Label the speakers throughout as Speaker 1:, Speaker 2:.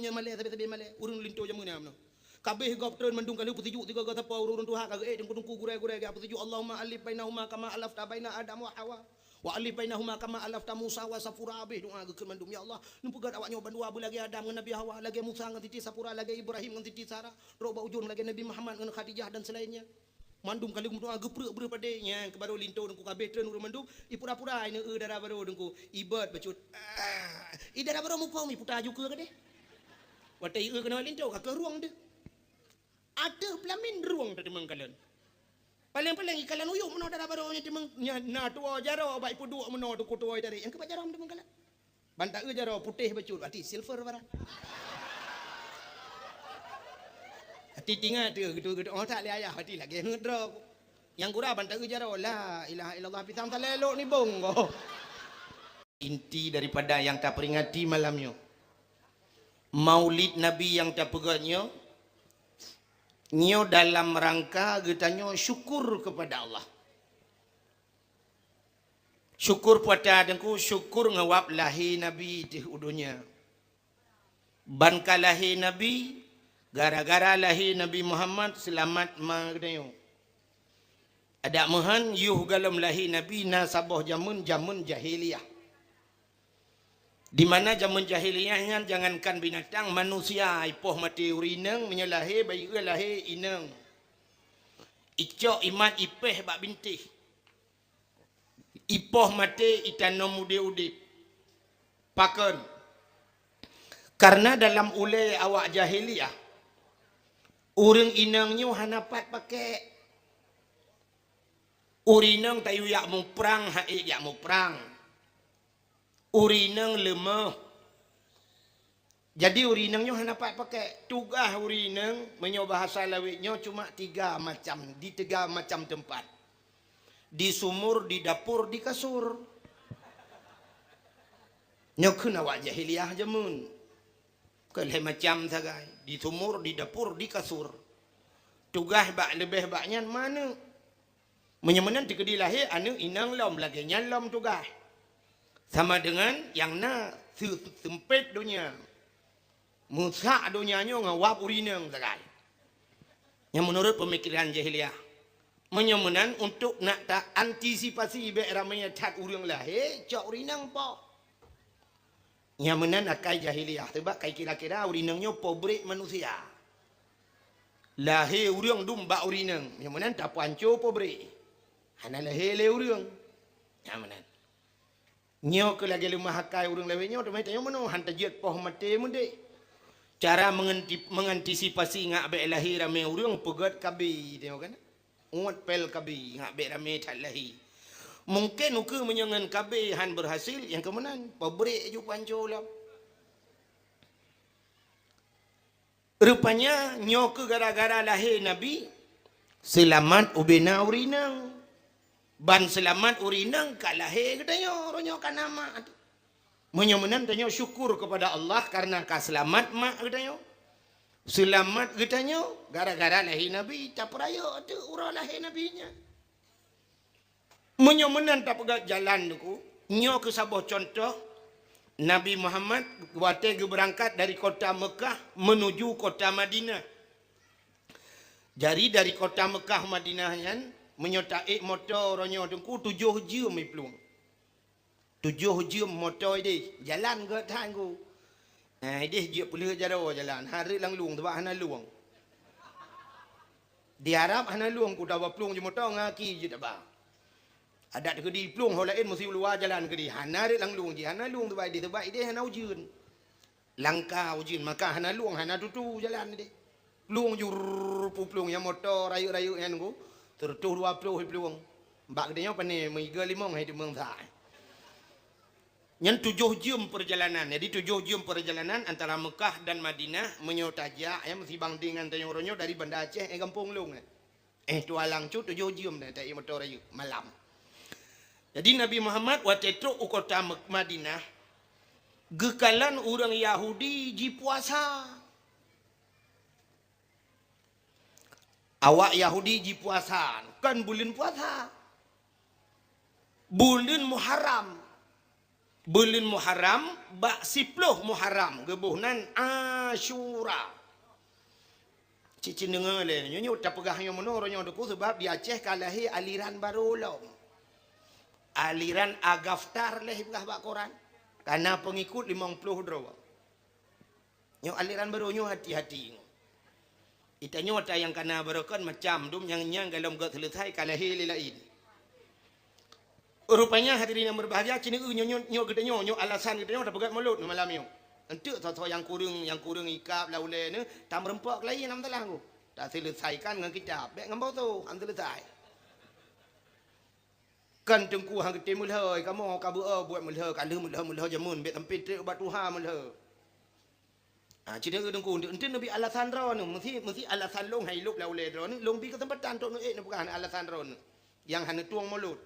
Speaker 1: punya malai tapi malai urang linto jamu ni amno kabeh gop tren mandung kali putiju tiga gata pa urun tuha kagak dengku gurai-gurai ga putiju Allahumma alif bainahuma kama alafta baina adam wa hawa wa alif bainahuma kama alafta Musa wa Safura abeh doa ke mandum ya Allah numpugat awak nyoban dua lagi Adam ngan Nabi Hawa lagi Musa ngan titi Safura lagi Ibrahim ngan titi Sarah roba ujung lagi Nabi Muhammad ngan Khadijah dan selainnya mandum kali doa geprek padenya ke baru linto dengku kabeh tren urun mandum ipura-pura ini dara baru dengku ibat bacut idara baru muka mi puta juga ke deh watai kena linto ka ruang deh ada pelamin ruang tadi mengkalan paling ikalan uyuk meno dara baru nya timeng na tua jaro baik pu dua meno tu kutu dari yang ke jaram timeng kalan bantak jaro putih bacut berarti silver barang hati tinggal tu gitu oh tak le ayah hati lagi ngedrok yang gura bantak jaro la ilaha illallah pitam talelok ni bongo inti daripada yang tak peringati malamnya maulid nabi yang tak pegannya nyo dalam rangka getanyo syukur kepada Allah syukur pada dengku syukur ngawap lahi nabi di udunya ban kalahi nabi gara-gara lahi Nabi Muhammad selamat magdayo ada mahan yuh galam lahi nabi na sabah jamun jahiliyah di mana zaman jahiliyahnya jangankan binatang manusia ipoh mati urineng menyalahi bayi lahi ineng icok imat ipeh bak bintih ipoh mati itanom ude paken karena dalam ulai awak jahiliyah urang inengnya hanapat pakai urineng tayu yak mu perang haik yak mu perang urineng lemah jadi urinengnya hanapat pakai tugah urineng menyo bahasa lawitnya cuma 3 macam di 3 macam tempat di sumur di dapur di kasur nyokun awak jahiliyah jamun keleh macam sagai di sumur di dapur di kasur tugah bak lebih baknya mana menyemenan di kedilahi anu inang lom lagi nyalom tugah sama dengan yang na sempit dunia musak dunianya ngawap urineng sagai yang menurut pemikiran jahiliyah menyemenan untuk nak tak antisipasi be ramainya cat urang lahir cak urineng po nyamenan akai jahiliyah sebab kai kira-kira urinengnya pobrek manusia lahir urang dumba urineng nyamenan tak panco pobrek hana lahir le urang nyamenan nyo ke lagi lemah akai urang lewenya tu mai tanya mano hantar jet poh mate munde cara mengantisipasi ngak be lahir rame urang pegat kabi tengok kan uat pel kabi ngak be rame tak lahir mungkin uke menyangan kabe han berhasil yang kemenan pabrik ju panco lah rupanya nyok gara-gara lahir nabi selamat ubena urinang ban selamat urinang ka lahir gedanyo ronyo kanama menyemenan tanyo syukur kepada Allah karena ka selamat mak gedanyo selamat gedanyo gara-gara lahir nabi tak peraya tu urang lahir nabinya menyemenan tak pegat jalan tu nyo ke sabah contoh Nabi Muhammad waktu berangkat dari kota Mekah menuju kota Madinah. Jadi dari kota Mekah Madinah kan menyotai motor ronyo tengku 7 jam mai pelung. 7 jam motor dia jalan ke tanggu. Dia je pulih jaro jalan. Hari lang luang tu hana luang. Di Arab hana luang ku dawa pelung je motor ngaki je dak ba. Ada ke di pelung hol lain mesti luar jalan ke di hana ri lang luang je hana luang tu baik dia hana ujun. Langkah ujun maka hana luang hana tutu jalan dia. Luang jur pelung yang motor rayu-rayu yang ku tertuh 20 pelung. Bak dia pane 3-5 hai di meng tha. Yang 7 jam perjalanan. Jadi 7 jam perjalanan antara Mekah dan Madinah menyotaja ya mesti bandingan tanyo ronyo dari Banda Aceh kampung Long. Tualang cu 7 jam dah tak motor rayu malam. Jadi Nabi Muhammad waktu itu kota Madinah gekalan orang Yahudi ji puasa. Awak Yahudi ji puasa kan bulan puasa. Bulan Muharram. bulan Muharram bak 10 Muharram gebuhnan Asyura. Cici dengar le nyo tak pegah yang menoro nyo deku sebab di Aceh kalahi aliran baru long. Aliran Agaftar leh pegah bak Quran. Karena pengikut 50 draw. Nyo aliran baru nyo hati-hati. Itanya wata yang kana berokan macam dum yang dalam gak selesai kalahi lilain. Rupanya hadirin yang berbahagia cini nyo gede nyo alasan gede nyo tak pegat mulut malam nyo. Entuk so yang kurang ikap laule ni tam rempok lain nam telah aku. Tak selesaikan dengan kitab. Baik ngambau tu am selesai. Kan tengku hang gede mulhoi kamu kabu buat mulhoi kan mulhoi jamun bet tempit ubat Tuhan mulhoi. Cina tengku ente nabi alasan ron mesti alasan long hai lup laule ron long bi kesempatan tok ni bukan alasan ron yang hana tuang mulut.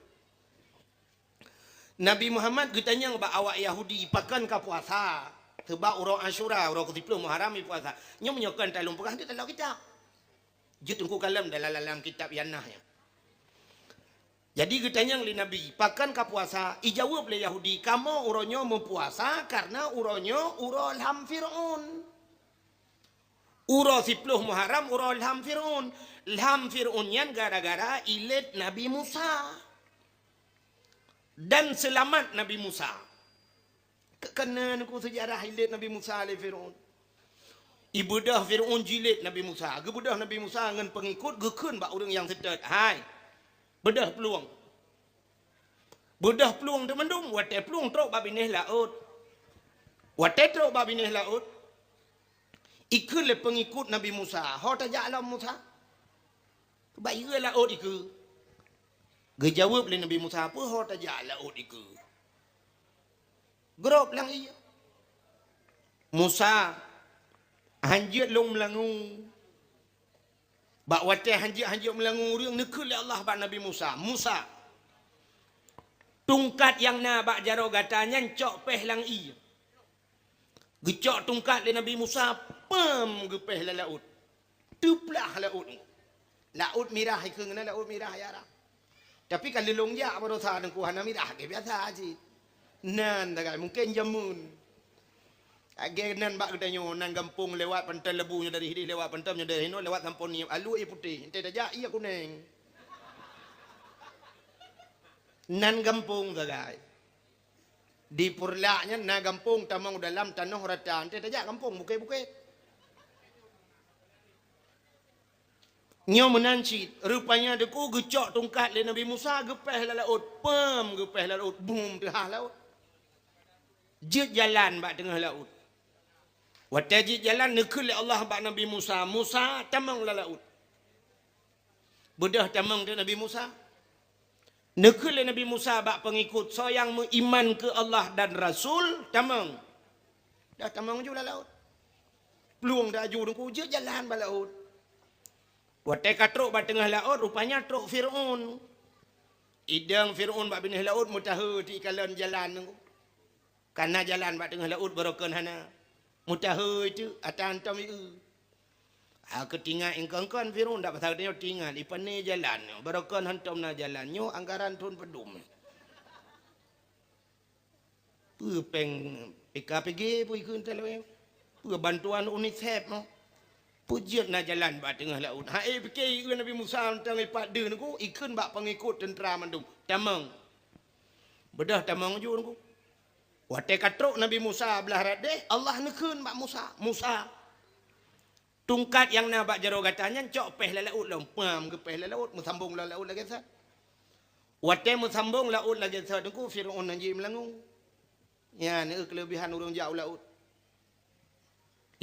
Speaker 1: Nabi Muhammad getanya ba awak Yahudi pakan ka puasa. Sebab orang Asyura, orang ke-10 Muharram puasa. Nya menyokan talung pegah di dalam kitab. Jut tengku kalam dalam kitab Yanahnya. Jadi getanya li Nabi, pakan ka puasa, ijawab le Yahudi, kamu uronyo mempuasa karena uronyo urol ham Fir'aun. Uro 10 Muharram urol ham Fir'aun. Ham Fir'aun yan gara-gara ilet Nabi Musa. Dan selamat Nabi Musa. Kena aku sejarah hilit Nabi Musa alaihi Fir'aun. Ibadah Fir'aun jilid Nabi Musa. Gebedah Nabi Musa dengan pengikut gekun bak orang yang sedet. Hai. Bedah peluang. Bedah peluang tu mendum. Watai peluang teruk bak binih laut. Watai teruk bak binih laut. Ikut le pengikut Nabi Musa. Ho tajak alam Musa. Bak ira laut ikut. Gejawab le Nabi Musa apa ho tajak laut ikut. Gerop lang iya. Musa hanjit long melangu. Bak watai hanjit melangu riang nekul Allah bak Nabi Musa. Musa tungkat yang na bak jaro gatanya cok peh lang iya. Gecok tungkat le Nabi Musa pem gepeh la laut. Tuplah laut. Laut mirah ikeng na laut mirah ya. Tapi kalau long ya baru sa dengku hana mirah ke biasa aja. Nan tak mungkin jamun. Age nan bak katanya nan gampung lewat pantai lebunya dari hidi lewat pantamnya dari hino lewat sampon ni alu putih. Ente dah iya kuning. Nan gampung tak di purlaknya nan gampung tamang dalam tanah rata. Ente dah gampung bukit-bukit. Nyo menancit rupanya deku gecok tungkat le Nabi Musa gepeh la laut pem gepeh la laut bum tengah laut. Jit jalan bak tengah laut. Watai jit jalan nekul Allah bak Nabi Musa. Musa tamang la laut. Bedah tamang dia Nabi Musa. Nekul Nabi Musa bak pengikut so yang beriman ke Allah dan Rasul tamang. Dah tamang juga la laut. Peluang dah aju dengku jit jalan bak laut. Watai katruk bak tengah laut rupanya truk Fir'aun. Idang Fir'aun bak binih laut mutaha di kalan jalan dengku. Karena jalan bak tengah laut berokan hana. Mutaha itu atan tam itu. Ketinggal ingkang-kan Fir'aun dak pasal dia tinggal ipan ni jalan. Berokan hantam na jalan nyo anggaran tun pedum. Peng PKPG pu ikun telewe. Pu bantuan UNICEF no. Pujian na jalan bak tengah laut. Fikir ikun Nabi Musa tang ipat de niku ikun bak pengikut tentera mandum. Tamang. Bedah tamang ju niku. Watai katruk Nabi Musa belah radeh, Allah nekun bak Musa. Musa tungkat yang na bak jaro gatanya cok peh la laut lompam ke peh la laut musambung la laut lagi sa. Watai musambung laut lagi sa dengku Firaun anji melangu. Ya ni kelebihan orang jauh laut.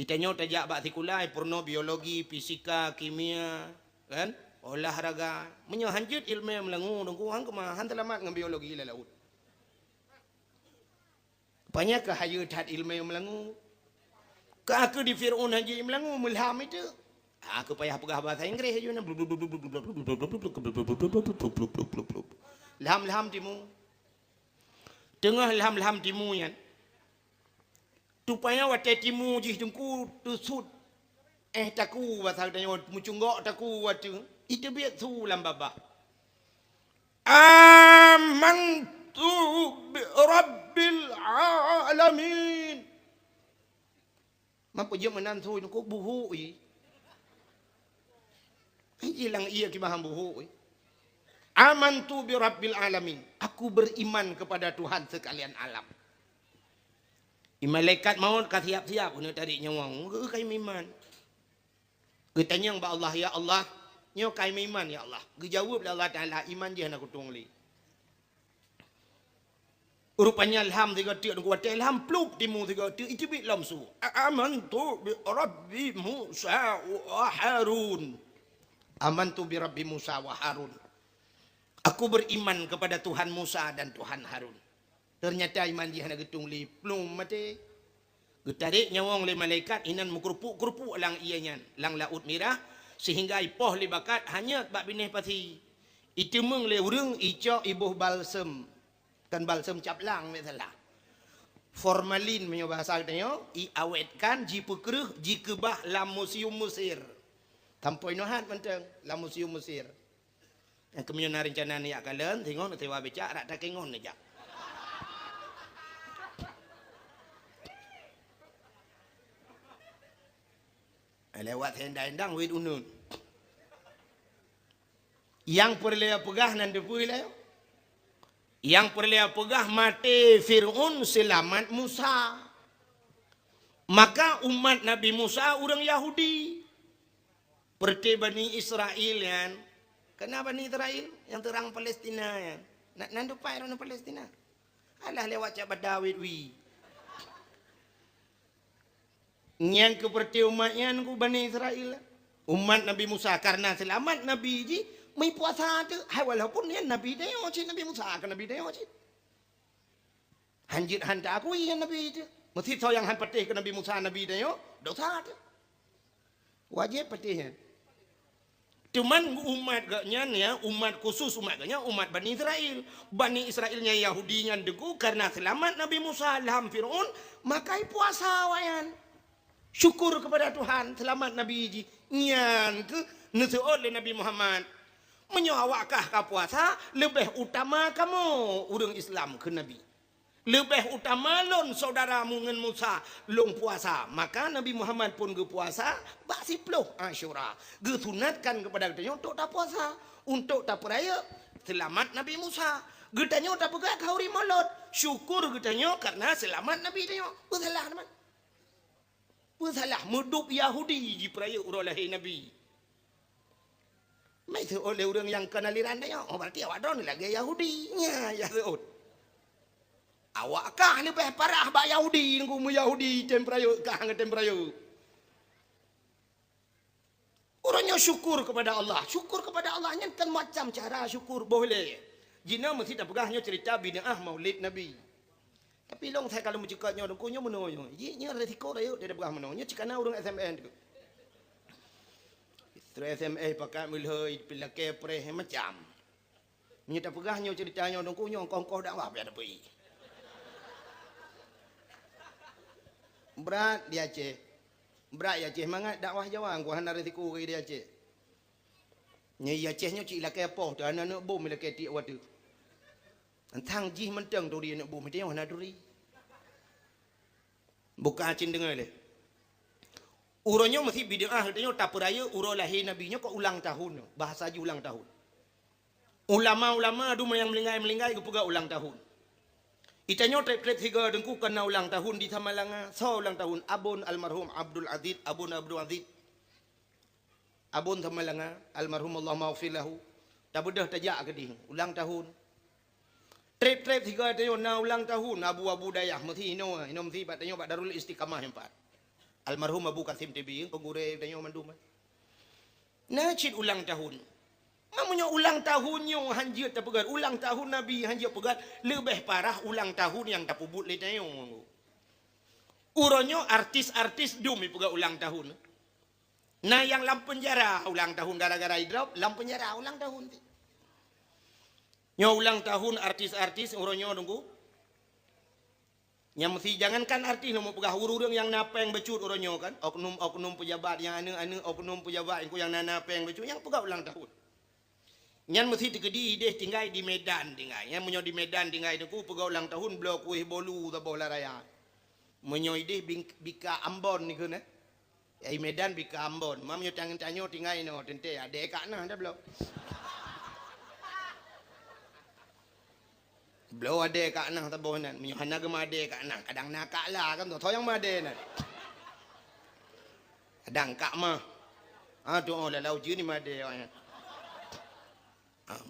Speaker 1: Itanya tajak bak sekolah porno biologi, fisika, kimia, kan? Olahraga. Menyo hanjut ilmu melangu dengku hang kemah han telamat dengan biologi la laut. Banyak hayu tat ilmu yang melangu. Aku di Fir'aun haji melangu mulham itu. Aku payah pegah bahasa Inggeris aja. Lham timu. Tengah lham timu yan. Tupanya watai timu jih jengku tusut. Taku bahasa tanya mucunggok taku watu. Itu biar su lam baba. Amantu bi Rabb rabbil alamin. Mampu je menantui ko buhu i. Hilang ia ki maham buhu i. Amantu bi rabbil alamin. Aku beriman kepada Tuhan sekalian alam. Malaikat maut ka siap-siap nak tarik nyawa. Kai iman. Ge tanya ba Allah, ya Allah, nyo kai iman ya Allah. Ge jawab Allah Taala, iman je nak kutung li. Rupanya ilham tiga tiak kuat ilham plup timu tiga tiak itu bi lamsu. Amantu bi rabbi Musa wa Harun. Amantu bi rabbi Musa wa Harun. Aku beriman kepada Tuhan Musa dan Tuhan Harun. Ternyata iman dia nak getung li plum mati. Getarik nyawang le malaikat inan mengkerupuk-kerupuk lang ianya lang laut merah sehingga ipoh li bakat hanya bak bineh pati. Itu meng le urang icok ibuh balsem. Kan balsem caplang me salah. Formalin menyo bahasa katanya iawetkan ji pekreuh ji kebah lam museum Mesir. Tampoi nohat penteng lam museum Mesir. Yang kemudian rencana ni akalan tengok nak tewa becak rak tak kengon aja. Lewat hendang-hendang wid unun. Yang perlea pegah nan depui leo. Yang perlea pegah mati Fir'aun selamat Musa. Maka umat Nabi Musa orang Yahudi. Perti Bani Israel kan. Kenapa Bani Israel? Yang terang Palestina ya. Nak nandupai orang Palestina. Alah lewat cak Badawid wi. Yang keperti umatnya ku Bani Israel. Umat Nabi Musa karena selamat Nabi ji mai puasa tu. Hai walaupun dia Nabi dia macam Nabi Musa kan Nabi dia macam. Hanjit handa aku yang Nabi itu. Mesti so yang han patih ke Nabi Musa Nabi dia dosa tu. Wajib patihnya. Cuman umat gaknya ya, umat khusus umat gaknya umat Bani Israel. Bani Israelnya Yahudinya degu karena selamat Nabi Musa dalam Fir'aun, maka puasa wayan. Syukur kepada Tuhan selamat Nabi ji. Nyan ke nesu oleh Nabi Muhammad. Menyawakah ka puasa lebih utama kamu urang Islam ke Nabi. Lebih utama lon saudaramu ngan Musa long puasa. Maka Nabi Muhammad pun ge puasa bak 10 Asyura. Ge sunatkan kepada kita untuk tak puasa, untuk tak peraya selamat Nabi Musa. Ge tanya tak pegak kauri maulud. Syukur ge tanya karena selamat Nabi tanya. Salah teman. Salah mudup Yahudi di peraya urang lahir Nabi. Mai tu oleh orang yang kenaliran tanya. Oh berarti awak don lagi Yahudi. Nya ya seut. Awakkah lebih parah bak Yahudi nunggu mu Yahudi temprayo kah ngan temprayo. Orangnya syukur kepada Allah. Syukur kepada Allah nya kan macam cara syukur boleh. Jina mesti tak pegahnya cerita bid'ah Maulid Nabi. Tapi long saya kalau mencekatnya dengkunya menonyo. Nya resiko dia dia pegah menonyo cikana urang SMN tu. Istri SMA pakai mulai pilake preh macam. Nya tak pegahnya ceritanya dengkunya kongkoh dak apa ada pi. Berat dia Aceh. Berat ya Aceh mangat dakwah Jawa gua hana resiko ke dia Aceh. Nyai Acehnya cik lakai apa tu anak bom lakai tik watu. Antang jih menteng tu dia nak bom dia hana duri. Buka acin dengar le. Uronya mesti bid'ah katanya tak peraya uro lahir nabinya kok ulang tahun. Bahasa je ulang tahun. Ulama-ulama adu yang melinggai-melinggai ke pega ulang tahun. Itanya trip-trip higa dengku kena ulang tahun di Tamalanga. So ulang tahun abun almarhum Abdul Aziz, abun Abdul Aziz. Abun Tamalanga almarhum Allah maghfir lahu. Tak bedah tajak ke dia ulang tahun. Trip-trip higa tanya na ulang tahun Abu Dayah mesti ino mesti bat tanya bat Darul Istiqamah empat. Almarhum Abu Kasim TB pengurus tanya mandum. Nacid ulang tahun. Namanya ulang tahunnya hanjir tak pegat. Ulang tahun Nabi hanjir pegat. Lebih parah ulang tahun yang tak pubut le tayong. Uronyo artis-artis dumi pegat ulang tahun. Nah yang lam penjara ulang tahun gara-gara hidrap. Lam penjara ulang tahun. Nyo ulang tahun artis-artis uronyo nunggu. Yang mesti jangankan artis mau pegat urang yang napeng becut uronyo kan. Oknum pejabat yang anu oknum pejabat yang nanapeng becut yang pegat ulang tahun. Nyan mesti tegedi deh tinggal di Medan tinggal. Yang menyo di Medan tinggal itu pegau ulang tahun blok kuih bolu ta bola raya. Menyo deh bika Ambon ni kena. Ai Medan bika Ambon. Mam nyo tangan tinggal no tente ade kak nah dah blok. Blok ade kak nah ta bonan. Menyo hana ke ade kak nah. Kadang nakak lah kan tu. Thoyang made nah. Kadang kak mah. Tu oh lalau je ni made orang.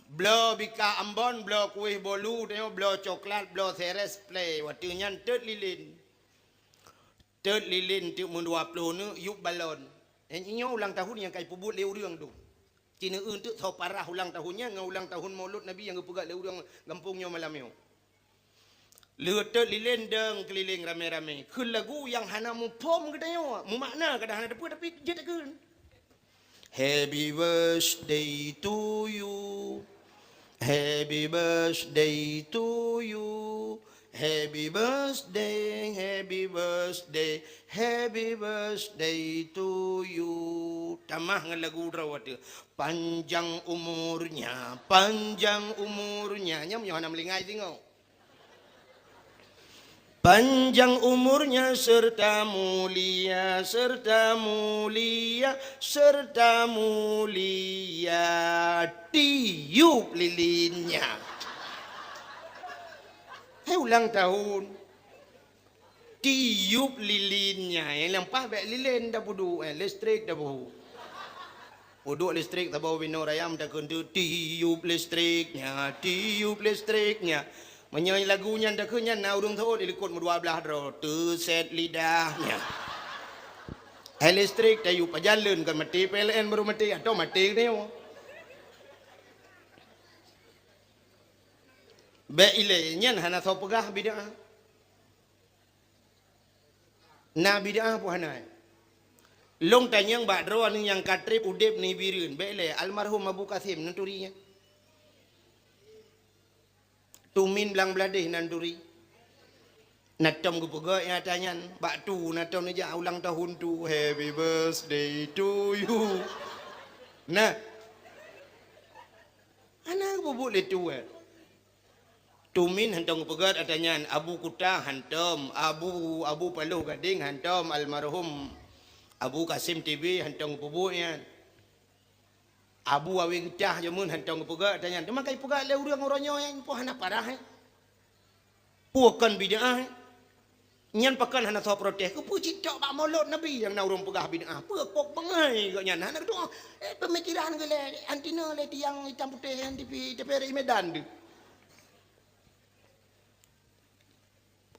Speaker 1: Blo bika Ambon, blo kuih bolu, tengok blo coklat, blo seres play. Waktu nyan tet lilin. Tet lilin tu mun 20 ni yuk balon. Inyo ulang tahun yang kai pubut leu reung tu. Cina tu so parah ulang tahunnya ngau ulang tahun Maulud Nabi yang pegat leu reung kampungnya malam yo. Leu tet lilin deng keliling rame-rame. Keun lagu yang hana mu pom ke tengok. Mu makna kadang hana depu tapi je tak keun. Happy birthday to you. Happy birthday to you. Happy birthday, happy birthday, happy birthday to you. Tamah dengan lagu rawat dia. Panjang umurnya, panjang umurnya. Nyam Yohana melingai tengok. Panjang umurnya serta mulia, serta mulia, serta mulia. Tiup lilinnya. Hai ulang tahun. Tiup lilinnya. Yang lempah baik lilin dah budu. Listrik dah budu. Uduk listrik tak bawa bina rayam tak kentu. Tiup listriknya, tiup listriknya. Menyanyi lagunya dah kenyang na urung tahu dilikut dua belah dro terset lidahnya. Listrik tayu pajalan kan mati PLN baru mati atau mati ni. Be ile nyan hana so pegah bidah. Na bidah apa hana? Long tanyang bak dro ni yang katrip udip ni birin. Be ile almarhum Abu Kasim nanturinya. Tumin belang beladih nanduri. Natom ku pegak yang tanyan. Bak tu natom ni je ulang tahun tu. Happy birthday to you. Nah. Anak apa boleh tu Tumin hantam ku pegat atanyan. Abu Kutah hantam. Abu Paluh Gading hantam. Almarhum Abu Kasim TV hantam ku pebuknya. Abu Awi Getah je mun hantong pegak tanya. Dia makai pegak le urang oronyo yang po hana parah Puakan bid'ah Nyan pakan hana so protes. Ku puji tok bak Maulud Nabi yang na urang pegah bid'ah. Pekok bengai kok nyan. Hana tu pemikiran ke le antina le tiang hitam putih yang TPRI Medan tu.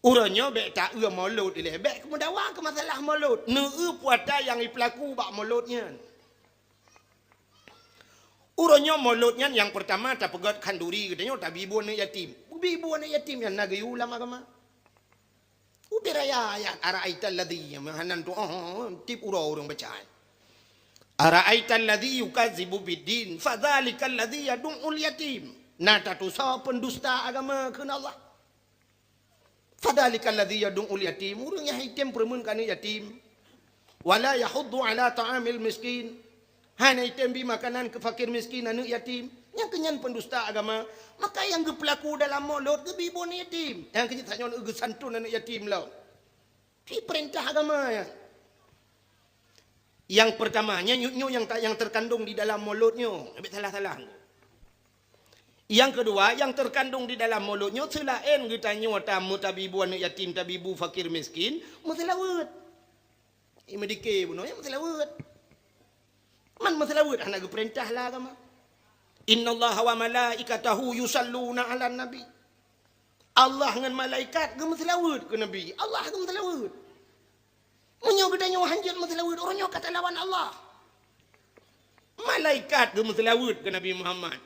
Speaker 1: Uranyo bek tak ua Maulud ile. Bek kemudawan ke masalah Maulud. Neu puata yang pelaku bak Mauludnya. Uranyo Mauludnya yang pertama tak pegat kanduri katanya tak bibuan yatim. Bibuan yatim yang nagay ulam agama. Ubiraya ayat ara'aital ladzi hanan tu tip urang baca. Ara'aital ladzi yukadzibu biddin fadzalikal ladzi yad'ul yatim. Nata tu sa pendusta agama keun Allah. Fadzalikal ladzi yad'ul yatim. Urang yang yatim permun kana yatim. Wala yahuddu ala ta'amil miskin. Hanya itembi makanan ke fakir miskin anak yatim. Yang kenyan pendusta agama. Maka yang pelaku dalam Maulud ke bibun yatim. Yang kenyan tanya ke santun anak yatim lah. Ini perintah agama ya. Yang pertamanya yang terkandung di dalam Mauludnya. Habis salah-salah. Yang kedua yang terkandung di dalam Mauludnya. Selain kita tanya tamu tabibu anak yatim tabibu fakir miskin. Masalawat. Ini medikir pun. Masalawat. Man masalawat anak perintah lah agama. Innallaha wa malaikatahu yusalluna 'alan nabi. Allah dengan malaikat ke masalawat ke nabi. Allah ke masalawat. Munyo gedanya hanjat masalawat orangnya kata lawan Allah. Malaikat ke masalawat ke Nabi Muhammad.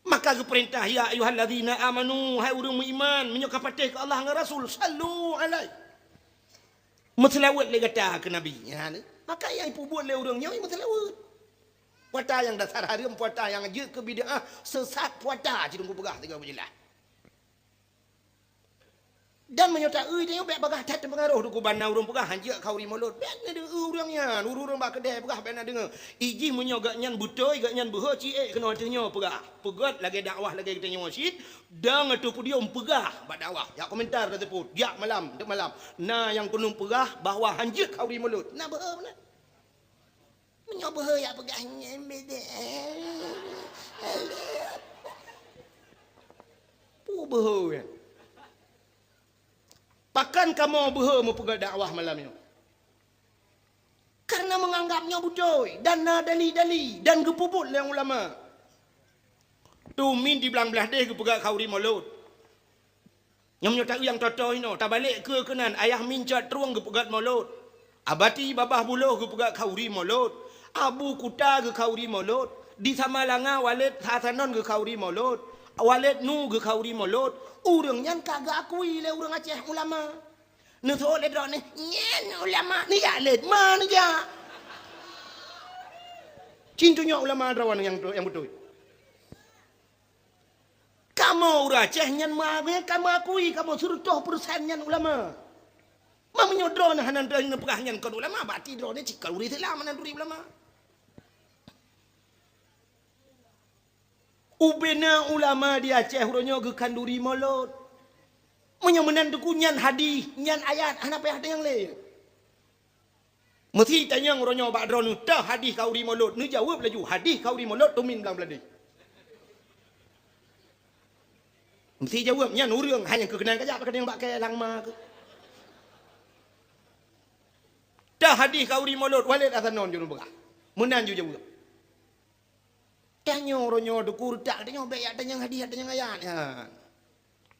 Speaker 1: Maka ke perintah ya ayyuhallazina amanu hai urang beriman munyo kapatih ke Allah dengan Rasul sallu alaihi. Masalawat le kata ke nabi. Ya maka yang ibu buat le urangnya yang masalawat. Puata yang dasar haram, puata yang je ke bid'ah, sesat puata. Cik tunggu pegah tiga berjelas. Dan menyota dia bek bagah tat pengaruh du kuban urang pegah hanja kauri mulut bek ne de urangnya urang ba kedai pegah bek na dengar iji menyoga nyan butoi gak nyan beuh ci kena tanya pegah pegat lagi dakwah lagi kita nyawa syid dang atu pudium pegah ba dakwah ya komentar kata pun dia malam dek malam na yang kunung pegah bahwa hanja kauri mulut na beuh na menyoba ya pegah nyan bede pu beuh ya. Pakan kamu berhemu pegang dakwah malam ini. Karena menganggapnya budoy dan dali-dali dan gepuput yang ulama. Tu min di belang-belah deh pegang kauri mulut. Yang menyatakan yang toto ini, tak balik ke kenan ayah mincat terung pegang mulut. Abati babah buluh pegang kauri mulut. Abu kuta ke kauri mulut. Di Samalanga walid Hasanon ke kauri mulut. Walid nu ke kauri mulut. Urang nyan kagak akui le urang Aceh ulama. Nu tho le dro ni nyan ulama ni ya le mana ja. Cintunya ulama rawan yang betul. Kamu urang Aceh nyan mawe kamu akui kamu suruh toh perusahaan nyan ulama. Mamanya dro na hanan dro ni pegah nyan kon ulama bati dro ni cikal uri Islam nan duri ulama. Ubena ulama di Aceh uronyo ke kanduri mulut. Menyemenan duku nyan hadis, nyan ayat, apa yang ada yang lain. Mesti tanya uronyo bak dronu tah hadis kauri mulut. Nu jawab laju hadis kauri mulut tumin belang beladi. Mesti jawab nyan urang hanya kekenan kajak pakai yang bak ke langma ke. Tah hadis kauri mulut walid asanon jurun begah. Menan ju jawab. Tanya ronyo dukur tak tanya beyak tanya hadiah tanya ayat ya.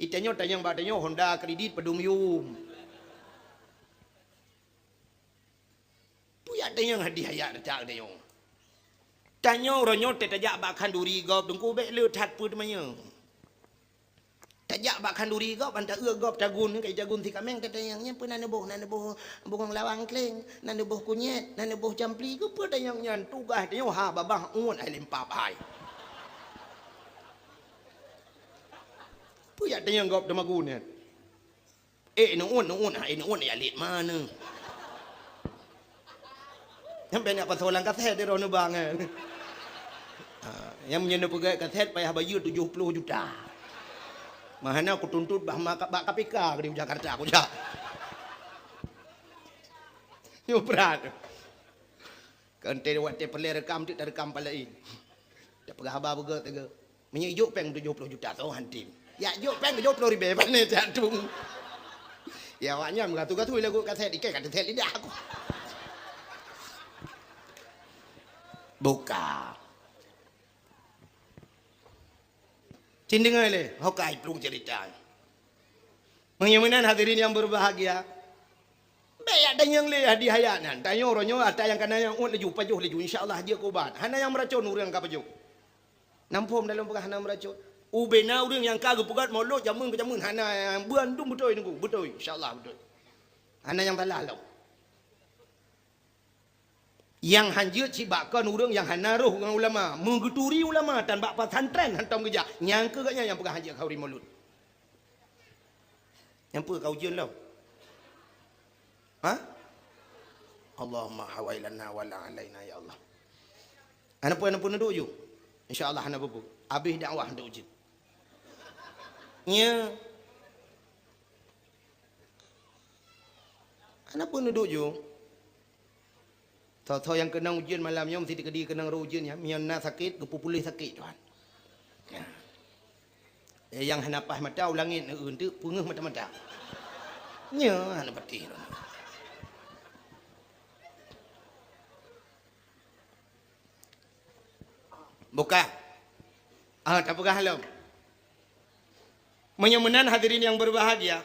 Speaker 1: Itanya tanya ba tanya Honda kredit pedum yum. Puya tanya hadiah ayat tak tanya. Tanya ronyo tajak ba kanduri gop dengku bek le that pu temanya. Tajak ba kanduri gop anta gop jagun kai jagun ti kameng tanya nya pun nane boh bungong lawang kleng nane boh kunyet nane boh jampli ku pu tanya nyan tugas tanya ha babah un ai lempap ai. Puya tanya gop demagun ya. Nu un ai nu un ya lit mana. Sampai nak pasolan kaset dia rono bang. Yang menyentuh pegai kaset payah bayar 70 juta. Mahana aku tuntut bah bak KPK di Jakarta aku ja. Yo berat. Kante waktu pelai rekam tu rekam palain. Dak pegah haba bega tega. Menyuk peng 70 juta tu hantim. Ya juk peng 70 ribu pane jantung. Ya awaknya mengatu-gatu lagu kaset ikai kaset lidah aku. Buka. Cindengai le, hokai pelung cerita. Menyemenan hadirin yang berbahagia. Baik ada yang le hadiah hayanan. Tanya orangnya ada yang kena yang leju pajuh leju insyaallah dia kubat. Hana yang meracun urang ka pajuh. Nampum dalam pegah hana meracun. Ubena urang yang kagak pegat mulut jamun ke jamun hana yang buandung betul nunggu betul insyaallah betul. Hana yang talah law. Yang hanjut cibakan urang yang hana roh dengan ulama menggeduri ulama dan bak pesantren hantam kerja nyangka katnya yang pegang hanjut kauri mulut yang apa kau ujian lau ha Allahumma hawailana wala alaina ya Allah ana pun duk ju insyaallah ana bubu habis dakwah duk ujian nya ana pun duk ju Tahu yang kena ujian malamnya mesti dikedi kena ujian ya. Mian nak sakit, kepupulih sakit tuan. Ya. Yang hanapah mata ulangin untuk pungah mata-mata. Nya hana patih. Buka. Tak pegah halam. Menyemenan hadirin yang berbahagia.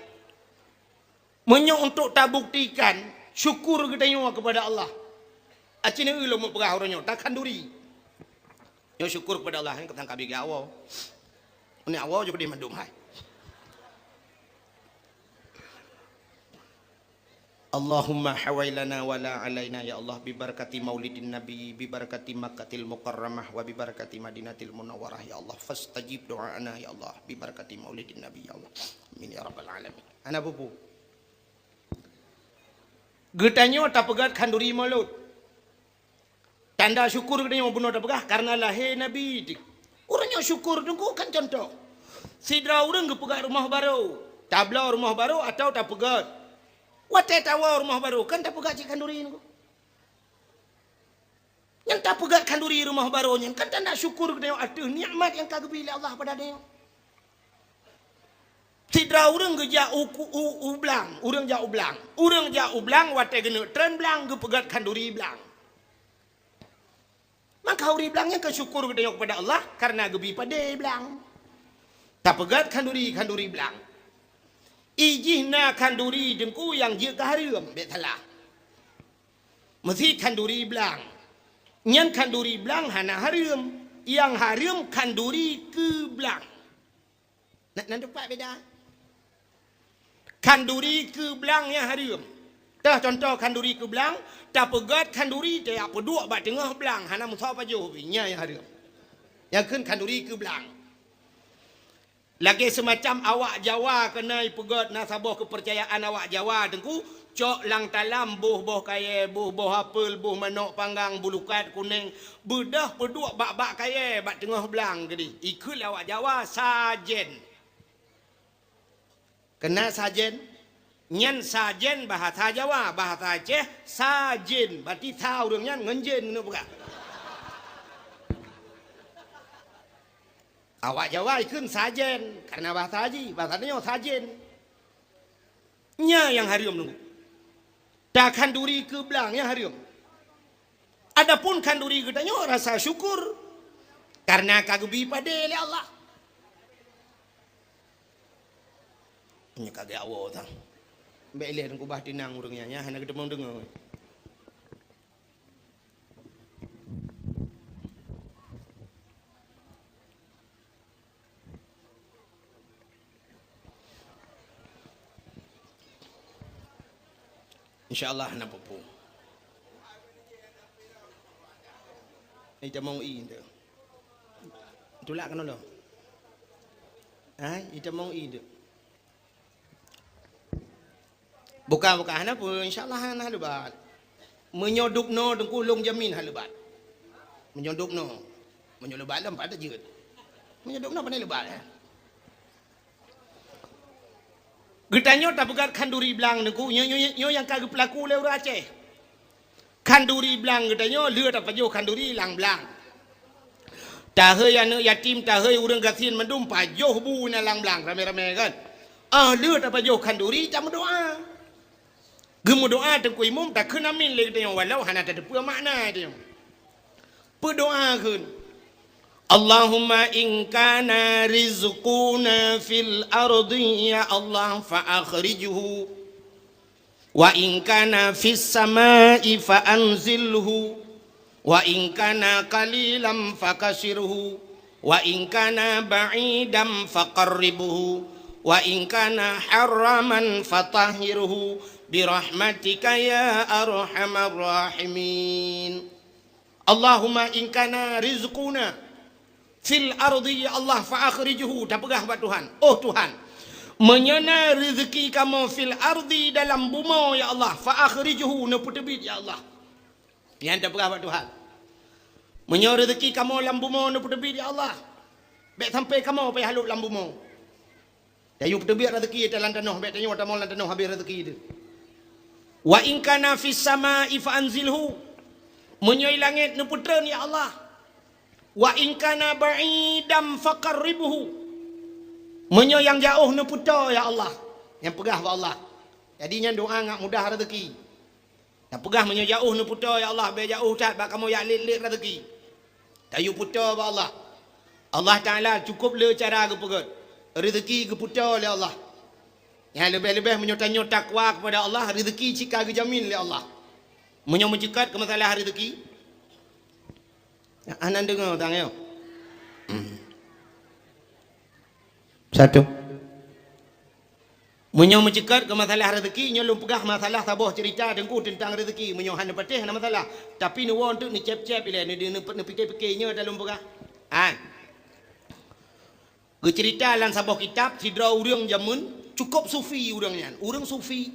Speaker 1: Untuk tak buktikan syukur kita kepada Allah. Acina ulo mo pegah oronyo takkan duri. Yo syukur kepada Allah yang ketang kabi gawo. Ini awal juga di mandum hai. Allahumma hawailana wala alaina ya Allah bi barakati maulidin nabi bi barakati makkatil mukarramah wa bi barakati madinatil munawwarah ya Allah fastajib doaana ya Allah bi barakati maulidin nabi ya Allah amin ya rabbal alamin. Ana pupu getanyo tapegat khanduri maulud tanda syukur getanyo bunuh tapegah karena lahir nabi dik urangnya syukur tunggu kan contoh sidra urang gepegat rumah baru tabla rumah baru atau tapegat watai tawa rumah baru kan tak pegat cik kanduri ni. Yang tak pegat kanduri rumah baru ni kan tak nak syukur ke ada nikmat yang kagak pilih Allah pada dia. Sidra urang geja ublang, urang ja ublang. Urang ja ublang watai gena tren blang ge pegat kanduri blang. Maka uri blangnya ke syukur ke dia kepada Allah karena gebi pada blang. Tak pegat kanduri blang. Ijihna kanduri jengku yang je kaharium betala. Mesti kanduri belang. Nyan kanduri belang hana harium. Yang harium kanduri ke belang. Nak dapat beda. Kanduri ke belang yang harium. Dah contoh kanduri ke belang, tak pegat kanduri dia apa dua bat tengah belang hana musau pajo nya yang harium. Yang kan kanduri ke belang. Lagi semacam awak Jawa kena pegat nasabah kepercayaan awak Jawa tengku cok lang talam buh kaya buh apel buh manok panggang bulukat kuning bedah peduk bak kaya bak tengah belang gedi ikut awak Jawa sajen kena sajen nyan sajen bahasa Jawa bahasa Aceh sajen berarti tahu dengan ngenjen bukan. Awak Jawa ikut sajen karena bahasa haji bahasanya sajen nya yang harium nunggu dah kanduri ke belang yang harium adapun kanduri katanya rasa syukur karena kagebi pada oleh Allah ini kagak awak tang mbak lihat nunggu bah tinang urangnya nya hanya kita mau dengar. InsyaAllah nak pupu. Ini mau ide. Itulah kan lo. Itu mau ide. Bukan apa insyaAllah nak lebat. Menyoduk no dengkulung jamin halebat. Menyoduk no. Menyoduk balam pada jeut. Menyoduk no pandai lebat. Getanyo tak pegat kanduri belang nengku nyo yang kagak pelaku le orang Aceh. Kanduri belang getanyo leu tak pajo kanduri lang belang. Tahe anu yatim tahe urang gasin mendum pajo bu na lang belang rame-rame kan. Leu tak pajo kanduri jam doa. Gemu doa tengku imum tak kena min le getanyo walau hana tak apa makna dia. Berdoa kun. Allahumma in kana rizquna fil ardi ya Allah fa akhrijhu wa in kana fis samai fa anzilhu wa in kana qalilan fakasirhu wa in kana ba'idan faqarribhu wa in kana haraman fatahhirhu bi rahmatika ya arhamar rahimin. Allahumma in kana rizquna fil ardi ya Allah fa akhrijhu tak pegah buat Tuhan. Oh Tuhan, menyana rezeki kamu fil ardi dalam bumi ya Allah fa akhrijhu no putebit ya Allah. Yang tak pegah buat Tuhan. Menyana rezeki kamu dalam bumi no putebit ya Allah. Baik sampai kamu pai halut dalam bumi. Dayu putebit rezeki dalam tanah, baik tanyo tamu dalam tanah habis rezeki itu. Wa in kana fis samai fa anzilhu. Menyai langit no putren ya Allah. Wa in kana ba'idam faqarribhu. Menyo yang jauh ne putar ya Allah. Yang pegah wa Allah. Jadinya doa ngak mudah rezeki. Yang pegah menyo jauh ne putar ya Allah, be jauh tat bak kamu ya lit rezeki. Tayu putar wa Allah. Allah Taala cukup le cara ke pegat. Rezeki ke putar oleh Allah. Yang lebih-lebih menyo tanyo takwa kepada Allah, rezeki cika ke jamin oleh Allah. Menyo mencekat ke masalah rezeki. Anak dengar tangyo. Satu. Menyo mencekat ke masalah rezeki, nyo lum pegah masalah taboh cerita dengku tentang rezeki, menyo han patih na masalah. Tapi nu won tu ni cep-cep ile ni fikir-fikirnya dalam pegah. Han. Ke cerita lan saboh kitab sidra urang jamun cukup sufi urangnya. Urang sufi.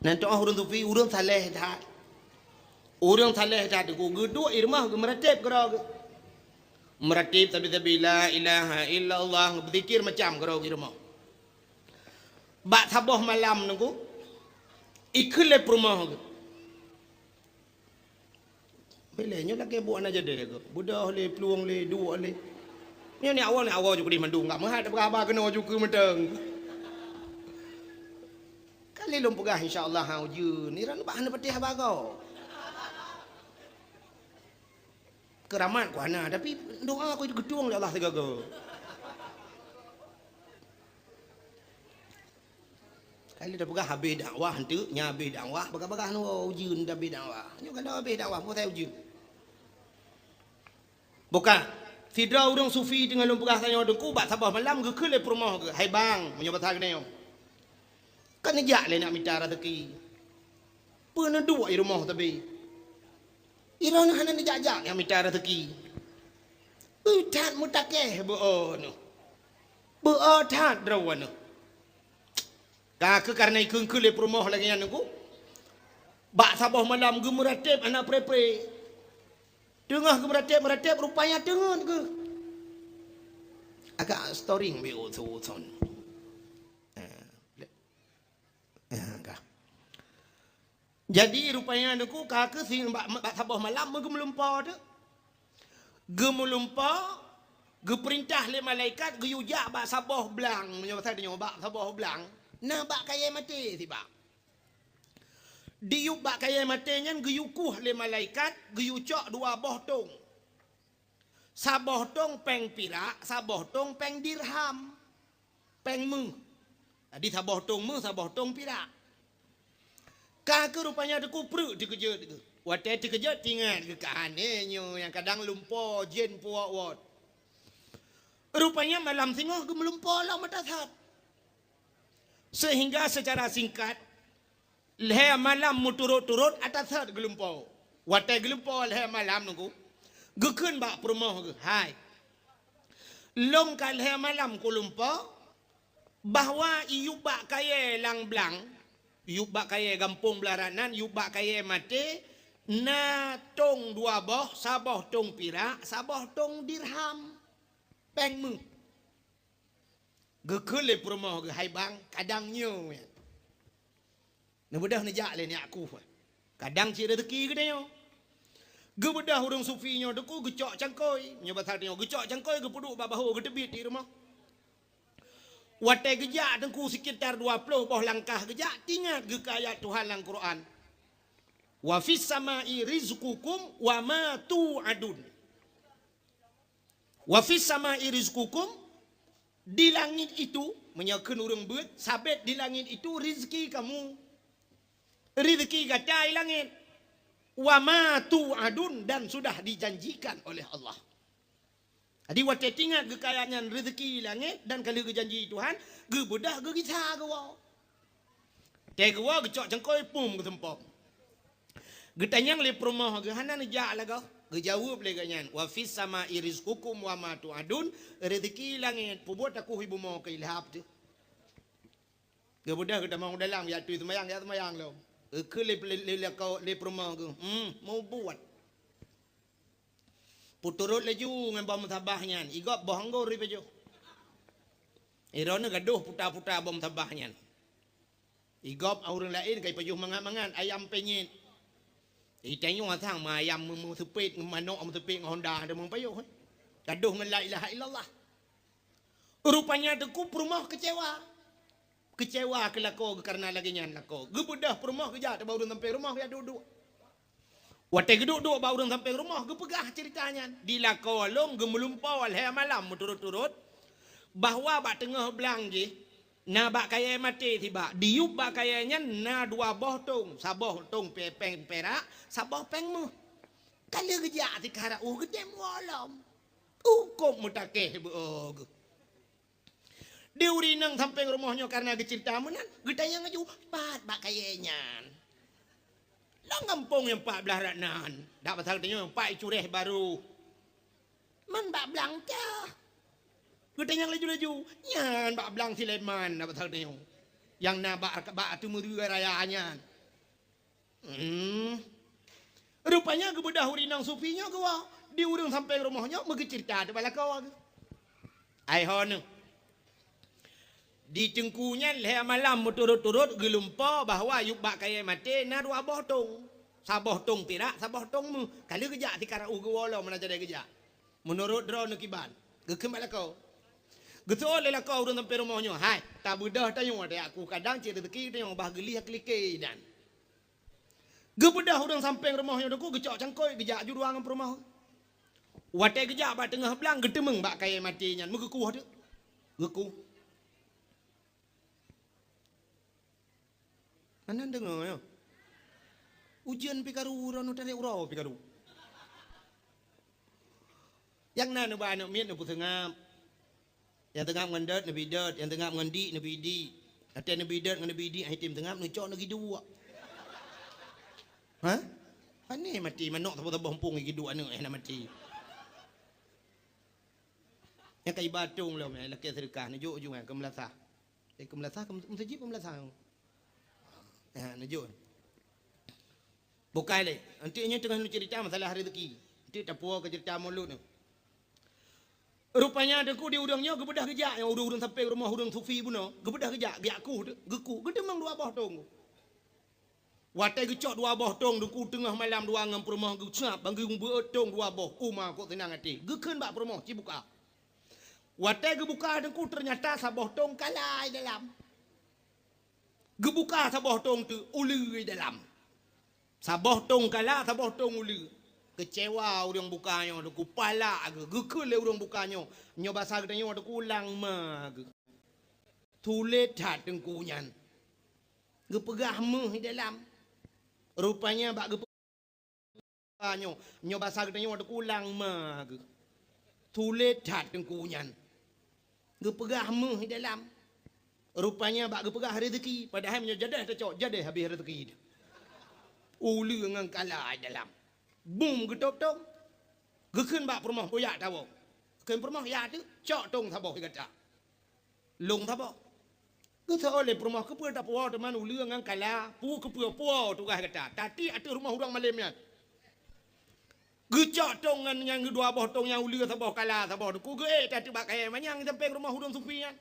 Speaker 1: Nanti urang sufi, urang saleh dah. Urang saleh dah ku geduk irmah ke meratib kera ke. Meratib tapi la ilaha illallah berzikir macam kera irmah. Bak saboh malam nunggu ikut le rumah ke belenya lagi buat aja deh ke budak le peluang le dua le ni awal juga di mandung enggak menghadap khabar kena juga menteng kali lom pegah insyaallah ha uju ni ran bahan patih bago keramat ku ana tapi doa aku gedung le Allah tegaga. Kali dah pegah habis dakwah hantu nya habis dakwah bagah-bagah nu ujun dah habis dakwah nyo kan dah habis dakwah pun saya ujun bukan sidra urang sufi dengan lum pegah tanya dengku bak sabah malam ke le rumah ke hai bang menyo batang ne kan jak le nak minta rezeki pun dua di rumah tapi irang hanan jak-jak yang minta rezeki utat mutakeh bo no bo tat drawan Kak karena ikun kule rumah lagi yang nunggu. Bak sabah malam ge meratib anak pre-pre. Tengah ge meratib rupanya tengah ke. Agak storing be oton. Jadi rupanya nunggu kak si bak sabah malam ge melumpa tu. Ge melumpa ge perintah le malaikat ge yujak bak sabah belang. Menyo pasal dia bak sabah belang. Nah bak kaya mati tiba. Diuk bak kaya mati nyan geyukuh le malaikat geyucok dua boh tong. Saboh tong peng pirak, saboh tong peng dirham. Peng mu. Jadi saboh tong mu, saboh tong pirak. Kaka rupanya deku perut dikejut deku. Watai dikejut tinggal ke kahannya yang kadang lumpa jen puak wat. Rupanya malam singoh ge melumpa lah mata sat. Sehingga secara singkat leher malam muturut-turut atas hat gelumpau. Watai gelumpau leher malam nunggu. Gekun bak perumah ke. Hai. Long kal leher malam ku lumpau. Bahawa iuk bak kaya lang blang. Iuk bak kaya gampung belaranan. Iuk bak kaya mati. Na tong dua boh. Saboh tong pirak. Saboh tong dirham. Peng mu. Gekul le perumah ke hai bang kadangnya ni budak ni jak le ni aku kadang cik rezeki ke dia ge budak urang sufi nyo deku gecok cangkoi nyo basal dia gecok cangkoi ge puduk bak bahu ge tebit di rumah watai gejak dengku sekitar 20 boh langkah gejak tingat ge ayat Tuhan dalam Quran wa fis samai rizqukum wa ma tu'adun wa fis samai rizqukum di langit itu menyakan urang beut sabit di langit itu rezeki kamu rezeki gatai langit wa ma tu'adun dan sudah dijanjikan oleh Allah. Jadi watai tingat kekayaan rezeki langit dan kalau janji Tuhan ge bedah ge kisah ge wa te ge wa ge cok cengkoi pum ge tempok ge tanyang le rumah ge hanan ja lah ge jawab le ganyan wa fis samai rizqukum wa ma tu'adun rezeki langit pubuat aku ibu mau ke ilhap tu ge budak ge tamang dalam ya tu semayang lo ke le rumah ge mau buat puturut leju ngan bom tabahnya igop bohanggo ri pejo irona gaduh puta-puta bom tabahnya igop orang lain kai pejuh mangan-mangan ayam penyit itanyo thang ma ayam mu sepit manok mu sepit Honda ada mung payuh gaduh ngan la ilaha illallah rupanya deku rumah kecewa kelako karena lagi nyan lako gebedah rumah kerja baru sampai rumah ya duduk watai geduk-duk baru sampai rumah ge pegah ceritanya dilako long ge melumpau al malam turut-turut bahwa bak tengah belang je na bak kaya mati tiba diup bak kayanya na dua boh tong saboh tong peng perak saboh peng mu kalau kerja ti kara gede malam kok mutakeh beog Dia urinang sampai rumahnya karena cerita menan. Kita yang ngaju pat bak kayaknya. Lang kampung yang 14 ranan. Dak pasal tanya yang pak cureh baru. Man bak belang cah. Kita yang laju-laju. Nyan bak belang Sileman. Dak pasal tanya. Yang na bak tu muru rayanya. Rupanya kebedah urinang sufinya gua. Di urang sampai rumahnya megi cerita tu bala kau. Ai hon. Di cengkunya leh malam turut-turut gelumpa bahwa yuk bak kaya mati na dua boh tong. Saboh tong pirak, saboh tong mu. Kali kejak di kara ugu wala mana jadi kejak. Menurut drone kiban. Gekem bala kau. Getul lah kau urang sampai rumahnya. Hai, tak bedah tayung ada aku kadang cerita rezeki tayung bah gelih klike dan. Gebedah urang sampai rumahnya deku gecok cangkoi gejak ju ruangan rumah. Watai kejap bak tengah belang getemeng bak kaya mati nyan megeku ada. Geku. Mana dengar ya? Ujian pikaru urang utare urau pikaru. Yang nana ba anak miet nabu tengah. Yang tengah ngandat nabi dat, yang tengah ngandi nabi di. Ate nabi dat nabi di ai tim tengah nucok lagi dua. Hah? Ane mati manok tabo-tabo hempung lagi dua anu nak mati. Yang kai batung lah mai laki sedekah najuk ujung ke melasah. Ke melasah ke masjid ke melasah. Ha najuk. Bukai le. Nanti nya tengah cerita masalah rezeki. Nanti tak puas ke cerita mulut tu. Rupanya deku di udangnya gebedah kejak yang udang sampai rumah udang sufi pun gebedah kejak biakku geku gedemang dua boh tong. Watai gecok dua boh tong deku tengah malam dua ngam rumah gecap banggung beotong dua boh kuma kok tenang hati. Gekeun bak rumah cibuka. Watai gebuka dengku ternyata saboh tong kalai dalam. Gebuka saboh tong tu ulu dalam. Saboh tong kala saboh tong ulu. Kecewa orang bukanya dengku pala age gekul le orang bukanya. Nyo bahasa gedenya dengku ulang mag. Tulet hat dengku nyan. Gepegah meh dalam. Rupanya bak gepegah nyo bahasa gedenya dengku ulang mag. Tulet hat dengku nyan. Gepegah meh dalam. Rupanya bak gepegah rezeki padahal menyo jadah tercok jadah habis rezeki. Ulu ngang kala dalam. Boom gedop-dop. Gekeun bak rumah boyak tawo. Keun rumah ya tu cok tong taboh kata. Long taboh. Geus oleh rumah kepe tak puau teman ulu ngang kala pu kepe puau tu kata. Tadi atu rumah urang malemnya. Gecok tong ngan yang dua boh tong yang ulu taboh kala taboh ku ge tadi bak kaya manyang sampai rumah urang supian.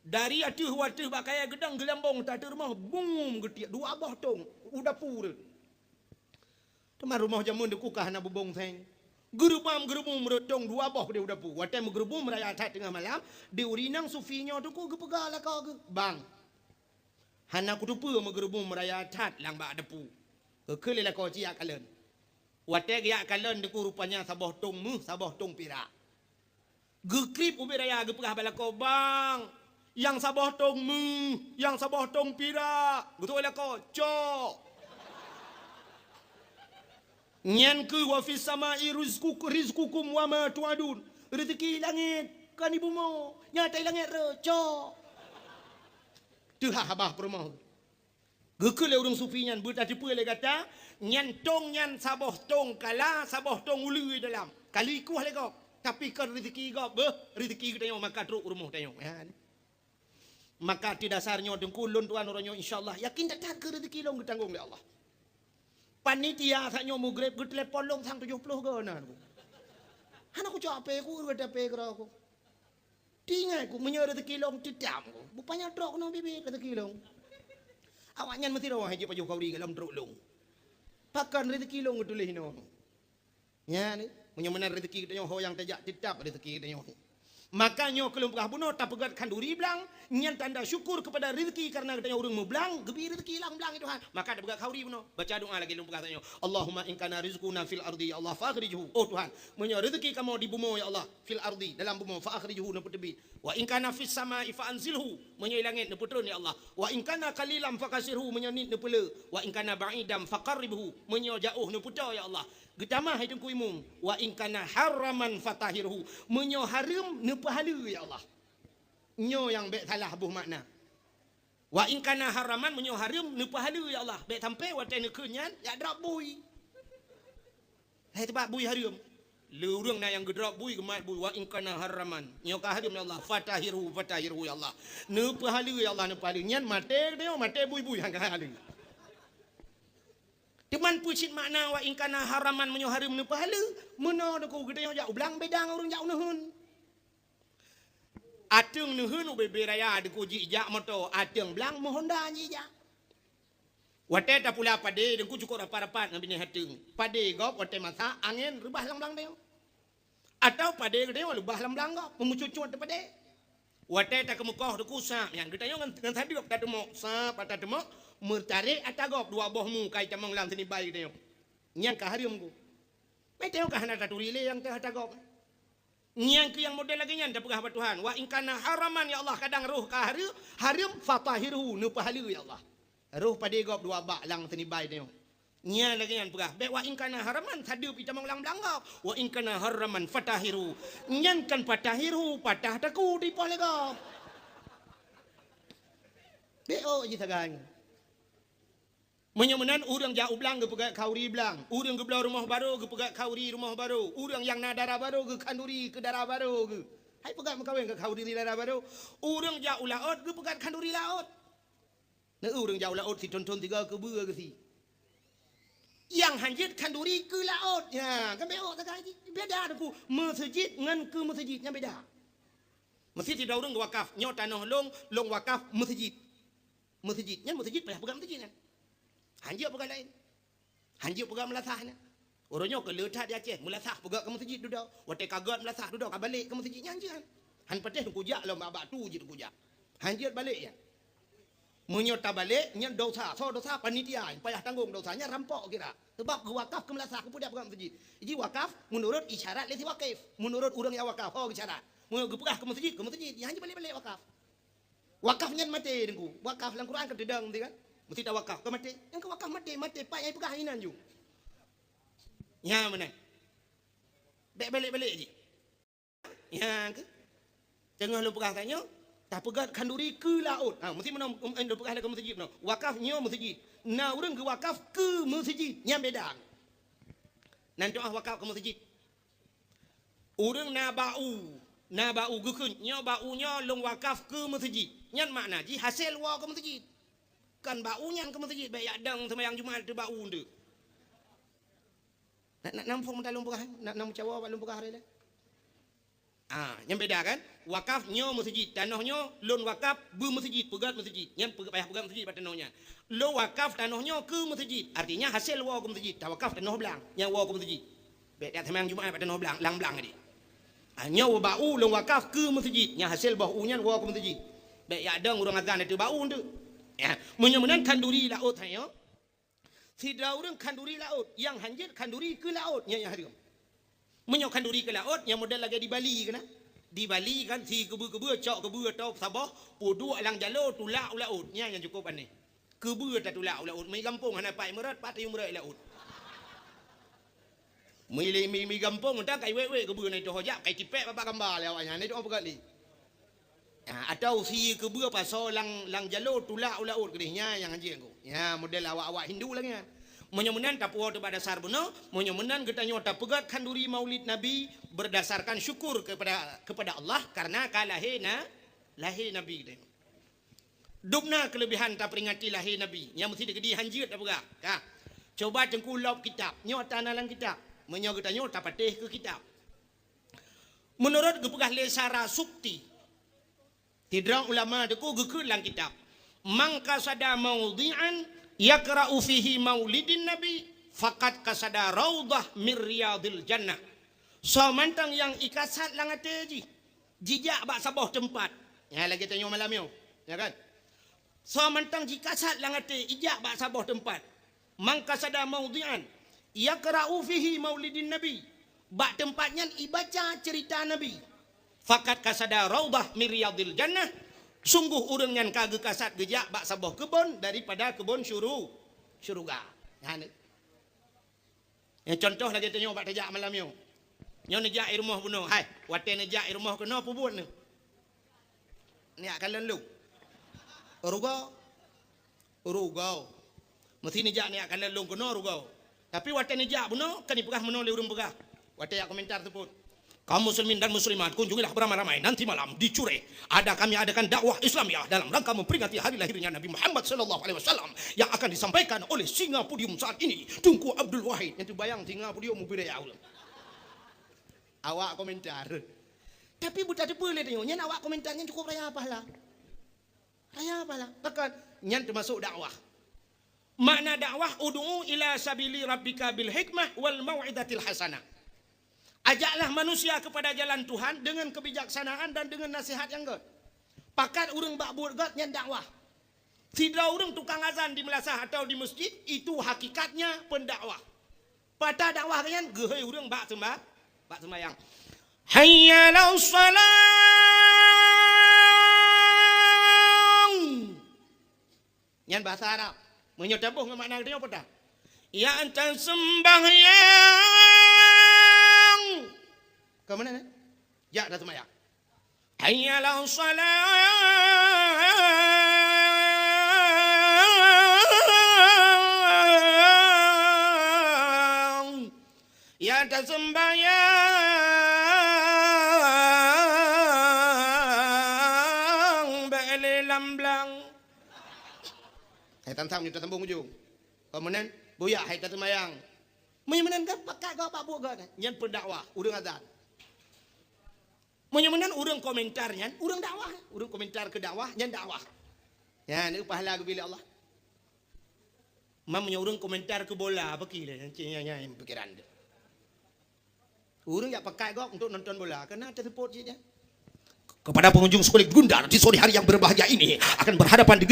Speaker 1: Dari atuh watuh bak kaya gedang gelambong tadi rumah boom getiak dua boh tong udah pur. Teman rumah jamun deku kah na bubong seng. Gerubam meretong dua boh dia udah pu. Watai menggerubum meraya tat tengah malam, di urinang sufinya deku gepegala kau ge. Bang. Hana ku tupu menggerubum meraya tat lang ba depu. Kekel la kau cia kalen. Watai ya kalen deku rupanya saboh tong mu, saboh tong pira. Gekrip ubi raya gepegah bala kau bang. Yang saboh tong mu, yang saboh tong pira. Betul la kau cok. Nyan ku wa fis samai rizqukum wa ma tuadun. Rezeki langit kan ibu mo. Nyata langit reco. Tu habah permah. Gekele urang sufi nyan buta tipu le kata nyan tong nyan saboh tong kala saboh tong ulu dalam. Kali kuah le kau. Tapi kan rezeki kau rezeki kita yang maka truk rumah tayong. Ya. Maka ti dasarnya dengkulun tuan orangnya insyaallah yakin tak ke rezeki long ditanggung oleh Allah. Panitia saknyo mu grab ke telepon long sang 70 ke na. Han aku capek aku ada pe kira aku. Tinggal aku menyo rezeki long tidam aku. Bupanya truk no bibi rezeki long. Awaknya mesti rawah haji paju kauri dalam truk long. Pakan rezeki long tulih no. Ya ni, menyo menar rezeki kita ho yang tajak tidap rezeki kita nyo. Makanya kelum pegah bunuh tak pegat kanduri belang nyan tanda syukur kepada rezeki karena katanya urang belang gebi rezeki lang belang itu Tuhan maka ada pegat kauri bunuh baca doa lagi lum pegah tanya Allahumma in kana rizquna fil ardi ya Allah fakhrijhu oh Tuhan menyo rezeki kamu di bumi ya Allah fil ardi dalam bumi fakhrijhu na terbit wa in kana fis samai fa anzilhu menyo langit na putun ya Allah wa in kana qalilan fakasirhu menyo nit na pele wa in kana ba'idam faqarribhu menyo jauh na putar ya Allah getamah hidung ku imum wa in kana haraman fatahirhu menyo haram ne pahala ya Allah nyo yang bek salah buh makna. Wa in kana haraman menyo haram nu pahala ya Allah. Bek sampai watai nu kunyan ya drop bui. Hai sebab bui haram. Lurung na yang gedrop bui kemat bui wa in kana haraman. Nyo ka haram ya Allah. Fatahiru ya Allah. Nu pahala ya Allah nu pahala nyan mate dia mate bui hang pahala. Cuman pucit makna wa in kana haraman menyo haram nu pahala. Meno de ku gede ya ublang bedang urang jau nuhun. Atung nuhun ube raya de kuji jak moto atung blang mohonda nyi jak. Wate ta pula pade de ku cukup rapat-rapat ngan bini hatung. Pade gop wate masa angin rubah lang-lang deu. Atau pade gede rubah lang-lang gop memucucut de pade. Wate ta kemukoh de kusap yang kita yo ngan tadi gop ta demok sa pata demok mertarik atagop dua bohmu kai camang lang sini bai gede yo. Nyang ka harium ku. Meteo ka hana ta turile yang teh atagop. Nyang yang model lagi nyan dapur hamba Tuhan. Wa in kana haraman ya Allah kadang roh ka haram fatahiru nu pahala ya Allah. Roh pada gop dua bak lang tenibai dia. Nyang lagi nyan pegah. Be wa in kana haraman tadi pita mang lang wa in kana haraman fatahiru. Nyan kan fatahiru patah taku di pole gop. Be o ji sagang. Menyemenan urang jauh belang ke pegat kauri belang. Urang ke belau rumah baru ke pegat kauri rumah baru. Urang yang na darah baru ke kanduri ke darah baru ke. Hai pegat makawin ke kauri di darah baru. Urang jauh laut ke pegat kanduri laut. Nah urang jauh laut si tonton tiga ke bua ke si. Yang hanjit kanduri ke laut. Ya kan beo tak lagi. Beda aku masjid ngan ke masjidnya beda. Masjid tidak urang wakaf. Nyo tanah long wakaf masjid. Masjidnya masjid payah pegang masjid kan. Hanjir pegang lain. Hanjir pegang melasahnya. Orangnya ke letak dia Aceh. Melasah pegang ke masjid duduk. Watai kagat melasah duduk. Balik ke masjidnya hanjir. Han patih kujak lah. Babak tu je kujak. Hanjir balik ya. Menyota balik. Nyan dosa. So dosa panitia. Payah tanggung dosanya rampok kira. Sebab ke wakaf ke melasah. Ke pudak pegang masjid. Jadi wakaf menurut isyarat lesi wakif. Menurut orang yang wakaf. Oh isyarat. Menurut ke masjid. Ke masjid. Hanjir balik-balik wakaf. Wakaf nyan mati dengku. Wakaf dalam Quran kededang nanti kan. Mesti tak wakaf ke mati. Yang ke wakaf mati. Pak yang pegah hinan ju. Ya mana? Balik-balik je. Ya ke? Tengah lu pegah tanya. Tak pegah kanduri ke laut. Mesti mana lu pegah ke masjid. Wakafnya masjid. Nah orang ke wakaf ke masjid. Yang beda. Nanti wakaf ke masjid. Orang na bau gukun. Nya baunya long wakaf ke masjid. Yang makna ji hasil wa ke masjid. Kan bau nyan ke masjid baik adang sama yang Jumaat tu bau tu. Nak nampung mentalung pegah, nak nam cawa balung pegah hari dah. Yang beda kan? Wakaf nyo masjid, tanahnya lon wakaf bu masjid, pegat masjid. Yang payah pegat masjid pada tanahnya. Lo wakaf tanahnya ke masjid. Artinya hasil wa ke masjid. Tak wakaf tanah belang, yang wa ke masjid. Baik dah sama yang Jumaat pada tanah belang, lang belang tadi. Nyo bau lon wakaf ke masjid, yang hasil baunya wa ke masjid. Baik adang orang azan itu bau tu. Ya, menyemenan kanduri laut hanya. Tidak orang kanduri laut yang hanjir kanduri ke laut yang haram. Menyok kanduri ke laut yang model lagi di Bali kan? Di Bali kan si kebu-kebu cok kebu atau Sabah pudu alang jalo tulak laut yang cukup aneh. Kebu tak tulak laut, mai kampung hana pai merat pat yung merat laut. Mi kampung tak kai wewe kebu nai to hojak kai cipek bapak gambar le awaknya ni tu apa kali. Atau si kebu pasal lang jalo tulak laut gedehnya yang anjing aku. Ya model awak-awak Hindu lagi kan. Menyemenan tapu tu pada dasar benar, menyemenan kita nyota pegat kanduri Maulid Nabi berdasarkan syukur kepada Allah karena lahir Nabi dia. Dubna kelebihan tak peringati lahir Nabi yang mesti digedi hanjir tak pegat. Coba cengkulop kitab, nyota nalang kitab, menyo kita nyota patih ke kitab. Menurut gepegah lesara sukti Tidra ulama deku gekun lang kitab. Mangka sada maudhi'an yakra'u fihi maulidin nabi faqad kasada raudah min riyadil jannah. So mantang yang ikasat lang ateji. Jijak bak saboh tempat. Ya lagi tanya malam yo. Ya kan? So mantang jikasat lang ate ijak bak saboh tempat. Mangka sada maudhi'an yakra'u fihi maulidin nabi. Bak tempatnya ibaca cerita nabi. Fakat kasada raudah miryadil jannah. Sungguh urang yang kage kasat gejak bak saboh kebun daripada kebun syurga. Yang contoh lagi tanya bak tajak malam yo. Nyo nejak rumah bunuh. Hai, wate nejak rumah kena apa buat ni? ni akan lalu. Rugau. Mesti ni jak ni akan lalu kena rugau. Tapi wate ni jak benar kan ipegah meno le urang pegah. Wate ya komentar tersebut. Kaum muslimin dan muslimat kunjungilah beramai-ramai nanti malam di Cureh. Kami adakan dakwah Islamiah dalam rangka memperingati hari lahirnya Nabi Muhammad sallallahu alaihi wasallam yang akan disampaikan oleh singa podium saat ini, Tunku Abdul Wahid. Yang tu bayang singa podium mubiraya ulang. Awak komentar. Tapi buta boleh tengok nyan awak komentarnya cukup raya apalah. Raya apalah. Takkan nyan termasuk dakwah. Makna dakwah ud'u ila sabili rabbika bil hikmah wal mau'izatil hasanah. Ajaklah manusia kepada jalan Tuhan dengan kebijaksanaan dan dengan nasihat yang good. Pakat urang bak buat god nyan dakwah. Tidak urang tukang azan di melasah atau di masjid itu hakikatnya pendakwah. Pada dakwah kalian gehei urang bak sembahyang. Hayya 'alas salam. Nyan bahasa Arab. Menyotabuh dengan makna dia apa dah? Ya anta sembahyang. Ke mana? Ya dah sembahyang. Hayya 'alas salam. Ya anta sembahyang ba'li lamblang. Hai tam-tam nyuta sambung ujung. Kemudian buyak hai tak sembahyang. Menyemenan kan pakai kau pak buat kan? Nyan pendakwah, urang azan. Menyemenan urang komentarnya, urang dakwah, urang komentar ke dakwah, nyan dakwah. Ya, ni pahala ke bila Allah. Mamanya urang komentar ke bola apa kira nya pikiran dia. Urang ya pakai kau untuk nonton bola, kena ada support dia. Kepada pengunjung sekolah Gundar di sore hari yang berbahagia ini akan berhadapan di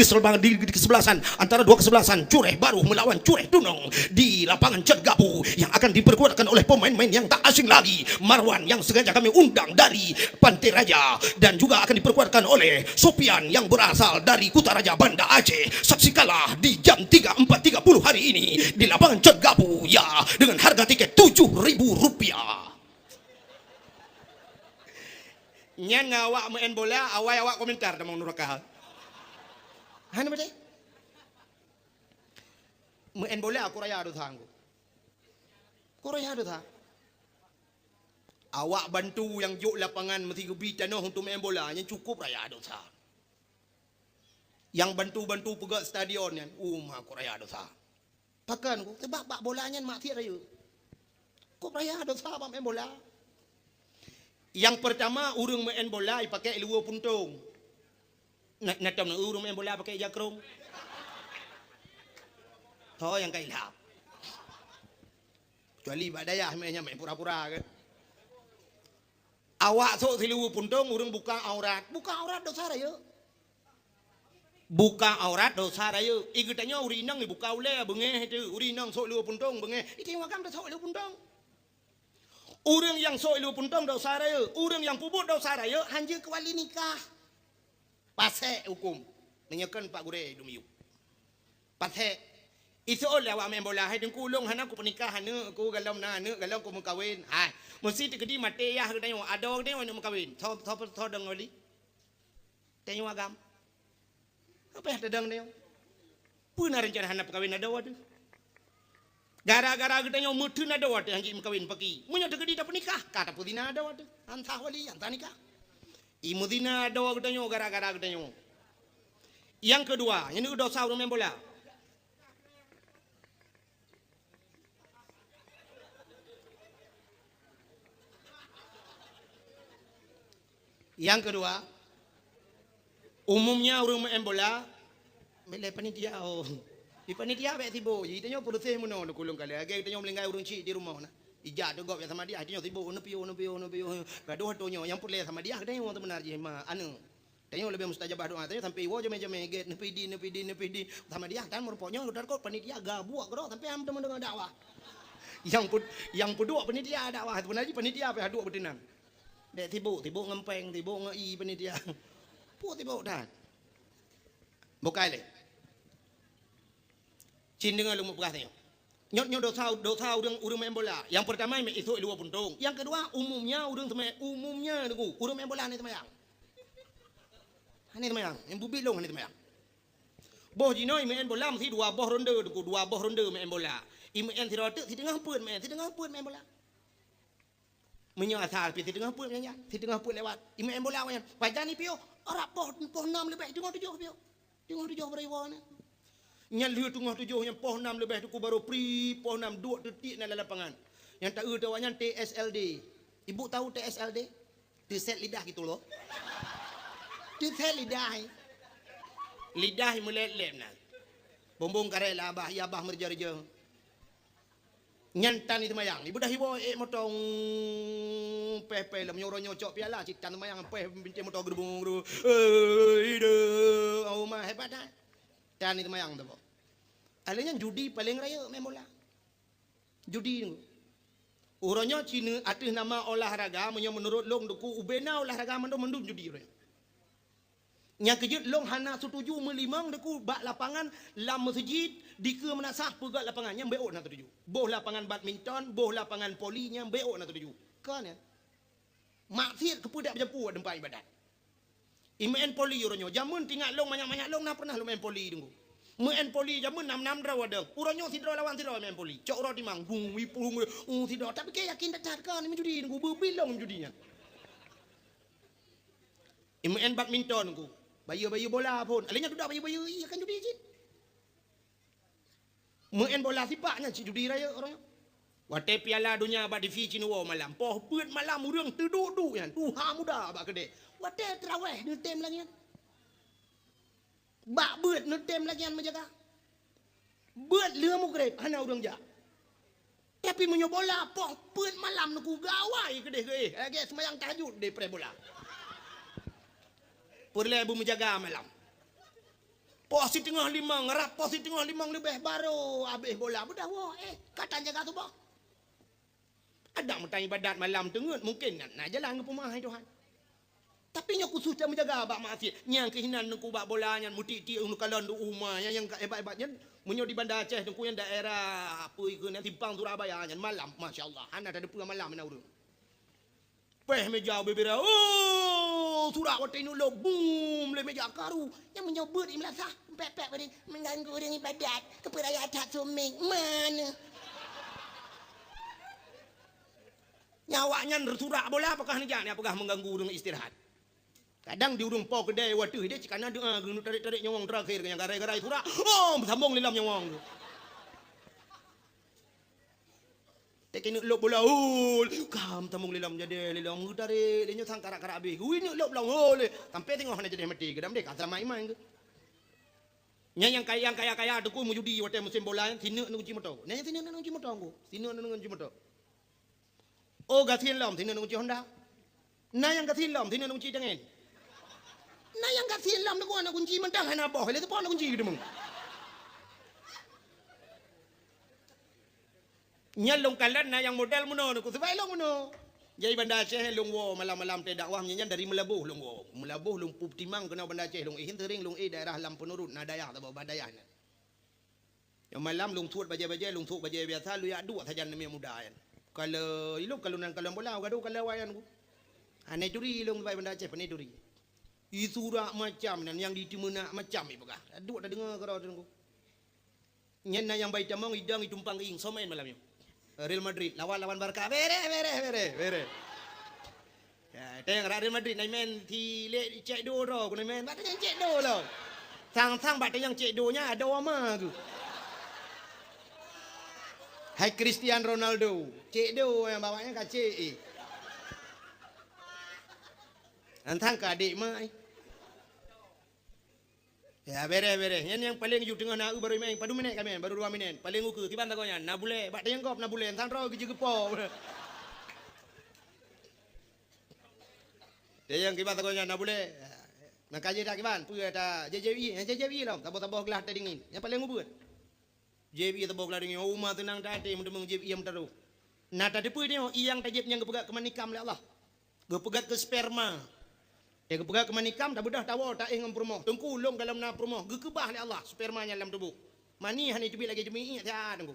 Speaker 1: kesebelasan antara dua kesebelasan Cureh Baru melawan Cureh Dunung di lapangan Cetgabu yang akan diperkuatkan oleh pemain-pemain yang tak asing lagi, Marwan yang sengaja kami undang dari Pantai Raja dan juga akan diperkuatkan oleh Sopian yang berasal dari Kutaraja Banda Aceh. Saksikanlah di jam 4.30 hari ini di lapangan Cetgabu ya dengan harga tiket Rp7.000. Nyan ngawak main bola, awak komentar damang nurakah. Hana bade? Main bola aku raya adu thangku. Aku raya adu thang. Awak bantu yang juk lapangan mesti gebi tanah untuk main bola, yang cukup raya adu thang. Yang bantu-bantu pegak stadion yan, aku raya adu thang. Pakan ku, sebab bak bolanya mak tiada raya. Aku raya adu thang main bola. Yang pertama urang main bola pakai luar puntung. Nak tahu urang main bola pakai jakrung. Oh yang kailap. Kecuali badayah mainnya main pura-pura kan. Awak sok si luar puntung urang buka aurat. Buka aurat dosa raya. Buka aurat dosa raya. Ikutnya urinang buka ule bengeh itu. Urinang sok luar puntung bengeh. Itu yang wakam sok luar puntung. Orang yang sok ilu puntung dosa raya, orang yang pubut dosa raya hanya ke wali nikah. Pasek hukum. Menyekan Pak Gure Dumiyu. Pasek. Itu oleh awak main bola hai dengku ulung hana ku pernikahan ne ku galam na ne galam ku mengkawin. Ha, mesti tegedi mate yah ke tengok ada orang tengok nak mengkawin. Tho deng wali. Tengok agam. Apa yang tedang tengok? Puna rencana hana perkawin ada wadu. Gara-gara kita nyawa mutu nada wate yang kita kawin pagi. Munya tegedi dah pernikah, kata pudina ada wate. Antah wali, antah nikah. Imudina ada kita nyawa gara-gara kita nyawa. Yang kedua, yang ini dosa orang main bola. Yang kedua, umumnya orang main bola, boleh panitia di panitia baik tibo. Jadi tanya produsen mana nak kulung kali. Agak tanya melenggai urang cik di rumah na. Ijat tu gop yang sama dia. Tanya tibo ono pio. Gaduh tonyo yang pulih sama dia. Tanya orang benar je mah anu. Tanya lebih mustajabah doa. Tanya sampai wo jam-jam get nepi di sama dia kan merupakannya udah kok panitia gabuak kau sampai am teman dengan dakwah. Yang kedua panitia dakwah sebenarnya panitia apa dua betenan. Dek tibo ngempeng, tibo ngei panitia. Pu tibo dah. Bukai le. Cin dengan lu berkah tanya. Nyot dosa urang main bola. Yang pertama itu luar puntung. Yang kedua umumnya urang main bola ni temayang. Hani temayang, yang bubi long hani temayang. Boh jinoi main bola mesti dua boh ronde tu, dua boh ronde main bola. Imen si rote si tengah pun main bola. Menyo asal pi si tengah pun nyanyi, si tengah pun lewat. Imen bola main. Pajan ni pio, ora boh 6 lebih tengah 7 pio. Tengah 7 beriwa ni. Nyan liu tengah 7 yang poh 6 lebih tu ku baru pri poh 6 dua detik na lapangan. Yang tak tu awaknya TSLD. Ibu tahu TSLD? Set lidah gitu loh. Set lidah. Lidah melelep nak. Bombong karela abah ya abah merja-reja. Nyantan itu mayang. Ibu dah hibo motong pepe lam nyoro nyocok piala citan mayang pe binti motor gerbung. Ide au mah hebat dah. Tan itu mayang tu. Alanya judi paling raya main bola. Judi tu. Orangnya Cina atas nama olahraga menurut long duku ubena olahraga mendum judi orang. Yang kejut long hana setuju melimang deku bak lapangan lam masjid dike menasah pegak lapangan yang beok nak setuju. Boh lapangan badminton, boh lapangan poli yang beok nak setuju. Kan ya? Maksiat kepudak berjampu tempat ibadat. Main poli orangnya jamun tinggal long banyak-banyak long nak pernah lo main poli tunggu. Main poli jamun 6 draw ada. Orangnya sidra lawan sidra main poli. Cok ro timang bung wipung sidra tapi ke yakin tak kan ni menjudi tunggu berbilong menjudinya. Main badminton tunggu. Bayu-bayu bola pun. Alihnya tu dah bayu-bayu iya kan judi cik. Main bola sipaknya cik judi raya orangnya. Wate piala dunia bak di Fiji nuwa malam. Poh beut malam urang terduduk yan. Tuha muda bak kedai. Wate terawih ni tem lagi yan. Bak beut ni tem lagi yan menjaga. Beut leu mu grade hana urang jak. Tapi menyo bola poh beut malam nu gawai kedai ke. Lagi semayang tahajud de pre bola. Perlu ibu menjaga malam. Posi tengah 5, ngerap posi tengah 5 lebih baru habis bola. Budak wah, kata jaga tu bah. Ada mentang ibadat malam tengut mungkin nak jalan ke rumah Tuhan. Tapi nya khusus dia menjaga abak masjid. Yang kehinan ku bak bola yang muti-ti unu kalon du umah yang hebat-hebatnya menyo di Bandar Aceh tu yang daerah apa ke nanti Simpang Surabaya yang malam masya-Allah. Ana ada pulang malam mana urang. Peh meja bebera. Oh, surat waktu ini lo boom le meja karu yang menyebut di melasah pepek pada mengganggu dengan ibadat keperayaan tak suming mana nyawanya surat bola apakah ni jangan apakah mengganggu dengan istirahat kadang di urung po kedai waktu dia cikana doa gunu tarik-tarik nyawang terakhir yang garai-garai surat oh sambung dalam nyawang tu tekin lok bola kam tamung lilam jadi lilam ngutare lenyo sang karak-karak habis ini lok bola le sampai tengok hana jadi mati kedam dek asal main ke yang kaya tu ku mujudi waktu musim bola sinu nu kunci motor nanya sinu nu kunci motor ku sinu nu kunci motor oh gatin lam sinu nu kunci Honda na yang gatin lam sinu nu kunci jangan na yang gatin lam tu ku ana kunci mentang hana boh le tu pon kunci gitu mung nyalung kalan na yang model muno ku sebai long muno jadi Bandar Aceh long wo malam-malam te dakwah nyanyi dari Melabuh long wo Melabuh long pup timang kena Bandar Aceh long hintering long daerah Lampung Nurut nadayah ta badayah yang malam long tuat baje-baje long tuat baje biasa lu ya dua saja namanya muda yan kalau ilok kalau nang kalau bola gaduh kalau wayan ku anai duri long bai Bandar Aceh panai duri isura macam dan yang di timuna macam ibu kah dua dah dengar karo ku nyen yang baik jamong idang itumpang ing somain malam yo Real Madrid lawan Barca bere ya teng Real Madrid nai men thi le cek do ro ku nai men bat yang cek do lo sang bat yang cek do nya ada ama tu hai Cristiano Ronaldo cek do yang bawanya ka cek antang ka adik mai ya bere yang paling ujung tengah nak baru main padu minit kami baru 2 minit paling ukur kiban takonya na boleh bak yang gop na boleh entang ro geje gepo dia yang kiban takonya na boleh nak kaje dak kiban pu ada JJB lah tabo gelah tadi dingin yang paling ubut JB tabo gelah dingin rumah tenang tadi mendemung JB yang taru na tadi pu dia yang tajib yang gepegat ke manikam le Allah gepegat ke sperma dia kepegat ke manikam dah bedah tawa tak ingin permoh tengku long dalam na permoh gekebah oleh Allah spermanya dalam tubuh mani hani tebik lagi jemi tak tengku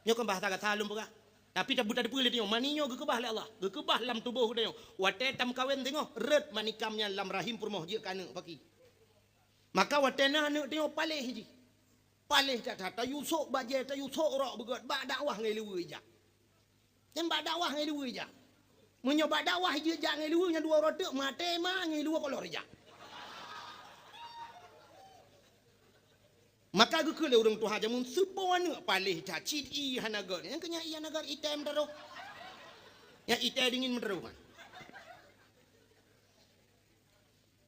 Speaker 1: nyok kan bahasa kata salum pegah Tapi tak buta depa tengok maninyo gekebah le Allah. Gekebah dalam tubuh tengok. Wate tam kawin tengok red manikamnya dalam rahim purmoh je kana baki. Maka wate na anak tengok palih je. Palih tak ta yusuk baje ta yusuk rak begot ba dakwah ngai lewe je. Yang ba dakwah ngai lewe je. Menyoba dakwah je jak ngai lewe nya dua rotek mate ma ngai lewe kolor je. Maka ke le urang Tuhan jamun sepawana palih ta cid i hanagar. Yang kenya i hanagar item daro. Yang item dingin mendaro.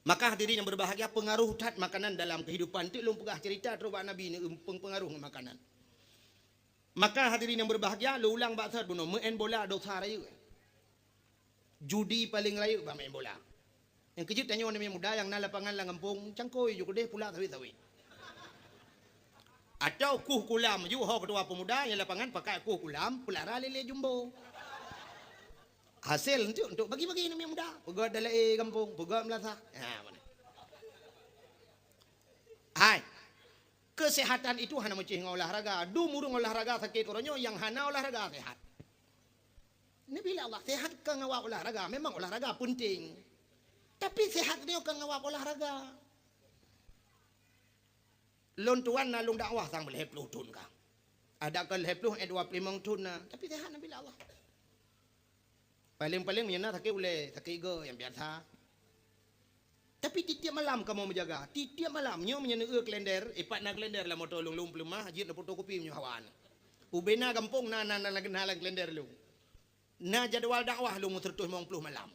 Speaker 1: Maka hadirin yang berbahagia, pengaruh tat makanan dalam kehidupan tu lum pegah cerita terubah Nabi ni pengaruh makanan. Maka hadirin yang berbahagia, lu ulang baksat buno main bola dosa raya. Judi paling raya ba main bola. Yang kejut tanya orang muda yang na lapangan lang kampung cangkoi ju kedeh pula tawi-tawi. Atau kuh kulam ju ho ketua pemuda yang lapangan pakai kuh kulam pula lele jumbo. Hasil untuk bagi-bagi nama muda. Pegat dalam kampung, pegat melasa. Mana? Hai. Kesehatan itu hana macam olahraga. Du murung olahraga sakit koronyo yang hana olahraga sehat. Ini bila Allah sehat ke ngawak olahraga. Memang olahraga penting. Tapi sehat dia ke ngawak olahraga. Lon tuan na long dakwah sang boleh 10 tun ka. Ada ke 10 25 tun na. Tapi sehat Nabi Allah. Paling-paling menyana sakit boleh sakit ke yang biasa. Tapi tiap malam kamu menjaga. Tiap malam nyo menyana kalender, ipat na kalender lah motor long pelemah hajit na fotokopi nyo hawan. Ubena kampung na kenalan kalender lu. Na jadual dakwah lu 130 malam.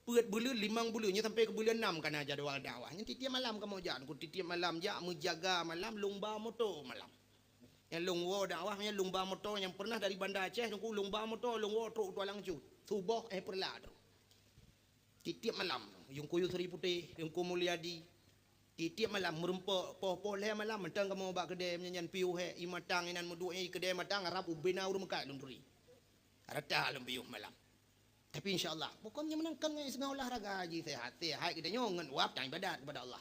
Speaker 1: Puat bulan 5 bulannya sampai ke bulan 6 kana jadual dakwahnya tiap malam kamu jalan ku tiap malam ja menjaga malam lomba motor malam yang longwo dakwahnya lomba motor yang pernah dari Banda Aceh ku lomba motor longwo truk tualang cu tuboh perla tiap malam yung kuyu Seri Putih yung ku Mulyadi tiap malam merempok poh le malam mentang kamu bak kedai menyanyian piu he imatang inan mudu kedai matang arab ubena urung ka lunduri arata alam piu malam. Tapi insyaAllah, pokoknya menangkan dengan olahraga haji sehat. Sehat kita nyon wap dan ibadat kepada Allah.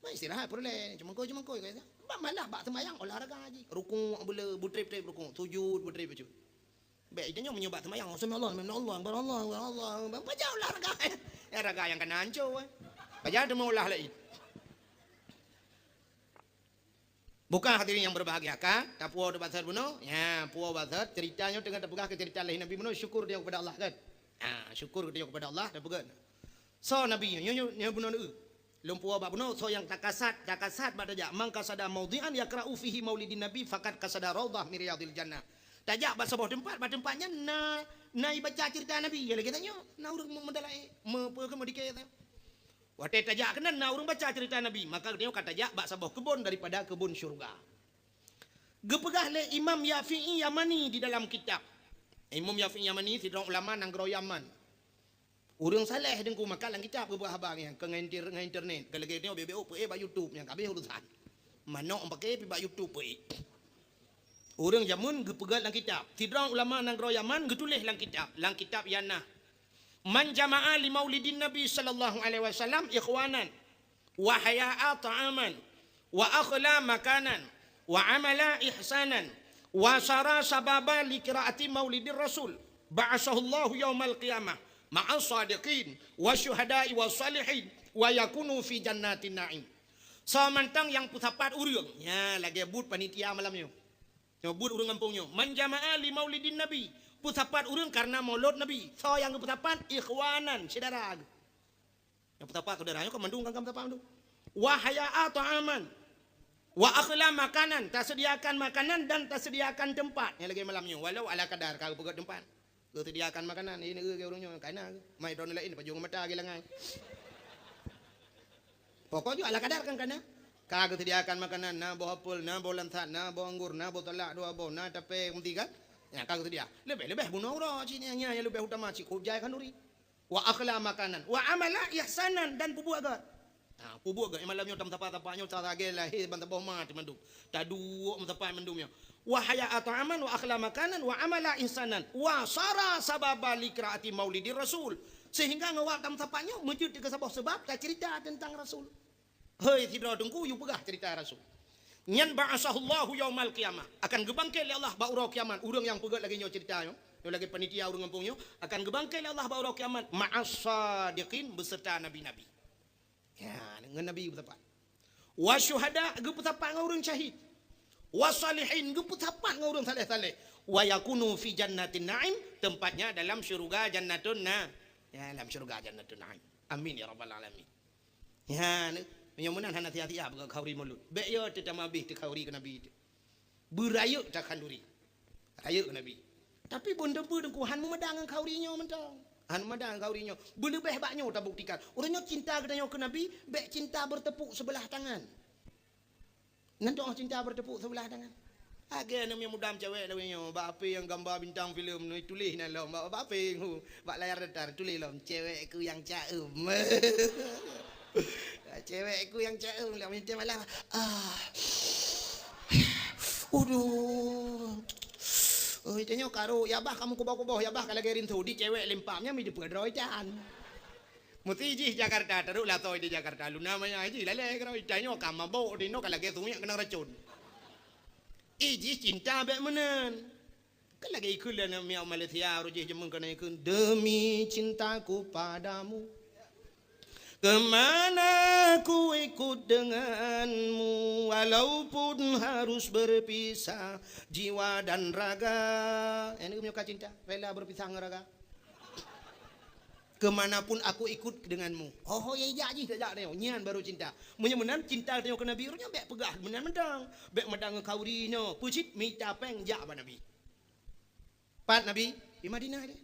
Speaker 1: Mai istirahat boleh, cuma kau kata. Malah bak sembahyang olahraga haji. Rukuk boleh, butrip rukuk, sujud butrip baju. Baik kita nyon menyobat sembahyang. Subhanallah, Allah. Baca olahraga. Olahraga yang kena hancur. Baca demo olah lain. Bukan hadirin yang berbahagia kan? Tak puas debat saya bunuh. Ya, puas bahat ceritanya dengan terpegah ke cerita lain Nabi bunuh syukur dia kepada Allah kan. Syukur dia kepada Allah dan pegan. So Nabi nyo bunuh nu. Lum puas bab bunuh so yang takasat pada jak mangka sada maudhi'an yaqra'u fihi maulidin nabi faqad kasada raudhah min riyadil jannah. Tajak bab sebuah tempat, pada tempatnya na baca cerita Nabi. Ya lagi tanya, na urang mendalai ke modikai. Waktu tajak kena na urang baca cerita Nabi, maka dia kata tajak bak sebuah kebun daripada kebun syurga. Gepegah le Imam Yafi'i Yamani di dalam kitab. Imam Yafi'i Yamani sidang ulama nang gero Yaman. Urang saleh dengku maka lang kitab gepegah abang yang ke internet. Kalau dia BBO pe ba YouTube yang kabeh urusan. Manok pakai pi ba YouTube pe. Urang jamun gepegah lang kitab. Sidang ulama nang gero Yaman getulis lang kitab yana. Man jama'a li maulidin Nabi sallallahu alaihi wasallam ikhwanan wa haya'a ta'aman wa akhla makanan wa amala ihsanan wa sara sababa li qiraati maulidir rasul ba'asahu Allah yaumal qiyamah ma'a sadiqin wa syuhada'i wa salihin wa yakunu fi jannatin na'im. Samantang yang pusapat urang ya lagi but panitia malamnya. Nyobut urang kampungnya man jama'a li maulidin Nabi pusapat urang karena maulud Nabi. So yang pusapat ikhwanan saudara. Yang pusapat saudaranya kok mendung kang pusapat tu. Wa haya'a ta'aman wa akhla makanan, tak sediakan makanan dan tak sediakan tempat. Yang lagi malamnya walau ala kadar kau pegat tempat. Kau sediakan makanan ini ke urangnya kana mai don lain pajung mata gilangan. Pokoknya ala kadar kan kana. Kau sediakan makanan na buah apel, na buah lantat, na buah anggur, na buah talak, dua buah, na tape mentiga. Ya kagak dia. Lebih bunuh orang sini yang lebih utama cik jaya kanuri. Wa akhla makanan, wa amala ihsanan dan pubu agak. Pubu agak malamnya tam tapa-tapanya tarage lahir bantabah mati mendum. Tadu mentapai mendumnya. Wa haya'a ta'aman wa akhla makanan wa amala ihsanan wa sara sababa liqraati maulidir rasul. Sehingga ngawak tam tapanya mujud ke sebuah sebab tak cerita tentang rasul. Hei tidak dengku you pegah cerita rasul. Nyan ba'asahullahu yaumal qiyamah. Akan gebangkit oleh Allah ba'ura kiamat. Urang yang pegat lagi nyo cerita yo. Yo lagi panitia urang kampung yo. Akan gebangkit oleh Allah ba'ura kiamat. Ma'as-sadiqin beserta nabi-nabi. Ya, dengan nabi bertepat. Wa syuhada ge bertepat dengan urang syahid. Wa salihin ge bertepat dengan urang saleh-saleh. Wa yakunu fi jannatin na'im, tempatnya dalam syurga jannatun na. Ya, dalam syurga jannatun na'im. Amin ya rabbal alamin. Ya, menyamunan hana hati-hati abang kauri mulut. Bek yo tetap mabih te kauri ke nabi. Berayuk tak kanduri. Rayuk ke nabi. Tapi benda dengku han memedang kaurinya mentang. Han memedang kaurinya. Belebeh baknya tak buktikan. Orangnya cinta ke nabi, bek cinta bertepuk sebelah tangan. Nanti orang cinta bertepuk sebelah tangan. Agak namanya mudam cewek lawanya. Bak apa yang gambar bintang filem ni tulis nak lah. Bak apa yang bak layar datar tulis lah. Cewekku yang caem. Cewekku yang caem lah minta malam. Aduh. Oh, tanya karo, ya bah kamu kubah-kubah, ya bah kalau gerin tu di cewek lempamnya mi dipedroi dan. Mesti ji Jakarta terus lah toy di Jakarta. Lu namanya ji lale karo tanya kamu bawa di no kalau getunya kena racun. Iji cinta bek menen. Kan lagi ikut lah nama Malaysia rojih jemeng kena ikut demi cintaku padamu. Kemana ku ikut denganmu, walaupun harus berpisah jiwa dan raga. Ini menyuka cinta, rela berpisah dengan raga. Kemanapun aku ikut denganmu. Oh ya iya ji tak ada nyan baru cinta. Menyemenan cinta tengok ke Nabi nya bek pegah menan mendang. Bek medang kaurinya. Pucit mita peng jak ba Nabi. Pat Nabi di Madinah dia.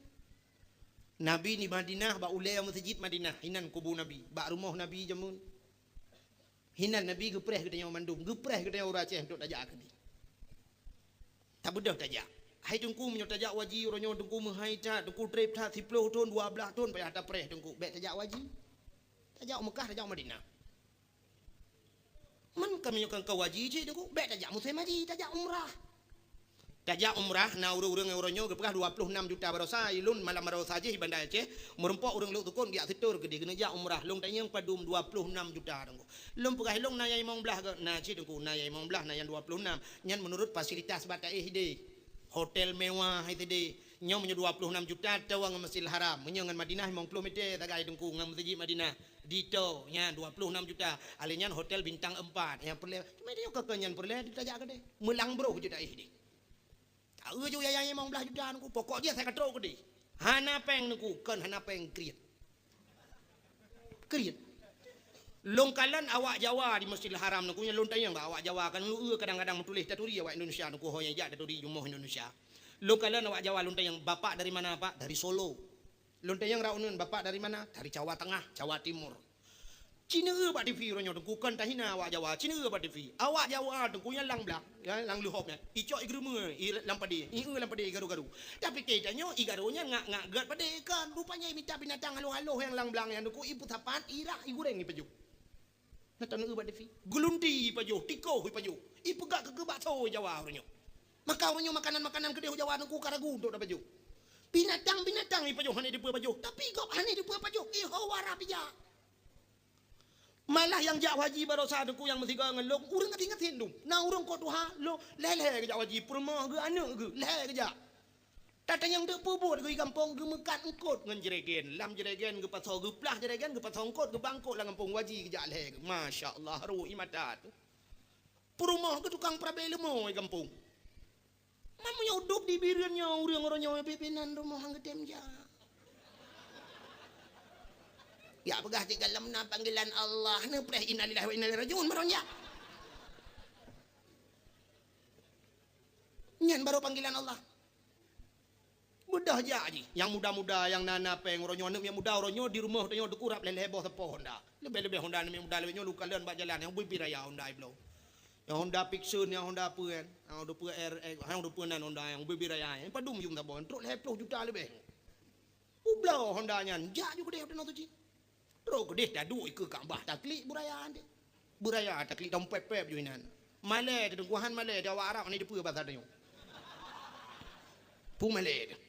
Speaker 1: Nabi di Madinah ba ulai masjid Madinah hinan kubur Nabi. Ba rumah Nabi jamun. Hinan Nabi gepreh ke tengok mandum, gepreh ke tengok orang Aceh untuk tajak ke ni. Tak bedah tajak. Hai tungku menyo tajak waji ronyo tungku menghai ta tungku trip ta 10 tahun 12 tahun payah ta preh tungku bek tajak waji. Tajak Mekah tajak Madinah. Man kami nyokang ke waji je tungku bek tajak Musim Haji tajak umrah. Tajak umrah na urang-urang ronyo gepekah 26 juta barosa ilun malam barosa je di Bandar Aceh merempok urang luk tukun dia situr gede kena jak umrah long tanyang padum 26 juta tungku. Lum pegah long na yai mong belah na je tungku na yai mong belah na yang 26 nyan menurut fasilitas batai hide. Hotel mewah itu deh. Nyom punya 26 juta tawang Masjidil Haram. Menyangan Madinah 50 meter tagai dengku ngam masjid Madinah. Dito nya 26 juta. Alinyan hotel bintang 4. Yang perle. Cuma dia kekenyan perle ditajak ke deh. Melang bro je dah deh. Tahu je yang mau belah juta dengku. Pokok dia saya katro ke deh. Hana peng dengku kan hana peng kriat. Kriat. Longkalan awak Jawa di Masjidil Haram nak punya lontayang ba awak Jawa kan lu kadang-kadang menulis taturi awak Indonesia nak hoya jak taturi jumuh Indonesia. Longkalan awak Jawa lontayang bapak dari mana Pak? Dari Solo. Lontayang raunan bapak dari mana? Dari Jawa Tengah, Jawa Timur. Cina ba TV ronyo dengku kan tahina awak Jawa. Cina ba TV. Awak Jawa dengku yang lang blak, ya lang luhopnya. Icok igrume, lampadi. Ieu lampadi garu-garu. Tapi kitanya igarunya ngak gat pade kan rupanya minta binatang halo-halo yang lang blang yang dengku ibu tapan irah igureng ni pejuk. Natan ubat defi gulundi pajo tiko hui pajo ipegak ke bakso Jawa orangnya maka orangnya makanan-makanan kedai Jawa nungku karagu untuk dah pajo binatang-binatang ni pajo hane depa pajo tapi gop hane depa pajo iho wara pija malah yang jak haji barosa deku yang mesti gangan long urang ingat hindung na urang ko tuha lo lele ke jak haji permah ke anak ke lele ke jak tatang yang dek pubut ke kampung ke mekat engkot ngan jeregen lam jeregen ke pasau ke plah jeregen ke pasau engkot ke bangkot lah kampung waji ke jak leh masya-Allah ru imadat perumah ke tukang prabe lemo ke kampung mamanya uduk di biriannya urang-orangnya pimpinan rumah hang gedem ja ya pegah di dalam panggilan Allah ne preh innalillahi wa inna ilaihi rajiun maronya nyan baru panggilan Allah. Mudah aja ji. Yang muda-muda yang nana peng ronyo anu yang muda ronyo di rumah tanya dekurap lele boh sepo Honda. Lebih-lebih Honda ni muda lebih nyolu kalian bak jalan yang bui raya Honda iblo. Yang Honda Pixun yang Honda apa kan? Yang Honda RX, yang Honda nan Honda yang bui raya. Yang padum yung tabon. Truk 10 juta lebih. Ublo Honda nyan. Ja juga deh tu ji. Truk gede dah duit ke Kaabah taklik burayaan deh. Buraya taklik dompet-pep juinan. Malay tu kuhan Malay Jawa Arab ni depu bahasa dia. Pu Malay.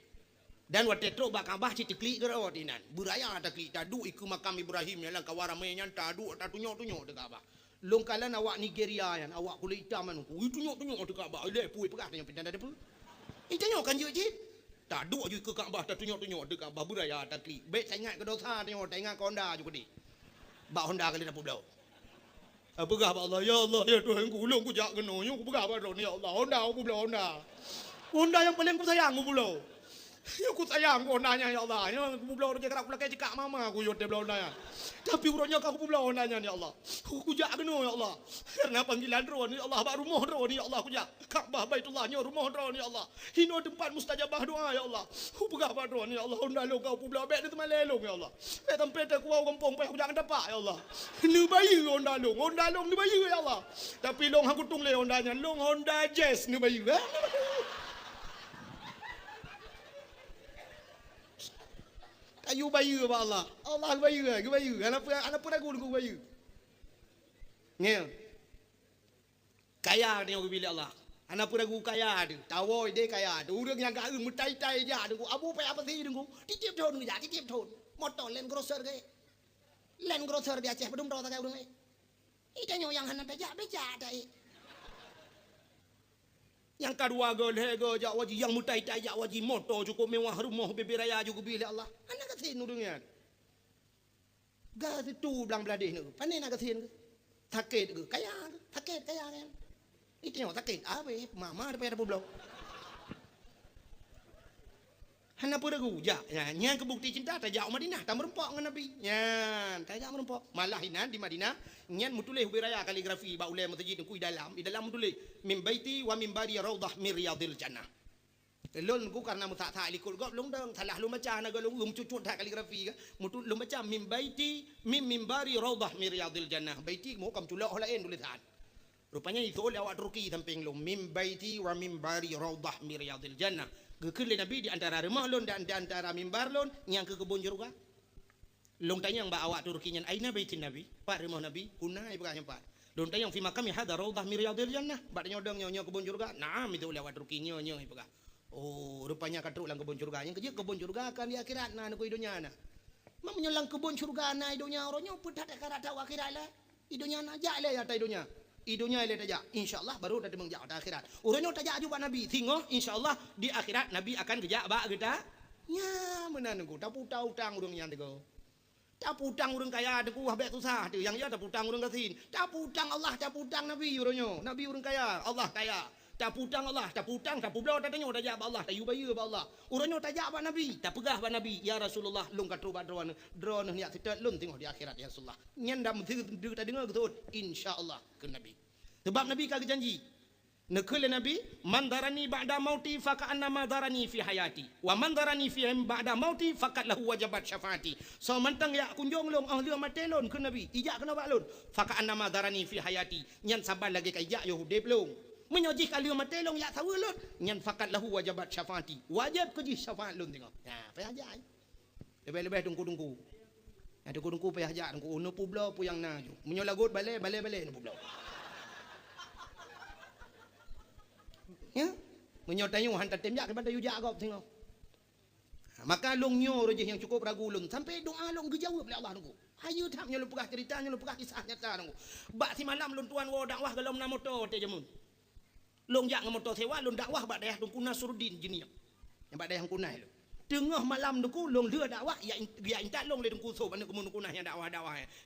Speaker 1: Dan waktu itu bakal bah citi klik gerau dinan. Buraya ada klik tadu iku makam Ibrahim yang lang kawara menyan tadu tatunyok dekat bah. Long kalan awak Nigeria yan, awak kulit hitam anu. Tunjuk tu Kaabah. Ile pui pegah tanya pindah ada apa? Tengok kan je. Tak duk je ke Kaabah tak tunjuk de Kaabah budaya takli. Baik saya ingat ke dosa tengok tak ingat ke Honda juga di. Bak Honda kali dah pulau. Pegah ba Allah ya Allah ya Tuhan ku long ku jak kena ku pegah ba ya Allah Honda aku pulau Honda. Honda yang paling ku sayang ku pulau. Aku sayang Hondanya ya Allah. Aku pulau dia kerak pula cekak mama aku yo de pulau Honda. Tapi urangnya aku pulau Hondanya ya Allah. Aku jak kena ya Allah. Karena panggilan drone ya Allah ba rumah drone ya Allah aku jak. Kaabah Baitullahnya rumah drone ya Allah. Hino tempat mustajabah doa ya Allah. Aku pegah ba drone ya Allah Honda lo kau pulau bek tu malelong ya Allah. Bek tempat aku au kampung pe aku jangan dapat ya Allah. Ni bayi Honda long ni bayi ya Allah. Tapi long aku tung le Hondanya long Honda Jazz ni bayi. Kayu bayu ba Allah. Allah bayu. Anak ragu ku bayu. Ngel. Kaya ni aku bila Allah. Anak ragu kaya ada. Tahu dia kaya ada. Urang yang gak mutai-tai je ada. Abu pe apa sih dengu. Titip thon ke titip thon. Motor Land Cruiser ke. Land Cruiser di Aceh belum tahu tak urang ni. Itanya yang hana beja dai. Yang kedua gol jak waji yang mutai jak waji motor cukup mewah rumah bebe raya juga bila Allah. Anak kasin nudungnya. Gas itu belang beladih ni. Pandai nak kasin ke? Sakit ke? Kaya ke? Sakit kaya kan? Itu yang sakit. Apa? Mama ada payah pulau. Hana pun ragu. Jak. Yang kebukti cinta tajak Madinah. Tak merempak dengan Nabi. Yang tajak merempak. Malah hinan di Madinah. Yang mutulih beraya kaligrafi. Ba ulai masjid ku dalam. Di dalam mutulih. Min baiti wa min bari raudah min riyadil jannah. Lon ku karena mutak tak likul gop long dang salah lu macam nak long cucut tak kaligrafi ke. Mutul lu macam min baiti min bari raudah min riyadil jannah. Baiti mu kam tulak lain tulisan. Rupanya itu oleh awak Turki samping lu min baiti wa min bari raudah min riyadil jannah. Kekele Nabi di antara rumah lon dan di antara mimbar lon yang ke kebun jeruk. Long tanya mbak awak Turki nyan aina baitin Nabi? Pak rumah Nabi kunai bekahnya pak. Long tanya fi makam hada raudah min riyadil jannah. Bak nyodong nyonya kebun jeruk. Naam itu oleh awak Turki nyonya bekah. Oh rupanya katruk lang kebun jeruk. Yang kerja kebun jeruk akan di akhirat na ko idonya na. Mam menyelang kebun jeruk na idonya orangnya pedat karat tahu akhirat lah. Idonya na jak le ya ta idonya. Idonya ile tajak insyaallah baru dah mengjak di akhirat. Urangnya tajak juga Nabi tengok insyaallah di akhirat Nabi akan kejak bak kita. Ya menan ku tak utang urang yang tego. Tak utang urang kaya deku habek susah tu yang ya tak utang urang kasin. Tak utang Allah tak utang Nabi urangnya. Nabi urang kaya, Allah kaya. Tak utang Allah, tak utang tak pulau tak tengok tajak ba Allah, tak yubayu ba Allah. Urangnya tajak ba Nabi, tak pegah ba Nabi. Ya Rasulullah lung katru ba drone ni atik lun tengok di akhirat ya Rasulullah. Nyen dah tak dengar gitu insyaallah ke Nabi. Sebab Nabi kagak janji. Nekul Nabi, man darani ba'da mauti faka'annama darani fi hayati. Wa man darani fi ba'da mauti faqad lahu wajabat syafaati. So mantang ya kunjung long ahli matelon ke Nabi. Ijak kena baklon. Faka'annama darani fi hayati. Nyan sabar lagi ka ijak yo hudep long. Menyojih kali matelong ya sawulun. Nyan faqad lahu wajabat syafaati. Wajib ke syafaat lun tengok. Ha, payah ajak. Lebih-lebih tungku-tungku. Ada tungku payah ajak tungku. Ono publau pu yang na ju. Menyolagot balik no publau. Ya, menyotayu hantar temjak kepada yujak kau tengok. Maka long nyo rejeh yang cukup ragu lun sampai doa long dijawab oleh Allah nunggu. Hayu tak nyeluk pegah ceritanya lu pegah kisah nyata nunggu. Bak si malam lun tuan wo dakwah galom na motor te jamun. Long jak motor sewa lun dakwah bak dayah dungku Nasruddin jeniak. Yang bak dayah kunai lu. Tengah malam dungku long leur dakwah ya intat long le dungku so bana kemun kunah yang dakwah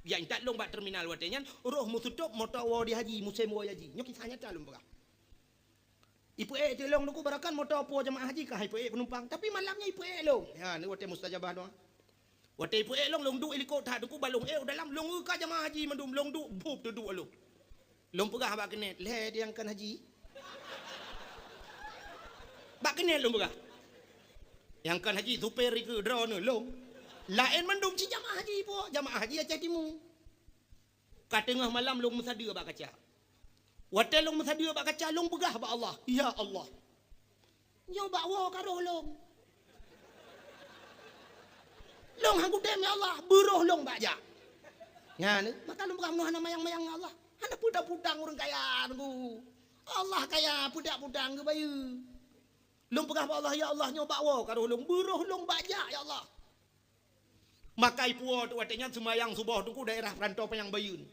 Speaker 1: ya intat long bak terminal watenyan roh musutup motor wo di haji musim wo haji. Nyok kisah nyata lun pegah. Ipu tolong aku barakan motor apa jemaah haji kah ipu penumpang tapi malamnya ipu long ya ni wate mustajabah doa wate ipu long long du helikopter aku balong dalam long ka jemaah haji mendum long du bup tu du long pegah bak kenet le dia kan haji bak kenet long pegah yang kan haji super ke drone long lain mendum si jemaah haji po jemaah haji Aceh Timur kat tengah malam long musada bak kaca Watel long masadia bak kaca long pegah bak Allah. Ya Allah. Nyo bak wo karo long. Long hang kudem ya Allah, beroh long bak ja. Ya ni, maka long pegah nama mayang-mayang Allah. Hana pudang-pudang urang kaya nunggu. Allah kaya pudak-pudang ke bayu. Long pegah bak Allah ya Allah nyo bak wo karo long, beroh long bak ja ya Allah. Maka ipu tu watenya semayang subuh tu daerah perantau Panyang Bayun.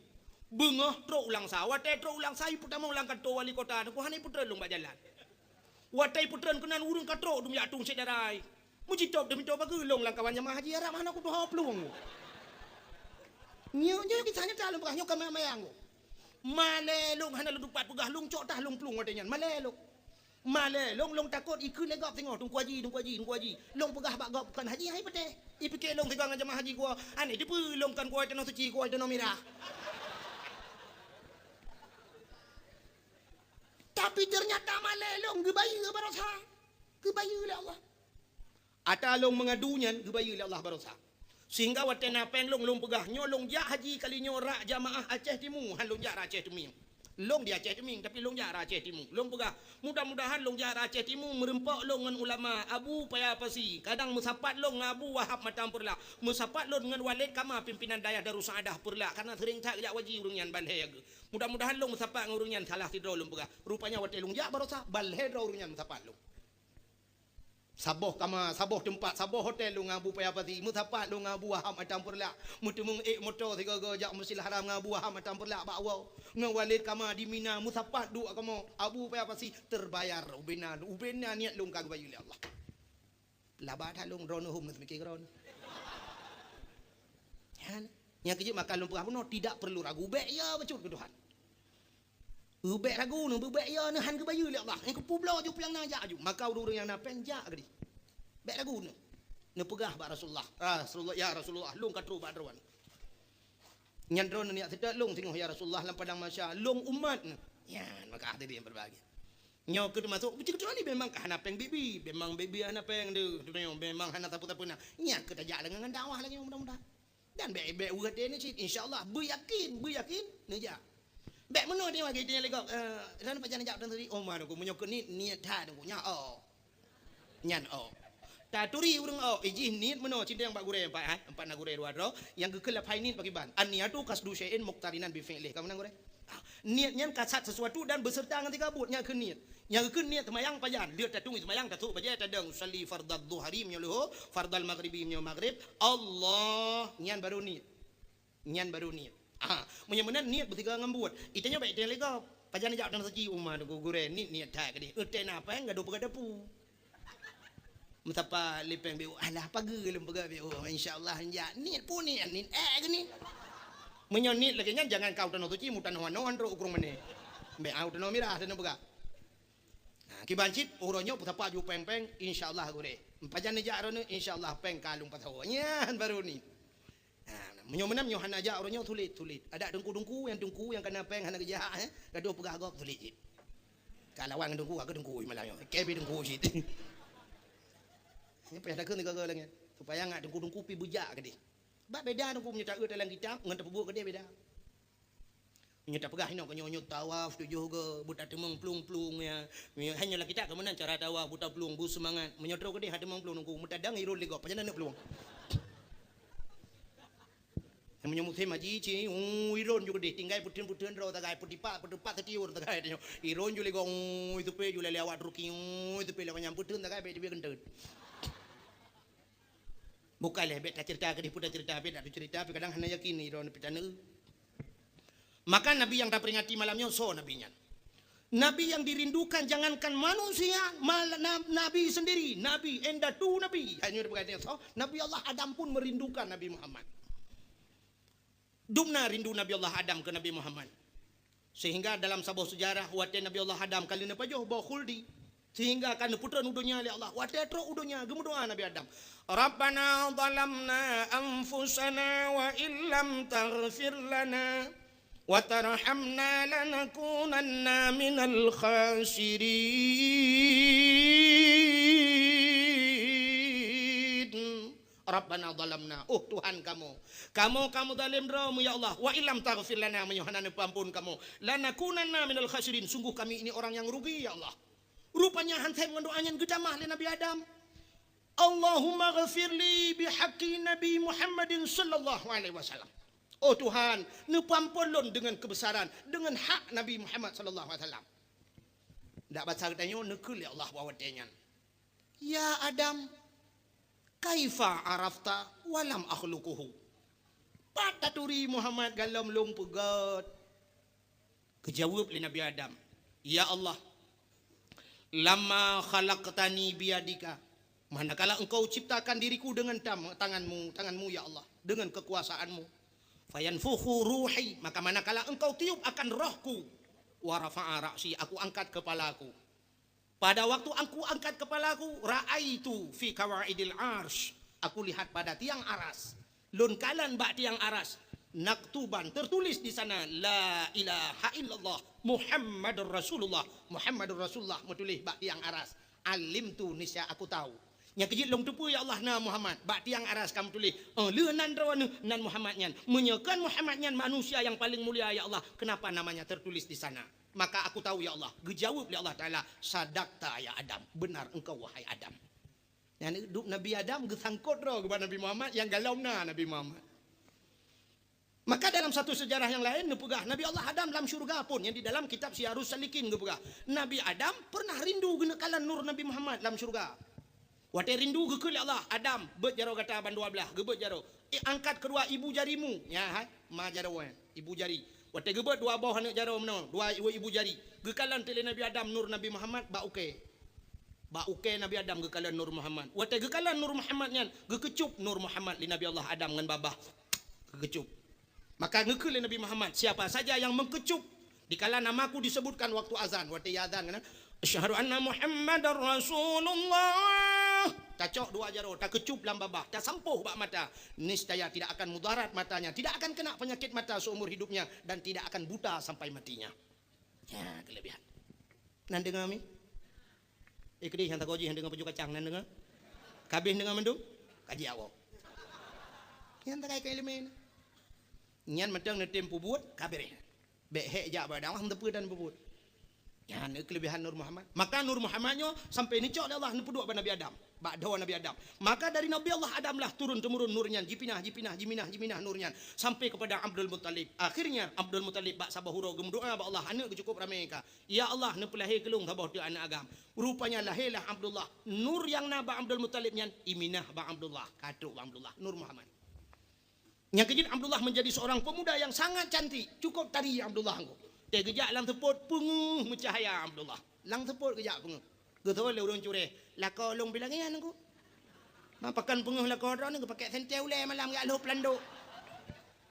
Speaker 1: Bengah tro ulang sa, watai tro ulang sa pertama ulang kato wali kota, ku hanai putran long bajalan. Watai putran kenan urung katro dum ya tung sedarai. Mujitop demi toba gelong lang kawan jamaah haji arab mana ku doh plung. Nyo kisahnya talung pegah nyo kama mayang. Malelong hana ludupat pegah lung cok tah lung plung watenyan malelong. Malelong long takut ikut legap tengok tungku haji. Long pegah bak gap kan haji hai pete. Ipikir long tegang jamaah haji gua. Ane dia pelong kan kuai tenang suci kuai tenang merah. Tapi ternyata malelong gebaya barosa. Gebaya oleh Allah. Atalong mengadunya gebaya oleh Allah barosa. Sehingga watena penglong long pegah nyolong ja haji kali nyorak jamaah Aceh Timur han long ja Aceh Timur. Long di Aceh Timur tapi long ja Aceh Timur. Long pegah mudah-mudahan long ja Aceh Timur merempak long dengan ulama Abu Payapasi. Kadang musapat long Abu Wahab Matam Perla. Musapat long dengan Walid Kama pimpinan dayah Darussadah Perla karena sering tak jak waji urungan balheg. Mudah-mudahan long musapat dengan urungan salah tidro long pegah. Rupanya wate long ja barosa balheg urungan musapat long. Saboh kama, saboh tempat, saboh hotel lu ngabu payapati, mutapat lu ngabu Wahab Matam Perla, mutemung motor tiga jak Masjidil Haram ngabu Wahab Matam Perla bawa, ngawalid kama di Mina, mutapat du kama Abu Payapati terbayar ubena niat lu kag bayu Allah. Labat halung rono hum mikir ron. Kan? Yang kejut makan lumpur apa tidak perlu ragu bek ya becut keduhan. Ubek ragu nu ubek ya ne han ke bayu le Allah. Yang kupublo ju pulang na ja ju. Maka urang yang napeng ja gadi. Bek ragu nu. Ne pegah ba Rasulullah. Rasulullah ya Rasulullah lung katru ba derwan. Nyandron ni tidak lung tengok ya Rasulullah lam padang masya lung umat. Ya maka tadi yang berbagi. Nyo ke masuk betul ni memang hana peng bibi, memang bibi hana peng de. Memang hana tapu-tapuna. Nya ke tajak dengan dakwah lagi mudah-mudahan. Dan bek urat ni insyaallah beryakin ne ja. Bek mana dia bagi dia legok sana pajan jak dan tadi oh mana ku menyokot ni niat dah ku nya nyan ta turi urang iji niat mana cinta yang bak gure empat na gure dua yang gekel pai niat bagi ban an niatu kasdu syai'in muqtarinan bi fi'li kamu nang gure niat nyan kasat sesuatu dan beserta dengan kabut nya ke niat yang ke niat temayang pajan dia tatung temayang tatu pajan tadang usalli fardad dhuhri menyeluh fardal maghribi menyeluh maghrib Allah nyan baru niat menyemenan niat bertiga ngambuat itanya baik dia lega pajan jak dan saji umma tu gure niat tak kadi uten apa yang gado pegadapu metapa lipeng be alah pagi lem pega be insyaallah ya niat pun niat gini menyon niat lagi nya jangan kau tanah suci mutan hoan ro ukur mene be au tanah mirah tanah pega kibancit uronyo betapa ju peng insyaallah gure pajan jak ro insyaallah peng kalung patawanya baru ni menyomenam nyo hana ja orangnya tulit ada dengku yang kena peng hana geja gaduh pegah gop tulit kalawan dengku ka dengku malah kebe dengku sit ni payah dakeun gagal lagi supaya ngak dengku pi bujak gede ba beda dengku menyetak dalam kitab ngan tebuh gede beda menyetak pegah hino ka nyonyot tawaf tujuh ge buta temeng plung ya hanya lah kita kemenan cara tawaf buta plung bu semangat menyotro gede hade meng plung dengku mutadang irul legop pajan nak plung yang menyambut saya maji ci iron juga deh tinggal putun ro tagai putipa tetiur tagai dia iron juga gong itu pe juga lewat ruki itu pe lewat nyambutun tagai be dia gendut bukan leh bet cerita ke diputar cerita bet ada cerita tapi kadang hanya yakin iron pitana maka nabi yang tak peringati malamnya nabinya nabi yang dirindukan jangankan manusia nabi sendiri nabi endatu nabi hanya berkata nabi Allah Adam pun merindukan Nabi Muhammad. Dumna rindu Nabi Allah Adam ke Nabi Muhammad. Sehingga dalam sebuah sejarah wate Nabi Allah Adam kali ni pajoh bawa khuldi. Sehingga kan putra nudunya oleh Allah. Wate tro udunya gemu doa Nabi Adam. Rabbana zalamna anfusana wa illam taghfir lana wa tarhamna lanakunanna minal khasirin. Rabbana zalamna Tuhan kamu zalim ramu ya Allah wa illam taghfir lana menyuhanana ampun kamu lanakunanna minal khasirin sungguh kami ini orang yang rugi ya Allah rupanya hantai mendoanya gedamah li Nabi Adam Allahumma ghafirli bihaqqi Nabi Muhammadin sallallahu alaihi wasallam Tuhan nepampolon dengan kebesaran dengan hak Nabi Muhammad sallallahu alaihi wasallam ndak baca katanya nekul ya Allah bawatenyan ya Adam kaifa arafta walam akhluquhu pataturi Muhammad galam lom pegat Kejawab oleh Nabi Adam, ya Allah, lama khalaqtani biyadika, manakala engkau ciptakan diriku dengan tanganmu ya Allah, dengan kekuasaanmu. Fayanfukhu ruhi, maka manakala engkau tiup akan rohku, wa rafa'a ra'si, aku angkat kepalaku. Pada waktu aku angkat kepalaku, ra'aitu fi kawaidil arsh, aku lihat pada tiang aras, lunkalan bak tiang aras, naktuban, tertulis di sana, la ilaha illallah Muhammadur Rasulullah, Muhammadur Rasulullah, metulis bak tiang aras. Alim tu nisya aku tahu. Yang kejit long tupu ya Allah na Muhammad, bak tiang aras kamu tulis, leunan rawan nan Muhammadnya, menyekan Muhammadnya manusia yang paling mulia ya Allah. Kenapa namanya tertulis di sana? Maka aku tahu ya Allah. Dijawab oleh Allah Taala, sadaqta ya Adam, benar engkau wahai Adam. Yang hidup Nabi Adam gesangkut roh kepada Nabi Muhammad, yang galau na Nabi Muhammad. Maka dalam satu sejarah yang lain ngepegah Nabi Allah Adam dalam syurga pun, yang di dalam kitab Syiarus Salikin ngepegah Nabi Adam pernah rindu genakalan nur Nabi Muhammad dalam syurga. Wate rindu ke Allah Adam bet jaro kata ban 12 gebet jaro angkat kedua ibu jarimu ya hai ma jaro ibu jari wate gebet dua bawah anak jaro meno dua ibu jari gekalan tele Nabi Adam nur Nabi Muhammad ba uke Nabi Adam gekalan nur Muhammad wate gekalan nur Muhammad nyan gekecup nur Muhammad li Nabi Allah Adam ngan babah gekecup. Maka ngekele Nabi Muhammad, siapa saja yang mengkecup dikala namaku disebutkan waktu azan, wate azan kan, asyhadu anna Muhammadar Rasulullah. Tacok dua jaro, tak kecup dalam babah, tak sampuh bak mata. Niscaya tidak akan mudarat matanya, tidak akan kena penyakit mata seumur hidupnya, dan tidak akan buta sampai matinya. Ya, kelebihan. Nan dengar mi? Ikri yang tak koji yang dengar peju kacang nan dengar. Kabeh dengar mendung? Kaji awak. Yang tak kaya elemen. Nyan matang na tempo buat kabeh. Bek hek jak badang Allah tepu dan bubut. Ya, ini kelebihan Nur Muhammad. Maka Nur Muhammadnya sampai ni cok Allah nepeduk pada Nabi Adam. Bak dawa Nabi Adam. Maka dari Nabi Allah Adam lah turun temurun nurnya, jiminah nurnya sampai kepada Abdul Muttalib. Akhirnya Abdul Muttalib bak sabah huro gemdoa ba Allah anak cukup ramai ka. Ya Allah ne pelahir kelung sabah dia anak agam. Rupanya lahirlah Abdullah. Nur yang naba Abdul Muttalib nyan iminah ba Abdullah, katuk ba Abdullah, Nur Muhammad. Yang kejin Abdullah menjadi seorang pemuda yang sangat cantik. Cukup tadi Abdullah engko. Dia kejak lang teput penguh mencahaya Abdullah. Lang teput kejak penguh. Getol le urang cure. Lako long bilang yan engko. Mapakan penguh lako ron engko pakai sentel le malam gak lo pelando.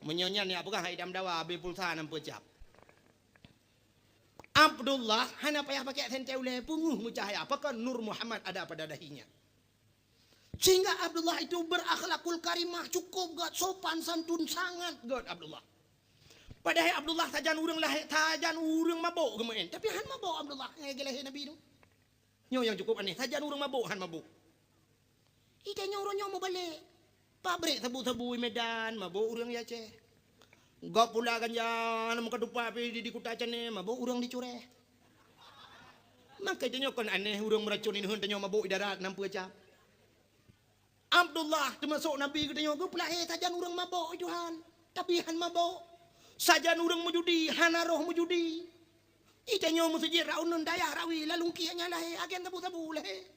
Speaker 1: Menyonya ni apakah haidam dawa be pulsa nam pecap. Abdullah hana payah pakai sentel le penguh mencahaya. Apakah Nur Muhammad ada pada dahinya. Sehingga Abdullah itu berakhlakul karimah, cukup gak sopan santun sangat gak Abdullah. Padahal Abdullah tajan urang lahir, tajan urang mabuk gemain. Tapi han mabuk Abdullah ngege lahir Nabi itu. Nyo yang cukup aneh, tajan urang mabuk han mabuk. Ita nyo mau balik. Pabrik tabu-tabu Medan, mabuk urang ya Aceh. Gak pula ganja nam kadupa pi di kota Aceh mabuk urang dicureh. Maka itu nyo kan aneh urang meracunin hun tanyo mabuk darat nam pecah. Abdullah termasuk Nabi katanya go pelahir tajan urang mabuk itu han. Tapi han mabuk. Sajan urang mujudi, hana roh mujudi. Itanya musjid raunun dayah rawi lalungki hanya lahir agen tabu-tabu lahir.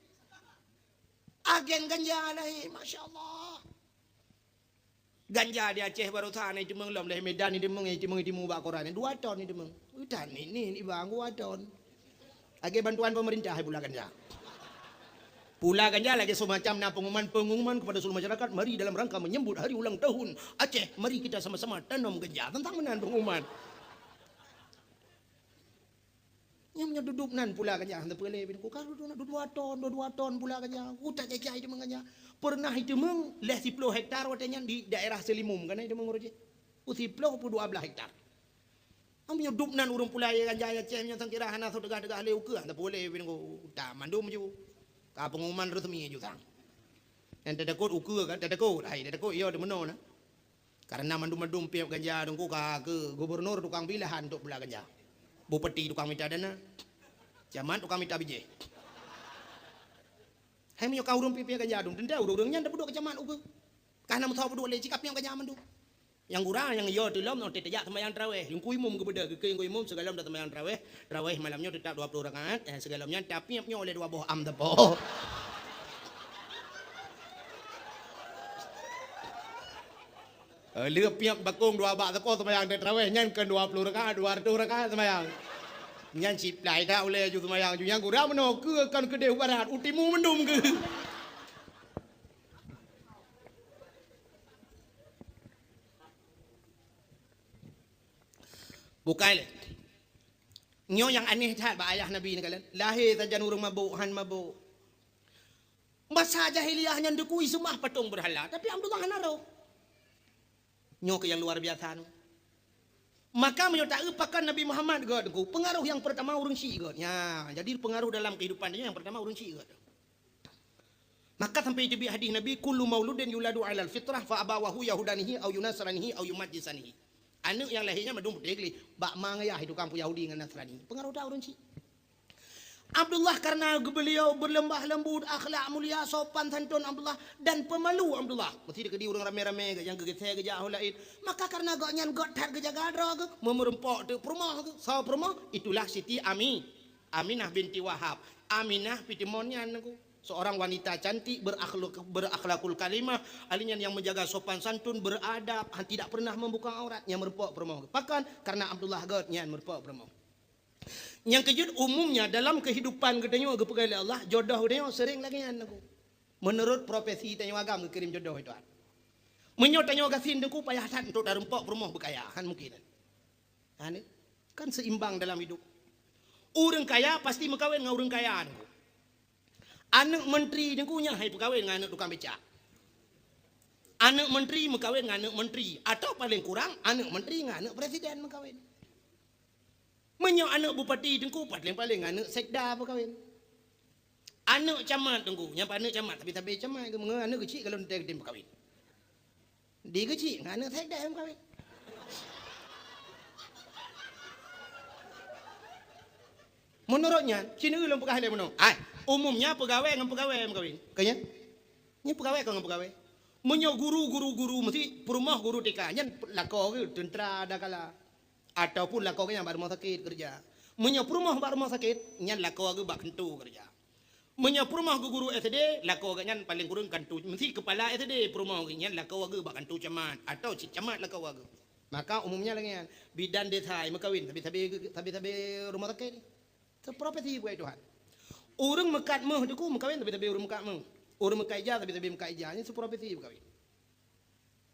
Speaker 1: Agen ganja lahir, masya-Allah. Ganja di Aceh baru sana itu mengelam lahir Medan itu mengimu bakoran 2 ton itu meng. Udan ini bang 2 ton. Agen bantuan pemerintah pula ganja. Pula ganja lagi semacam pengumuman kepada seluruh masyarakat. Mari dalam rangka menyambut hari ulang tahun Aceh, mari kita sama-sama tanam ganja. Tentang menan pengumuman. Yang menyeduduk nan pula ganja. Hantar pelai bin ku kalau 2 ton pula ganja. Utak jaya itu menganja. Pernah itu meng leh 10 hektar watanya di daerah Selimum kan itu mengurus. 10 12 hektar. Ang menyeduduk nan urang pula ganja Aceh nya tang kira hana degah-degah leu ke. Hantar pelai bin ku tak mandum je. Ka pengumuman resmi juga. Yang tadakut ukur kan, tadakut iya de meno na. Karena mandum-mandum piap ganja dengku ka ke gubernur tukang pilihan untuk bela ganja. Bupati tukang minta dana. Camat tukang minta biji. Hai minyo ka urang piap ganja dong, tenda urang-urangnya nda peduk camat ukur. Karena mutau peduk le cikap piap ganja mandum. Yang gurang yang iya telom no tetejak sembahyang tarawih. Yung kuimum ke beda ke yung kuimum segalam dah sembahyang tarawih. Tarawih malamnya tetap 20 rakaat. Segalamnya tapi piapnya oleh 2 buah am tepo. Liap bakung 2 bak teko sembahyang tarawih nyan ke 20 rakaat 200 rakaat sembahyang. Nyan sip lai dah oleh ju sembahyang ju yang gurau meno ke kan ke deh barat utimu mendum ke. Bukan le. Nyo yang aneh tak ba ayah Nabi ni kalian. Lahir saja nurung mabuk han mabuk. Masa jahiliyahnya ndekui semua patung berhala tapi Abdullah hanaro. Nyo ke yang luar biasa nu. Maka menyertai pakan Nabi Muhammad god pengaruh yang pertama urang Syi'i god. Ya, jadi pengaruh dalam kehidupan dia yang pertama urang Syi'i god. Maka sampai jadi hadis Nabi kullu mauludin yuladu 'alal fitrah fa abawahu yahudanihi au yunasranihi au yumajjisanihi. Anak yang lahirnya medung pedegli, bak mangayah itu kampung Yahudi dengan Nasrani. Pengaruh dah urang Syi'i. Abdullah karena beliau berlembah lembut, akhlak mulia, sopan santun Abdullah dan pemalu Abdullah. Mesti dia orang rame-rame yang gegeteh gejah lain. Maka karena gak nyan got tat gejah gadra ke, memerempok tu perumah ke. Saw perumah itulah Siti Aminah binti Wahab. Aminah pitimonnya aku. Seorang wanita cantik berakhlakul kalimah, alinya yang menjaga sopan santun, beradab, tidak pernah membuka aurat, yang merempok perumah. Bahkan karena Abdullah got nyan merempok perumah. Yang kejut umumnya dalam kehidupan gedenya kepegai Allah jodoh gedenya sering lagi aku. Menurut profesi tanya agam kirim jodoh itu. Menyot tanya gasin deku payahan untuk darempok rumah bekayahan mungkin. Kan seimbang dalam hidup. Orang kaya pasti mengkawin dengan orang kaya. Anak menteri deku nya hai berkawin dengan anak tukang becak. Anak menteri mengkawin dengan anak menteri atau paling kurang anak menteri dengan anak presiden mengkawin. Menyok anak bupati tengku paling anak sekda berkahwin. Anak camat tengku, nyapa anak camat tapi camat ke menga anak kecil kalau nanti dia berkahwin. Dia kecil dengan anak sekda yang berkahwin. Menurutnya, sini ulun pegawai menung. Umumnya pegawai dengan pegawai yang berkahwin. Kayaknya, ini pegawai dengan pegawai. Menyok guru mesti perumah guru TK. Nyan lakau ke tentera ada kala. Ataupun lakau yang baru mau sakit kerja. Menyap rumah baru mau sakit, nyan lakau agak bak kentu kerja. Menyap rumah guru SD, lakau agak nyan paling kurang kentu. Mesti kepala SD rumah nyan lakau agak bak kentu camat atau cik camat lakau agak. Maka umumnya lagi nyan bidan desa mekawin tapi rumah sakit. Seprofesi buat Tuhan. Orang mekat meh deku mekawin tapi orang mekat meh. Orang mekat ija tapi mekat ija. Ini seprofesi mekawin.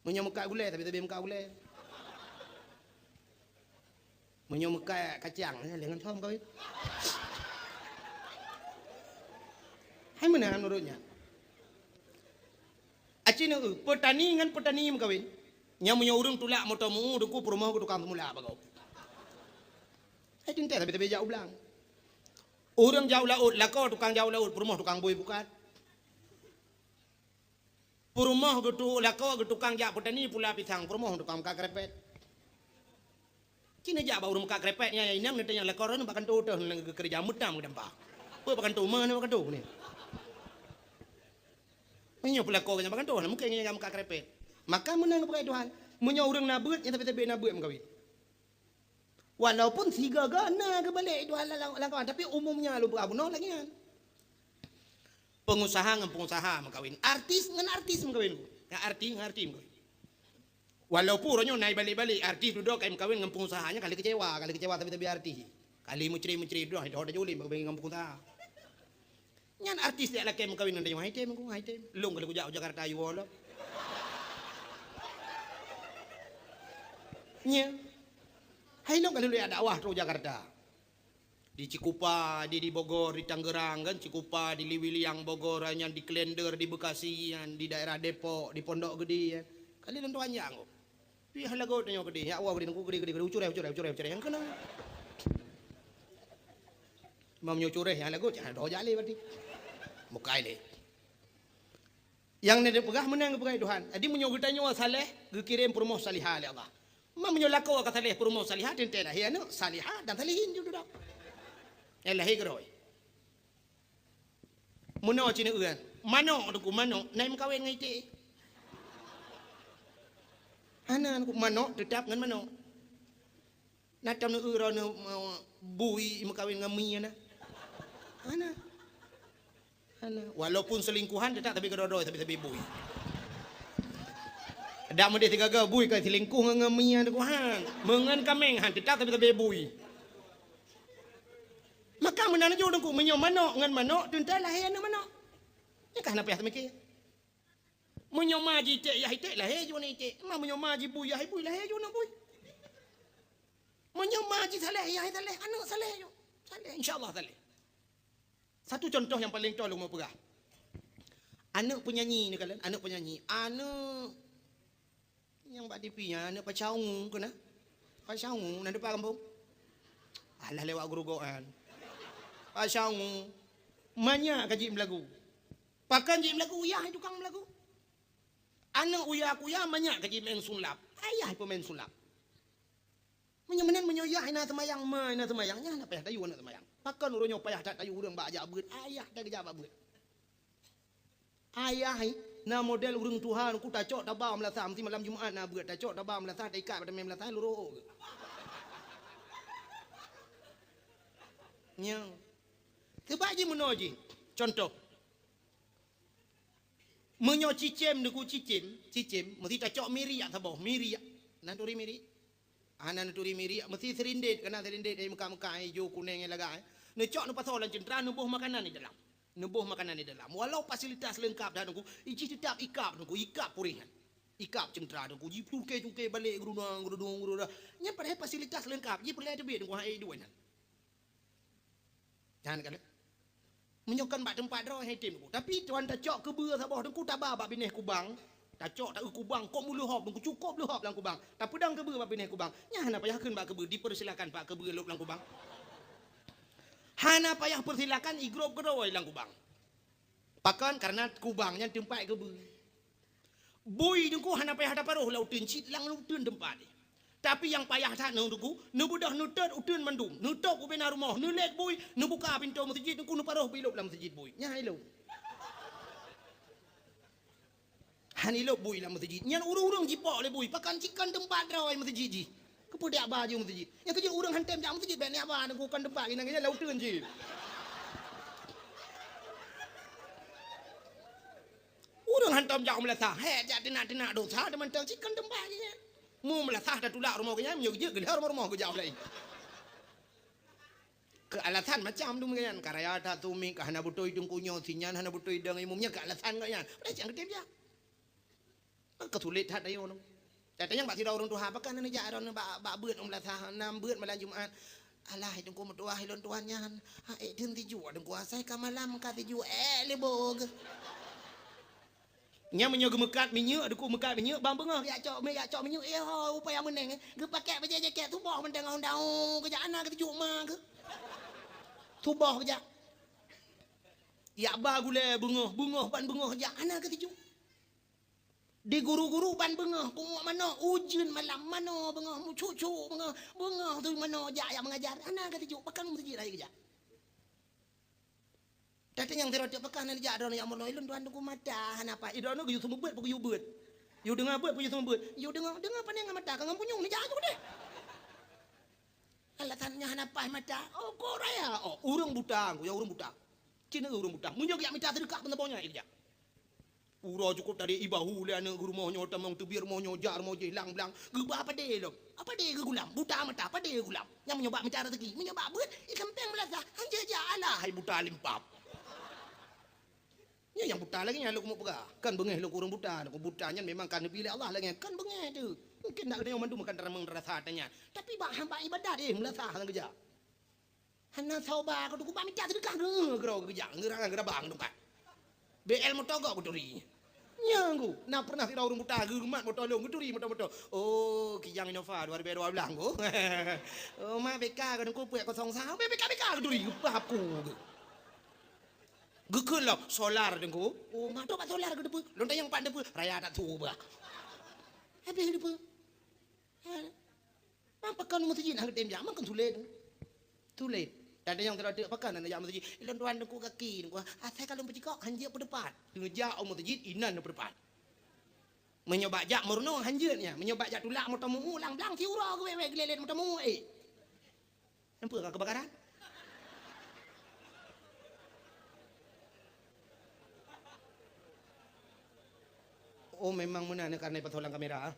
Speaker 1: Menyap mekat gulai tapi mekat gulai. Menyomukai kacang dengan som kau itu. Hai mana menurutnya? Acina petani dengan petani mengkawin. Nya punya urang tulak motomu deku perumah ku tukang semula bagau. Hai tinte tapi jauh belang. Urang jauh laut, lakau tukang jauh laut, perumah tukang boi bukan. Perumah gitu lakau tukang jak petani pula pisang, perumah tukang kakrepet. Kini aja baru muka krepetnya ini nanti yang lekor ni bahkan tu kerja mutam ke dampak. Apa bahkan tu mana bahkan tu ni. Menyo pelakor nya bahkan tu mungkin yang muka krepet. Maka menang kepada Tuhan. Menyo orang nabut yang tapi nabut mengkawin. Walaupun siga gana ke balik Tuhan lakukan tapi umumnya lu berabunah lagi kan. Pengusaha dengan pengusaha mengkawin. Artis dengan artis mengkawin. Ya artis mengkawin. Walaupun orangnya naik balik-balik, artis duduk kayak kawin dengan pengusahanya kali kecewa tapi artis. Kali menceri duduk, ada julim bagi dengan pengusaha. Nyan artis dia laki kawin dengan dia, hai tem. Long kalau jauh Jakarta you all. Nya. Hai long kalau dia dakwah tu Jakarta. Di Cikupa, di Bogor, di Tangerang kan Cikupa, di Liwiliang Bogor, yang di Klender, di Bekasi, yang di daerah Depok, di Pondok Gede ya. Kali tentu panjang kok. Pi halago tanya gede, ya awak gede ucurai yang kena. Mau nyucurai yang halago jangan doa jali berarti. Mukai le. Yang nede pegah menang pegai Tuhan. Adi menyogutanya saleh, kirim permoh salihah oleh Allah. Mau menyolakau ka saleh permoh salihah dan tidak ya no salihah dan salihin juga dah. Elah higroi. Muno cina uan. Mano aku mano, naik kawin ngai te. Anak aku mano tetap dengan mano. Natam nu uro nu bui mengkawin dengan mi ana. Anak. Walaupun selingkuhan tetap tapi kedodo tapi bui. Dak mo de tiga bui ka selingkuh ngemia de ku han. Mengen kameng han tidak tapi tabe bui. Maka menana jo dengku menyo manok ngan manok tun ta lahir na manok. Ya kana payah temeke. Menyo maji te ya hite lahir jo ni te. Ma menyo maji bui ya bui lahir jo na bui. Menyo maji saleh ya saleh anak saleh jo. Saleh insyaallah saleh. Satu contoh yang paling tolong mau pegah. Anak penyanyi ni kalian, anak penyanyi. Anak yang Pak DP nya anak pacaung kena. Pacaung nanti Pak kampung. Alah lewat guru goan. Pacaung. Manya kaji melagu. Pakan ji melagu uyah tukang melagu. Anak uyah kuya manya kaji main sulap. Ayah pemain sulap. Menyemenan menyoyah ina semayang ina semayangnya na payah tayu na semayang. Pakan uronyo payah tak tayu urang ba ajak beut. Ayah tak gejaba beut. Ayah na model urang Tuhan ku tacok tabam la sam ti malam Jumaat na beut tacok tabam la sa ikat pada mem la sa luro. Nya. Kebaji menoji. Contoh. Menyo cicem deku cicem mesti tacok miri ya saboh miri ya. Nanturi miri. Anak turi miri mesti serindet kena serindet dari muka-muka hijau kuning yang laga. Necok nu pasolan centra nubuh makanan di dalam. Nubuh makanan di dalam. Walau fasilitas lengkap dah nunggu, iji tetap ikap nunggu, ikap purihan. Ikap centra nunggu, ji tuke balik gerudang. Nya pada fasilitas lengkap, ji perlu ada duit nunggu hai dua nan. Jangan kali. Menyokan bak tempat dah hai tim nunggu. Tapi tuan tacok ke beur sabah nunggu tabah bak bineh kubang. Tacok tak kubang kok mulu hop nunggu cukup lu hop lang kubang. Tak pedang ke beur bak bineh kubang. Nya hana payah keun bak ke beur dipersilakan pak ke beur lang kubang. Hana payah persilakan igrop geroi lang kubang. Pakan karena kubangnya tempat ke beur. Bui dengku hana payah dapat roh lautin cit lang lautin tempat. Tapi yang payah tak nunggu, nu budah nu tet utun mandum, nu tok ubena rumah, nu lek bui, nu buka pintu masjid dengku nu paroh bilop dalam masjid bui. Nya hello. Hanilo bui dalam masjid. Nya urung-urung jipok le bui, pakan cikan tempat rawai masjid ji. Kepudak baju masjid. Yang kerja urang hantem jam masjid ben apa nunggu kan tempat ini nganya lautin ji. Urang hantam jauh melasah, jak tina dosa teman tang cikan tempat ni. Mu melasah dah tulak rumah kenya, menyuk je gelar rumah ke jauh lagi. Ke alasan macam tu mungkin karya tak tumi ke hana butoi tung kunyo sinyan hana butoi dang imumnya ke alasan kau yan. Pada jangan ketep ya. Kesulit hat ayo nu. Katanya bak sirau urang tuha pakan ni jak ron bak beut melasah 6 beut malam Jumaat. Alah itu ku metua hilon tuannya. Ha tin tiju deng kuasai ka malam ka tiju lebog. Nya menyo gemekat minyak deku mekat minyak bang bengah ya cok minyak upaya meneng ge pakai baja jaket tuboh mendang daun ke jana ke tujuk ma ke tuboh ke jak ya ba gule bengah ban bengah jak ana ke tujuk di guru-guru ban bengah bengah mana ujun malam mana bengah mu cucu bengah tu mana jak yang mengajar ana ke tujuk pakan masjid lagi ke jak. Datang yang terada pekan ni jak adon yang mono ilun tuan ku mata hanapa idon ku semua beut yu beut. Yu dengar beut yu semua beut. Yu dengar pandai ngam mata kang punyung ni jak aku deh. Alasannya hanapa mata. Oh koraya. Oh urang buta aku ya urang buta. Cina urang buta. Munyo yak mita sedekah pentoponya ilja. Uro cukup dari ibahu le ana guru mohnyo tamong tebir mohnyo jar mo je lang blang. Geba apa de lo? Apa de gulam? Buta mata apa de gulam? Yang menyoba mita rezeki, menyoba beut ikan peng melasa. Hanja ja alah hai buta limpap. Ya yang buta lagi yang lu mau pegah. Kan bengeh lu kurang buta. Lu butanya memang kan pilih Allah lagi. Kan bengeh tu. Mungkin nak kena mandu makan terang rasa tanya. Tapi bah hamba ibadat melasah sang kerja. Hana sauba kau tu ku pamit sedekah ke gerau kerja. Ngerang bang tu kan. BL mo togok buturi. Nyanggu. Nak pernah sira urang buta ke rumah mo tolong buturi moto. Oh, kijang Innova 2012 ko. Oh, ma BK kan ku puek 02. BK buturi aku. Gekun lah solar dengku. Oh, mado pak solar ke depu. Lontar yang pak depu raya tak tu bah. Habis depu. Apa kan masjid nak tem jam kan sulit. Sulit. Dan ada yang terada pakan dan jam masjid. Ilon tuan dengku kaki dengku. Asai kalau berjikok hanjir per depan. Ngejak om masjid inan per depan. Menyobak jak murno hanjirnya. Menyobak jak tulak motamu ulang blang tiura ke wewe gelelen motamu nampak kan kebakaran? Oh memang mana karena patolang kamera.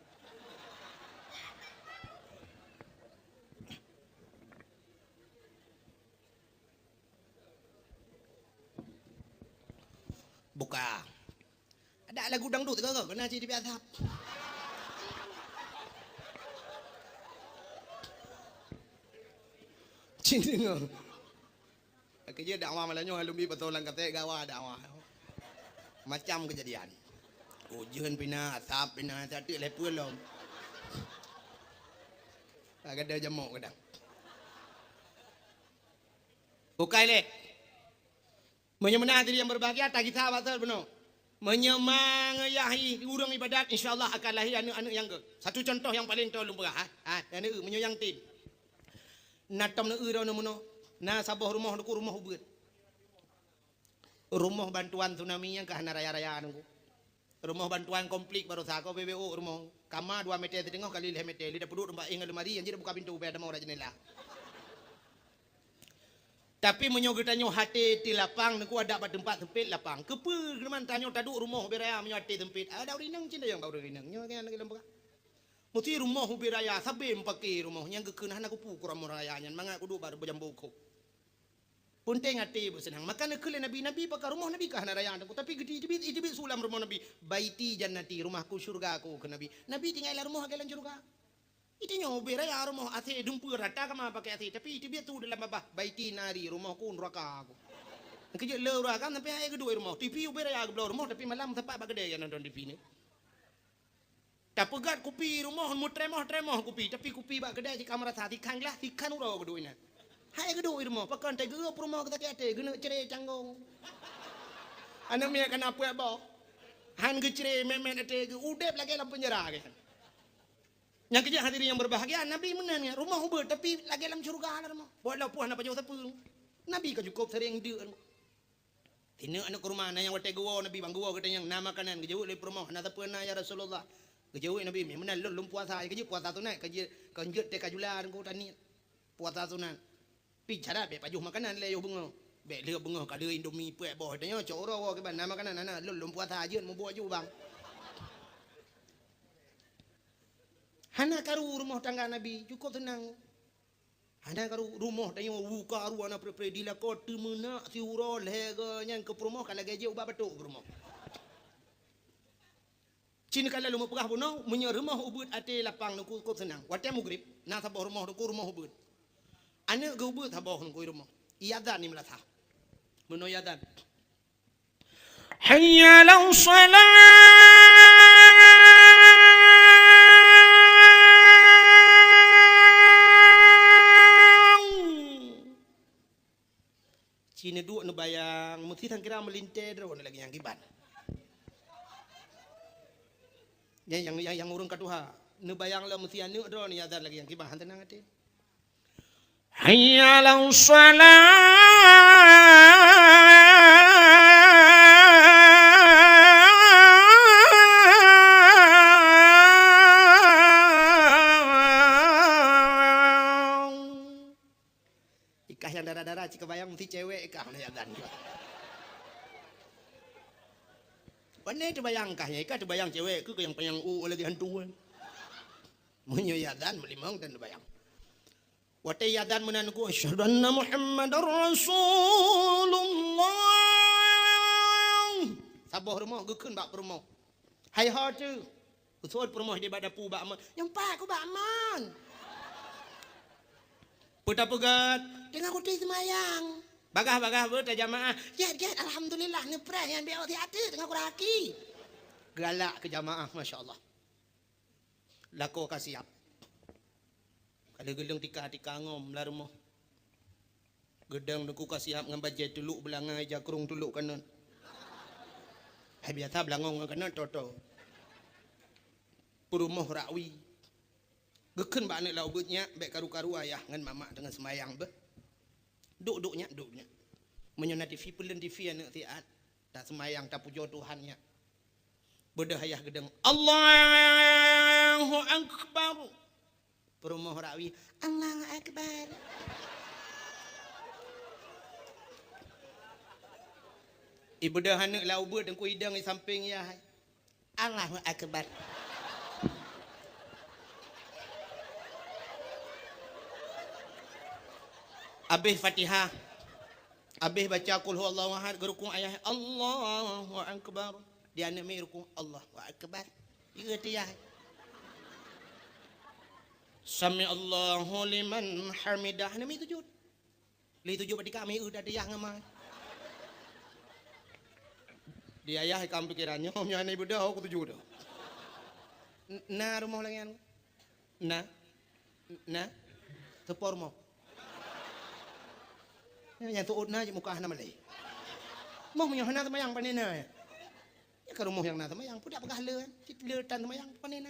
Speaker 1: Buka. Ada lagu dangdut ke kena jadi biasa. Cini ngah. Kerja dakwah malahnya alumni patolang kata gawa dakwah. Macam kejadian. Ujian pina, asap pina, satu lepul lom. Agak ada jamuk kadang. Bukai le. Menyemena diri yang berbahagia tak kita batal benar. Menyemangayahi urang ibadat insyaallah akan lahir anak-anak yang ke. Satu contoh yang paling tahu lumpur yang menyayang tin. Natam na ira na mono. Na sabah rumah ku rumah ubut. Rumah bantuan tsunami yang kahana raya-raya nunggu. Rumah bantuan komplit baru sako BBO rumah. Kamar 2 meter tengok kali 5 meter. Lidah peduk tempat ingat lemari yang jadi buka pintu ada mau jendela. Tapi menyogetanyo hati di lapang nunggu ada pada tempat sempit lapang. Kepe keman tanyo taduk rumah beraya menyo hati sempit. Ada urinang cinta yang baru urinang. Nyo kan lagi lembak. Muti rumah beraya sabe empake rumah yang kekenahan aku pukur rumah rayanya. Mangak kudu baru bejambuko. Punteng hati bersenang. Maka nak kele Nabi pakai rumah Nabi kah narayaan aku. Tapi gede ijibit sulam rumah Nabi. Baiti jannati rumahku surga aku ke Nabi. Nabi tinggal rumah kelan surga. Itu nyo beraya rumah ate dumpur rata kama pakai ate. Tapi ijibit tu dalam apa? Baiti nari rumahku neraka aku. Kerja lewat kan sampai ayah kedua rumah. TV beraya belah rumah tapi malam tempat bagede yang nonton TV ni. Tak pegat kopi rumah mu tremah kopi. Tapi kopi bak kedai di kamar hati kan lah tikan urau kedua ini. Hai kedua rumah, pakan teh geup rumah kita kete, geuneuk cere canggong. Anu mia kana apa ba? Han ge cere memen ate udep lagi dalam penjara kan. Yang kerja hadirin yang berbahagia, Nabi menanya rumah ubud tapi lagi dalam surga rumah. Buat lapuan apa jauh tepung. Nabi ka cukup sering dia. Tina anak rumah na yang wate gua Nabi bang gua kata yang nama kanan ke jauh le rumah na tepuna ya Rasulullah. Ke jauh Nabi menan lum puasa ke jauh puasa tunai ke jauh te kajulan ko tani. Puasa sunan. Pi cara be pajuh makanan le yo bunga. Be le bunga ka de Indomie puek boh tanya coro wa ke ban nama makanan ana lum puasa ajeun mu buat ju bang. Hana karu rumah tangga Nabi cukup tenang. Hana karu rumah tanya buka aru ana pre dila ko temena si uro lege nyang ke rumah kala gaje ubah betul rumah. Cina kala lu pegah bunau menyo rumah ubud ate lapang nu cukup senang. Wate maghrib na sabah rumah ku rumah ubud. Anak ke ubud sabah nu rumah. Iyadan ni melatah. Meno yadan. Hayya lau salat. Cina dua nu bayang mesti tang kira melintir ro lagi yang kiban. Yang urung kaduha nu bayang la mesti anu ro ni yadan lagi yang kiban tenang hati. Hayya lau ikah yang darah-darah cika bayang mesti cewek ikah na yadan. Pandai terbayang kahnya ikah terbayang cewek ke yang payang lagi hantu. Munyo yadan melimang dan terbayang. Wate yadan menanku asyhadu anna Muhammadar Rasulullah. Sabah rumah gekeun bak rumah. Hai ha tu. Usut rumah di badapu bak aman. Yang pak ku bak aman. Putar pegat, tengah aku teh semayang. Bagah ber jamaah. Ya alhamdulillah nepras yang biar hati tengah aku raki. Galak ke jamaah masya-Allah. Lako kasiap. Kalau gedang tika ngom lah rumah. Gedang aku kasiap ngan bajet tuluk belangai jakrung tuluk kanan. Hai biasa belangong kanan toto. Perumah rakwi. Geken ba anak lau betnya baik karu-karu ayah ngan mama dengan semayang be. Duk-duknya. Menyona TV pelen TV anak tiat. Tak semayang tak puja Tuhannya. Bedah ayah gedang Allahu Akbar. Perumah rakwi Allahu Akbar. Ibadah anak lau ber dan ku hidang di samping ya. Allahu akbar. Habis Fatihah, habis baca qul huwallahu ahad, rukuk ayat Allahu akbar. Dia nak mai rukuk Allahu akbar. Dia tiyah. Sami Allahu liman hamidah. Nami sujud. Li sujud pada kami udah tiyah ngamai. Dia ayah kam pikirannya, omnya ni budak aku sujud. Na rumah lagi anu. Na. Tepor mau. Yang tu udna je muka hana malai. Mau yang hana semayang panena. Ya kalau mau yang hana semayang, pudak pegah le, le tan semayang panena.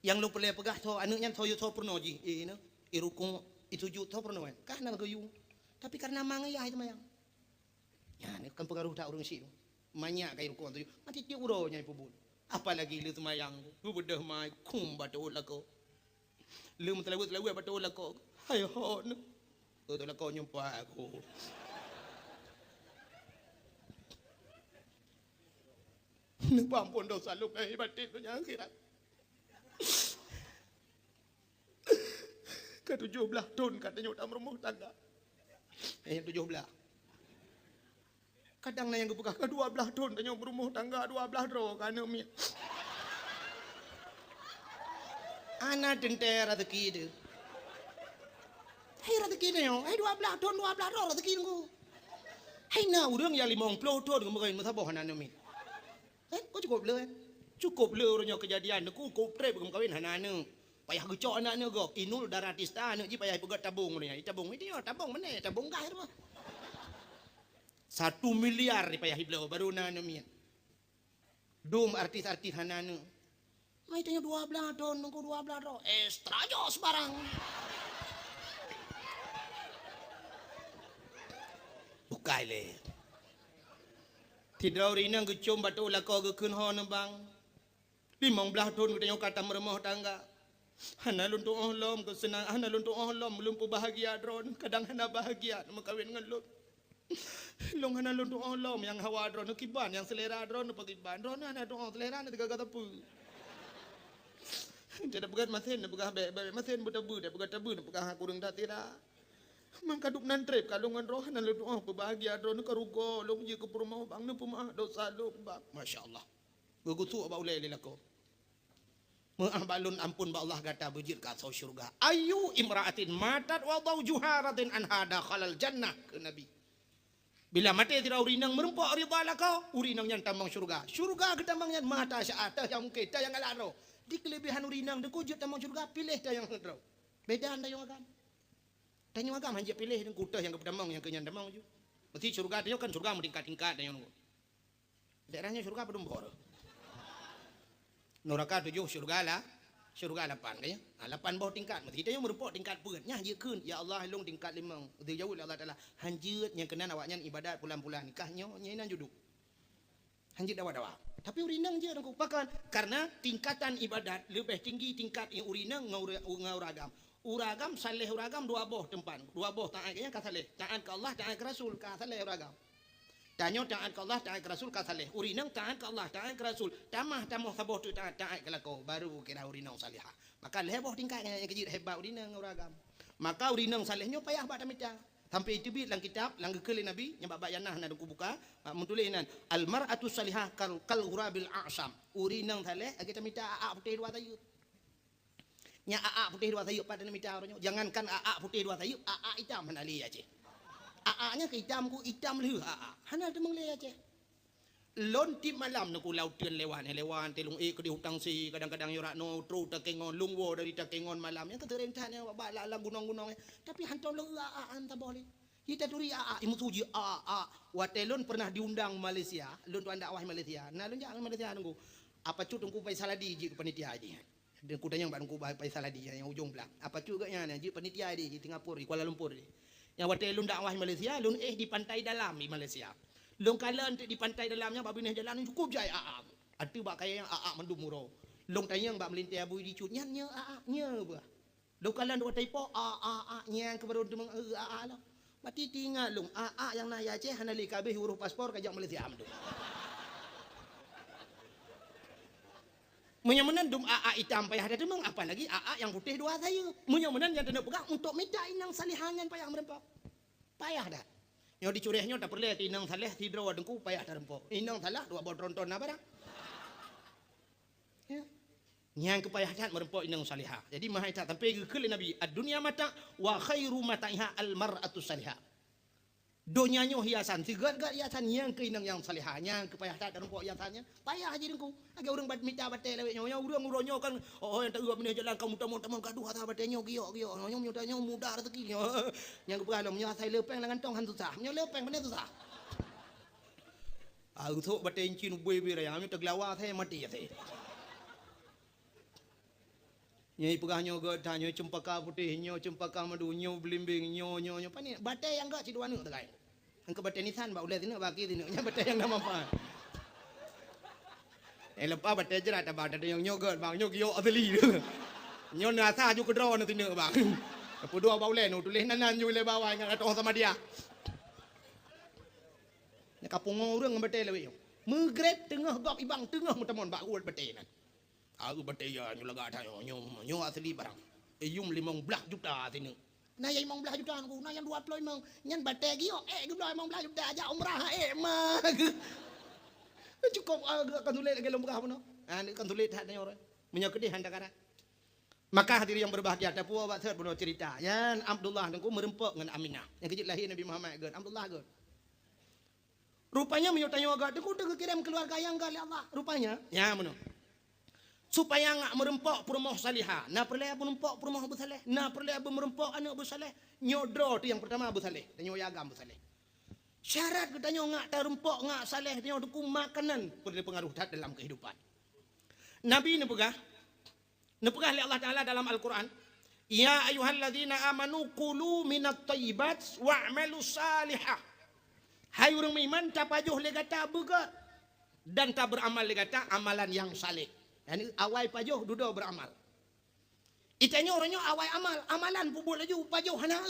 Speaker 1: Yang lu pelai pegah tho anaknya tho yu tho pernoji, no. Irukung itu ju tho pernoan. Kah na gayu. Tapi karena mangai ya semayang. Ya ni kan pengaruh tak urang si. Banyak kai rukung tu. Mati ti uronya pubul. Apalagi lu semayang. Lu bedah mai kum batul lako. Lu mentelawu batul lako. Hai ho no. Betul lah kau nyumpa aku. Nampak ampun dosa lu kaya batin dunia akhirat. Ke-17 tahun katanya udah berumah tangga. 17. Kadang na yang kebuka ke-12 tahun katanya berumah tangga 12 roh kan umi. Anak tentera rezeki dia. Hai rezeki dia yo, hai 12 tahun 12 roh rezeki aku. Hai na urang yang 50 tahun kemarin masa boh hanan umi. Kau cukup le. Cukup le orangnya kejadian aku trip kawin hanan. Payah gecok anaknya gok. Inul daratista anak ji payah pegat tabung ni. Tabung ni dia tabung mana? Tabung gas tu. 1 miliar payah hiblo baru nan umi. Dum artis-artis hanan. Mai tanya 12 tahun aku 12 roh. Extra jos barang. Bukai le. Tidak orang yang kecom batu lakau kekun hon bang. 15 tahun kita kata meremah tangga. Hana luntuk Allah kesenang. Hana luntuk Allah melumpuh bahagia dron. Kadang hana bahagia nak kawin dengan lu. Long hana luntuk Allah yang hawa dron kiban yang selera dron pagiban dron hana doa selera nak tiga kata pu. Tidak pegat masin nak pegat masin butabu nak pegat tabu nak pegat kurang tak tira. Mangkaduk nan trip kalungan roh nan lu doa bahagia dron karugo long je ke rumah bang nu pemah dosa lu bang. Masya-Allah. Begutu ba ulai lelako. Maah balun ampun ba Allah kata bujir ka sau syurga. Ayu imra'atin matat wa zawjuha radin anha dakhalal jannah ke Nabi. Bila mati tidak urinang merempak ridha lakau, urinang yang tambang syurga. Syurga ketambang yang mata syaata yang mungkin ta yang alaro. Di kelebihan urinang de kujut tambang syurga pilih ta yang hendro. Beda anda yang agam. Tanya agam hanya pilih yang kutah yang ketambang yang kenyan tambang ju. Mesti syurga dia kan syurga meningkat-tingkat yang nunggu. Daerahnya syurga belum bor. Neraka 7 syurga lah. Syurga 8 kaya. 8 bawah tingkat. Kita yang merempok tingkat peratnya hanya kun. Ya Allah long tingkat 5. Itu jauh Allah Taala. Hanjut yang kena awaknya ibadat pulang-pulang nikahnya nyinan juduk. Hanjut dawa-dawa. Tapi urinang je aku pakan karena tingkatan ibadat lebih tinggi tingkat yang urinang ngauragam. Uragam saleh uragam 2 bawah tempat. 2 bawah taat kaya ka saleh. Taat ke Allah, taat ke Rasul ka saleh uragam. Tanya taat ke Allah, taat ke Rasul ka saleh. Urinang taat ke Allah, taat ke Rasul. Tamah sabah tu taat ke lakau baru kira urinang salihah. Maka lebih tingkat yang kecil hebat urinang uragam. Maka urinang salehnya payah bak tamita. Sampai itu lang kitab lang gekele Nabi yang bab yanah nak aku buka mentulisnan al mar'atu salihah kal ghurabil a'sam. Urinang saleh kita minta aa putih 2 tayuk. Nya aa putih 2 tayuk pada minta orangnya. Jangankan aa putih 2 tayuk, aa hitam mana li aje. Aa-nya ke hitam ku hitam leh aa. Hana demang leh aje. Lon tip malam nak ku laut tien lewan telung ke di hutang si kadang-kadang yo rak no tru ta kengon lungwo dari ta kengon malam yang keterentan yang ba la gunung-gunung tapi hantau le aa anta boleh. Kita turi aa imu suji aa watelon pernah diundang Malaysia, lon tu anda awah Malaysia. Nah lon jangan Malaysia nunggu. Apa cu tungku pai saladi ji panitia aje. Dan ku tanya bang ku pai saladi yang ujung belang. Apa cu gaknya ji panitia di Singapura di Kuala Lumpur di. Yang watelon dak awah Malaysia, lon di pantai dalam di Malaysia. Long kala di pantai dalamnya bab ini jalan cukup jai aa. Atu bak kaya yang aa mendumuro. Long tayang bak melintai abu di cutnya nya aa nya bah. Long kala dua taipo aa nya ke baru demang aa lah. Mati tinggal long aa yang nak ya Aceh hanali kabeh huruf paspor kajak Malaysia amdu. Menyamunan dum AA hitam payah ada demang apa lagi AA yang putih dua saya. Menyamunan yang tidak pegang untuk minta inang salihannya payah merempok. Payah dah. Nyo dicurihnya tak perlu inang salih tidro dengku payah dah rempok. Inang salah dua bodronton apa dah. Ya. Yang kepayahan merempok inang salihah. Jadi mahai tak sampai ke Nabi ad-dunya mata wa khairu mataiha al-mar'atu salihah. Donyanya hiasan, tiga-tiga hiasan yang keinang yang salihahnya, kepayahan dan rempok hiasannya, payah aja dengku. Agak orang minta batai lewetnya, orang uronyo kan, oh yang tak uap ni jalan kamu tamu gaduh atau batainya giok, nyom muda rezeki, yang kepayahan menyo saya lepeng dengan tong hantu sah, menyo lepeng benar tu sah. Aku tu batai cinu buih raya, kami tergelawa saya mati ya saya. Nyai pegahnya gak tanya cempaka putihnya, cempaka madunya, belimbing nyo, pani batai yang gak ciduan tu kai. Angka batai nisan ba ulah tinu baki tinu, nya batai yang nama apa? Lepas batai jerat ba ada yang nyogot bang nyogio asli tu. Nyo nasa ju kedro nu tinu bang. Pedua ba ulah nu tulis nanan ju le bawah ngan ato sama dia. Nya kapung urang batai lewe. Megrep tengah gap ibang tengah mutamon ba uat batai nan. Aku bertanya nyulaga ada nyo asli barang. Iyum 15 juta sini. Nah yang 15 juta aku, nah yang 20 emang nyan bategi yo. Gublo 15 juta aja umrah mah. Cukup kan tulis lagi lomba apa no? Kan tulis tak ada orang. Menyokedi handakara. Maka hadirin yang berbahagia ada puas buat benar cerita. Yan Abdullah dengku merempok dengan Aminah. Yang kecil lahir Nabi Muhammad gan Abdullah gan. Rupanya menyotanya agak dengku kirim keluarga yang kali Allah. Rupanya ya mana? Supaya ngak merempok permoh salihah. Nah perlu apa merempok permoh Abu Saleh. Nah perlu apa merempok anak Abu Saleh. Nyodro tu yang pertama Abu Saleh. Dan nyogam Abu Saleh. Syarat katanya ngak terempok ngak saleh dia untuk makanan perlu pengaruh dalam kehidupan. Nabi ni pegah oleh Allah Taala dalam Al-Quran. Ya ayyuhalladzina amanu kulu minat thayyibat wa'malu salihah. Hai orang beriman tak pajuh le kata begat dan tak beramal le kata amalan yang saleh. Yani awal pajuh duduk beramal. Itanya orangnya awal amal, amalan pun boleh laju pajuh hana.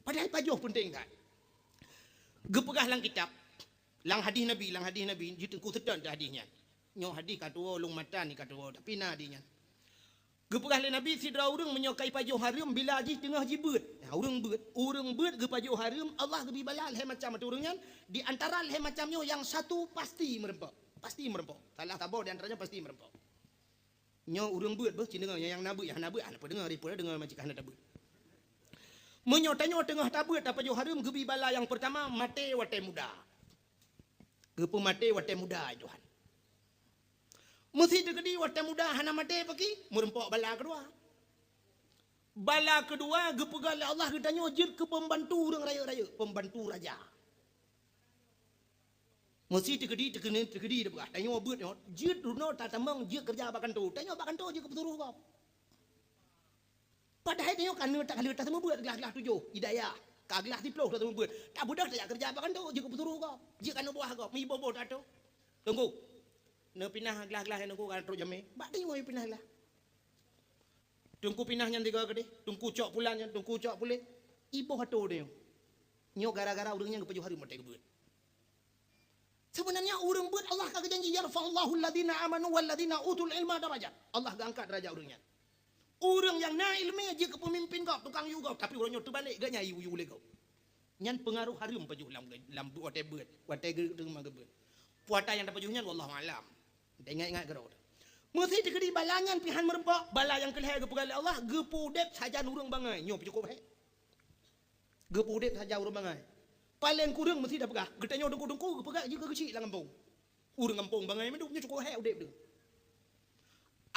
Speaker 1: Padahal pajuh penting tak. Gepegah lang kitab, lang hadis Nabi, jitu ku sedan dah hadisnya. Nyo hadis kata long mata ni kata tapi na hadisnya. Gepegah le Nabi sidra urang menyokai pajuh haram bila haji tengah jibut. Urang beut ge pajuh haram Allah gebi balal he macam tu urangnya di antara he macamnya yang satu pasti merempok. Pasti merempok. Salah tabau di antaranya pasti merempok. Nyo urang beut beuh cin dengar yang nabu apa dengar ripu dengar majikan tabu. Menyotanya tengah tabu apa jo harum gebi bala yang pertama mate wate muda. Gepu mate wate muda Tuhan. Mesti degedi wate muda hana mate pagi merempok bala kedua. Bala kedua gepu gal Allah katanya jid ke pembantu urang raya-raya, pembantu raja. Mesti tegedi dah. Tanya beut nyo, jid runo tak tamang jid kerja bakan tu. Tanya bakan tu je ke pesuruh kau. Padahal tanya kan tak kali tak semua beut gelas-gelas 7 hidayah. Ka gelas 10 tak semua beut. Tak budak tak kerja bakan tu je ke pesuruh kau. Jid kan buah kau, mi bobo tak tu. Tunggu. Ne pinah gelas-gelas yang aku kan terus jame. Bak tengok pinah lah. Tunggu pinahnya 3 gede. Tunggu cok pulannya, tunggu cok pulih. Ibu hatu dia. Nyo gara-gara urangnya ke pejuh hari mate ke beut. Sebenarnya urang beut Allah kagak janji yarfa'allahu alladziina amanu walladziina utul ilma darajat. Allah angkat derajat urangnya. Urang yang na ilmu aja ke pemimpin kau, tukang yu kau, tapi urangnya terbalik gak nyai yu le kau. Nyan pengaruh harum pajuh lam wate beut, wate rumah beut. Puata yang dapat pajuhnya wallahu alam. Ingat gerau. Mesti dikedi balangan pihan merempok, bala yang keleh ke pegal Allah, gepudep saja urang bangai, nyo cukup he. Gepudep saja urang bangai. Paling kurang mesti dah pegah. Getanya dengku pegah juga kecil lah kampung. Urang kampung bangai meduknya cukup he udep tu.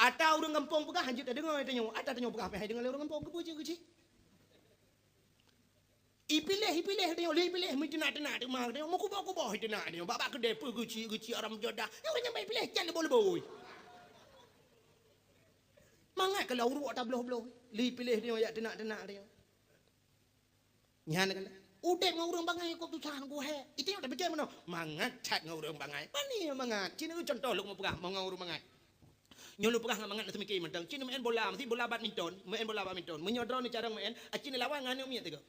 Speaker 1: Atau urang kampung pegah hanjut dah dengar tanya. Ada tanya pegah pe dengar urang kampung ke kecil. Ipilih tanya le pilih mesti nak tu mah tanya mau kubah itu nak tanya. Bak kedai pe kecil orang jodah. Yang orang nyampai pilih jangan boleh. Mangat kalau urut tak belah-belah. Le pilih dia ya tenak dia. Nyan kan. Udek ngau urang bangai kau tusan ku he. Itu yang tak percaya mana? Mangat cat ngau urang bangai. Pani mangat. Cina tu contoh lu mau pegah mau ngau urang bangai. Nyolu pegah mangat nak semikir mentang. Cina main bola mesti bola badminton, Menyodro ni cara main. Cina lawan nganu miat tiga.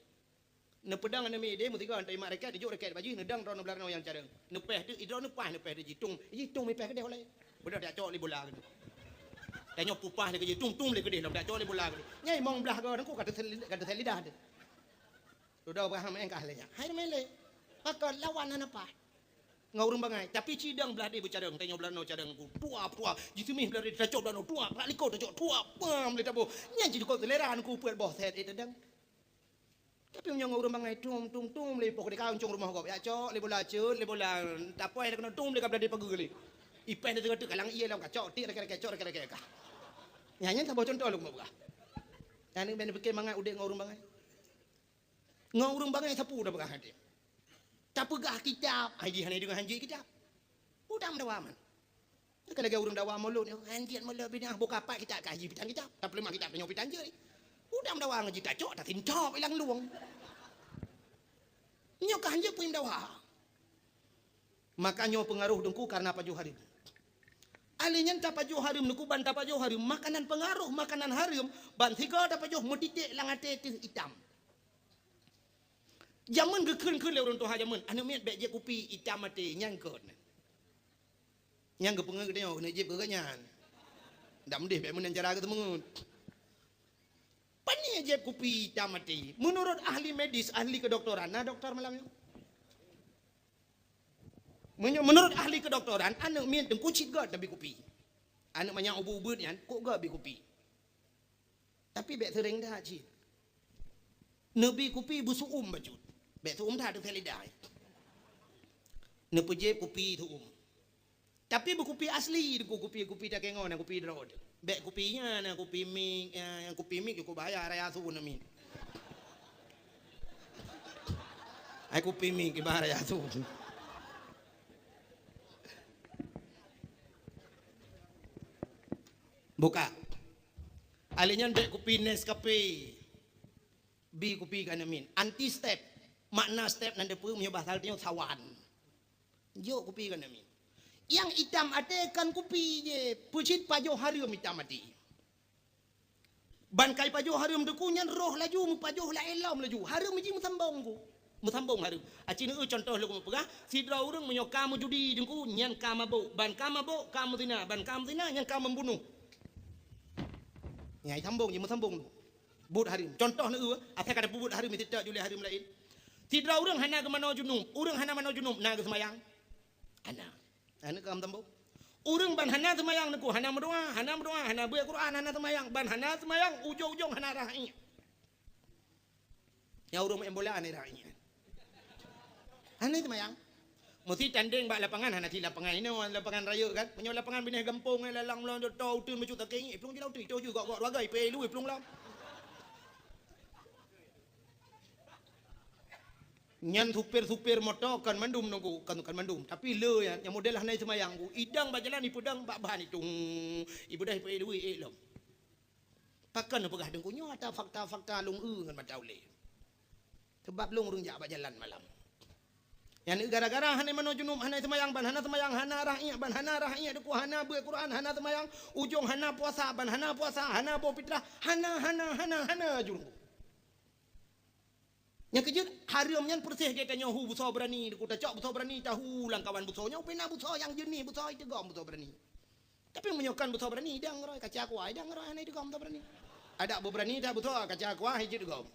Speaker 1: Ne pedang ane mi dia mesti kau antai mak raket dijuk raket baju nedang drone belakang yang cara. Nepeh tu idro nepah nepeh dia jitung. Jitung mi peh ke dia oleh. Budak dia cok li bola gitu. แต่ยกปูป้าเลยก็ยืนตุ้มเลยก็เดี๋ยวเราได้โจ้เลยโบราณเลยเนี่ยมองบลาก็ทั้งคู่กับเทลิดาเด็ดดูดาวไปทำเองกันเลยเนี่ยให้ไม่เลยว่าก่อนละวันนั้นapa ngau rumah bangai tapi cidang belah dia bercadang tanya belah no cadang ku tua jitu mi belah dia cocok belah no tua belah liko cocok tua pam le tabo nyanyi kau seleran ku puat boh set itu dang tapi ngau rumah bangai tum le pok de kau cong rumah kau ya cok le bola cut le bola tapoi le kena tum le kau belah dia pagi le ipen dia tu kalang iya lah kacok ti rek cok rek ka nyanyi tabo contoh lu mau buka dan ni ben fikir mangai udah ngau rumah bangai ngau rumah bangai sapu dah buka hati tak pegah kitab haji hanai dengan hanji kitab udam dawaman kalau orang dawam mulut hanjian mulut bina buka apa kita haji pitan kitab tak perlu mak kitab tanya pitan je udam dawam ngaji tak cok tak tincop ilang luang nyok hanji pun dawa makanya pengaruh dengku karena paju harim alinya tak paju harim dengku ban tak paju harim makanan pengaruh makanan harim ban tiga tak paju mutitik langate hitam Zaman ke kun le orang tu ha zaman anu miat bek je kopi hitam mati nyang kot nyang ke pengen dia ne je ke nyan dam deh bek mun cara ke temun pani je kopi hitam mati menurut ahli medis ahli kedokteran nah doktor malam menurut ahli kedokteran anu miat dengku cit god tapi kopi anu banyak ubu-ubu ni kok god bi kopi tapi bek sering dah cit nabi kopi busuk baju bek tu dah ada selidai ne puje kopi tu tapi berkopi asli deku kopi tak kengon kopi drod bek kopinya na kopi mik yang kopi mik aku bayar raya su na min ai kopi mik ke bayar raya su buka alinya bek kopi Nescafe bi kopi kan min anti step makna step nanda pun punya bahasa dia sawan. Jo kopi kan amin. Yang hitam ada kan kopi je. Pucit pajo harum hitam mati. Ban kai pajo harum tu kunyan roh laju mu pajo la elam laju. Harum ji musambong ku. Musambong harum. Acin contoh lu pegah sidra urang menyoka mu judi dengku nyan ka mabuk. Ban ka mabuk kamu zina. Ban kamu zina nyan ka membunuh. Nyai sambung je musambong. Bud harum. Contoh nu apa kata bud harum itu tak julai harum lain. Tidak orang hana ke mana junum, orang hana mana junum, naga semayang, hana kam tambo. Orang ban hana semayang naku, hana berdoa, hana buat Quran, hana semayang, ban hana semayang, ujung hana rahnya. Ya orang yang boleh hana rahnya. Hana semayang. Mesti tanding bak lapangan hana ti lapangan ini lapangan raya kan, punya lapangan binah gampung lalang lalang tau tun macam tak kengi, pelung jilau tu juga gak ragai pelu pelung lam. Nyan supir motor kan mandum nunggu kan mandum tapi le yang model hanai semayang ku idang bajalan ibu dang bak bahan itu ibu dah ipu duit lom pakan pegah dengku nyo ada fakta lung ngan matau le sebab lung urang jak bajalan malam yang gara-gara hanai mano junum hanai semayang ban hana semayang hana rahia deku hana buat Quran hana semayang ujung hana puasa ban hana puasa hana bawa fitrah hana junum yang kejut harum yang persih kita nyahu buso berani deku cok buso berani tahu langkawan buso nyahu pena buso yang jenis buso itu gom buso berani tapi menyokan buso berani dang roy kaca aku dang roy anai itu gom buso berani ada berani dah buso kaca aku hijit gom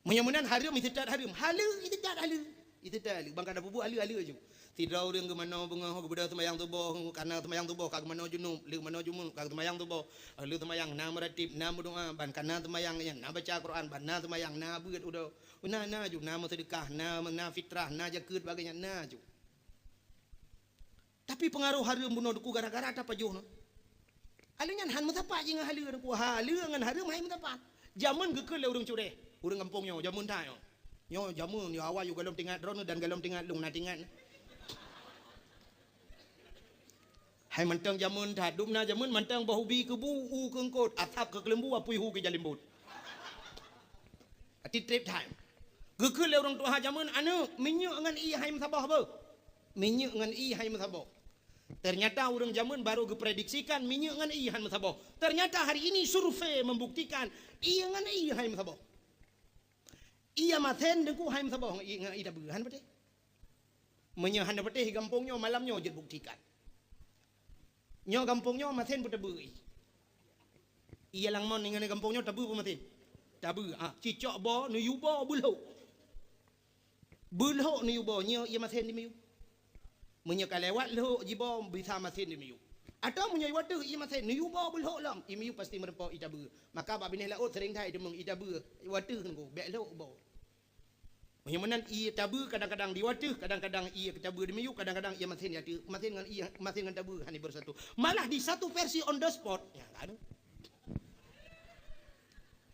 Speaker 1: menyamunan harum itu tak harum itu tak halu bangka ada bubu halu aja tidak orang ke mana bunga kepada semayang tubuh karena semayang tubuh kag mana junum lu mana jumun kag semayang tubuh lu semayang na meratib na berdoa ban karena semayang na baca Quran ban na semayang na buat udah na ju na sedekah na fitrah na zakat bagainya na ju tapi pengaruh harum bunuh duku gara-gara apa juh no alingan han mutapa jeung halu duku halu ngan harum hai mutapa zaman gekeul urang cureh urang kampungnya jamun tah yo jamun yo awal yo galom tinggal drone dan galom tinggal lung na tinggal hai mantang jamun dah dumna jamun mantang bahubi ke bu u kengkot atap ke kelembu apui hu ke jalimbut ati trip time gekul orang tua jamun anu minyak ngan i hai masabah be minyak ngan i hai masabah ternyata orang jamun baru geprediksikan minyak ngan i hai masabah ternyata hari ini survei membuktikan i ngan i hai masabah iya maten dengku hai masabah i ngan i dah berhan pete minyak han pete gampungnya malamnya je buktikan Nyo kampungnya maten pun tabu. Ia lang mon dengan kampungnya tabu pun maten. Tabu. Cicok bo nu yubo bulho. Bulho nu yubo nyo ia maten di miu. Munyo kalewat lo jibo bisa maten di miu. Atau munyo wadu ia maten nu yubo bulho lam. I miu pasti merempo itabu. Maka bab bineh laut sering thai demung itabu. Wadu kan ko bek lo bo. Yang menan ia tabu kadang-kadang diwatuh, kadang-kadang ia ketabu di miu, kadang-kadang ia masin ya masin dengan ia masin dengan tabu hani bersatu. Malah di satu versi on the spot. Ya kan?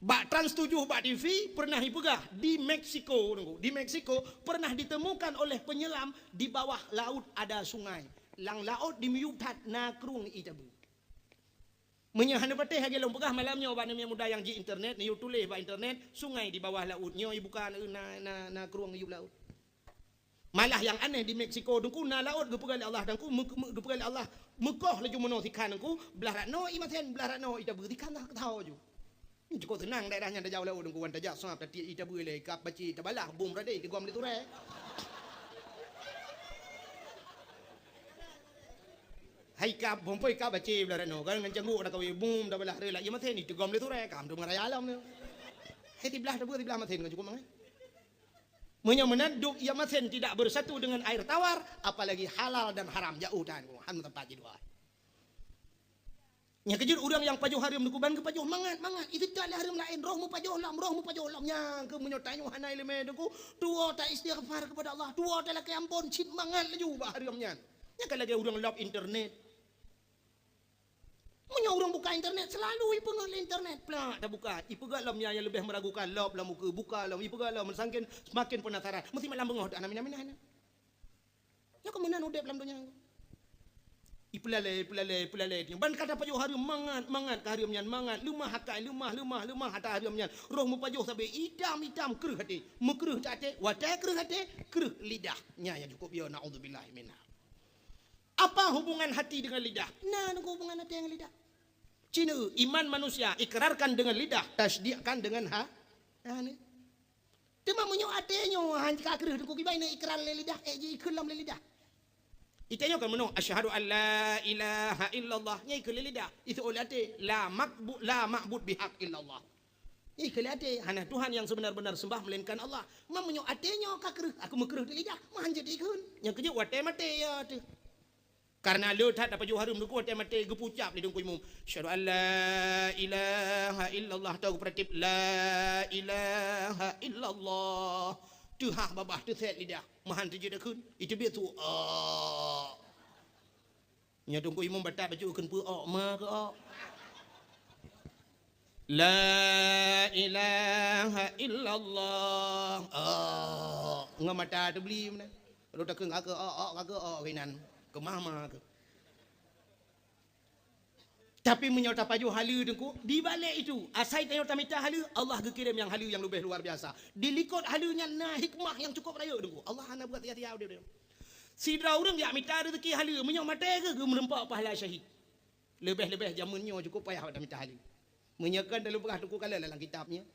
Speaker 1: Bak Trans 7, Bak TV pernah dipegah di Meksiko. Di Meksiko pernah ditemukan oleh penyelam di bawah laut ada sungai. Lang laut di miu tat nakrung itabu. Menyahana patih hagi long pegah malamnya obat namanya muda yang di internet ni tulis ba internet sungai di bawah laut nyo bukan na keruang yub laut. Malah yang aneh di Meksiko dengku na laut ge pegal Allah dengku ge pegal Allah Mekah laju meno tikan dengku belah no imaten belah no ita berikan tak tahu ju. Ni cukup tenang daerahnya dah jauh laut dengku wan tajak sap tadi ita bule kap baci tabalah bum rade di gom liture. Hai kap bompoi kap baci belah no kan ngan cenggu dah kawi bum dah belah rela ia maten itu gom liture kam tu ngaraya alam ni. Hai di belah maten kan cukup mangai. Menyamenan duk ia maten tidak bersatu dengan air tawar, apalagi halal dan haram jauh dan hanu tempat dua. Nya kejur urang yang pajuh harim nukuban ke pajuh mangat itu tak harim lain rohmu pajuh lam nya ke menyotanyo hanai leme deku tua tak istighfar kepada Allah, tua tak laki ampun cit mangat laju ba harimnya. Nya kan lagi urang love internet. Punya orang buka internet selalu ipengal internet pula dah buka ipegal lam yang lebih meragukan lob lam muka buka lam ipegal lam sangkin semakin penasaran mesti malam bengah dak mina-mina ya kemenan udep lam dunia ipelale ban kata pajuh hari mangat ke hari menyan mangat lemah hakai lemah hata hari menyan roh mu pajuh sampai idam kereh hati mekereh tate watai kereh hati kereh lidahnya yang cukup ya naudzubillah minna. Apa hubungan hati dengan lidah? Nah, hubungan hati dengan lidah. Cina iman manusia ikrarkan dengan lidah, tasdiqkan dengan ni. Tema menyo atenyo hanka kereh ku kibai na ikrar le lidah ji ikelam le lidah. Itenyo kan menong asyhadu an la ilaha illallah nyai ke lidah. Itu oleh ate la ma'bud bihaq illallah. Nyai ke ate hana Tuhan yang sebenar-benar sembah melainkan Allah. Mam menyo atenyo ka kereh aku mekereh di lidah, mah jadi ikun. Yang keje wate mate ya tu. Karena lu tak dapat juharum duku te mate gepucap di dengku imum. Syahadu an la ilaha illallah tahu peratip la ilaha illallah. Tu babah tu set lidah. Mahan tu je kun. Itu biar tu. Nya dengku imum batak baju kun pu ma ke La ilaha illallah. Ngamata tu beli mana. Lu tak keng ke kinan. Kemama ke. Tapi menyota paju halu dengku di balik itu asai tanyota mita halu Allah gekirim yang halu yang lebih luar biasa. Dilikut halunya nah hikmah yang cukup raya dengku. Allah hana buat tiap-tiap dia. Sidra urang ya mita rezeki halu menyok mate ke merempak pahala syahid. Lebih-lebih zamannya cukup payah pada mita halu. Menyekan dalam pegah dengku kala dalam kitabnya.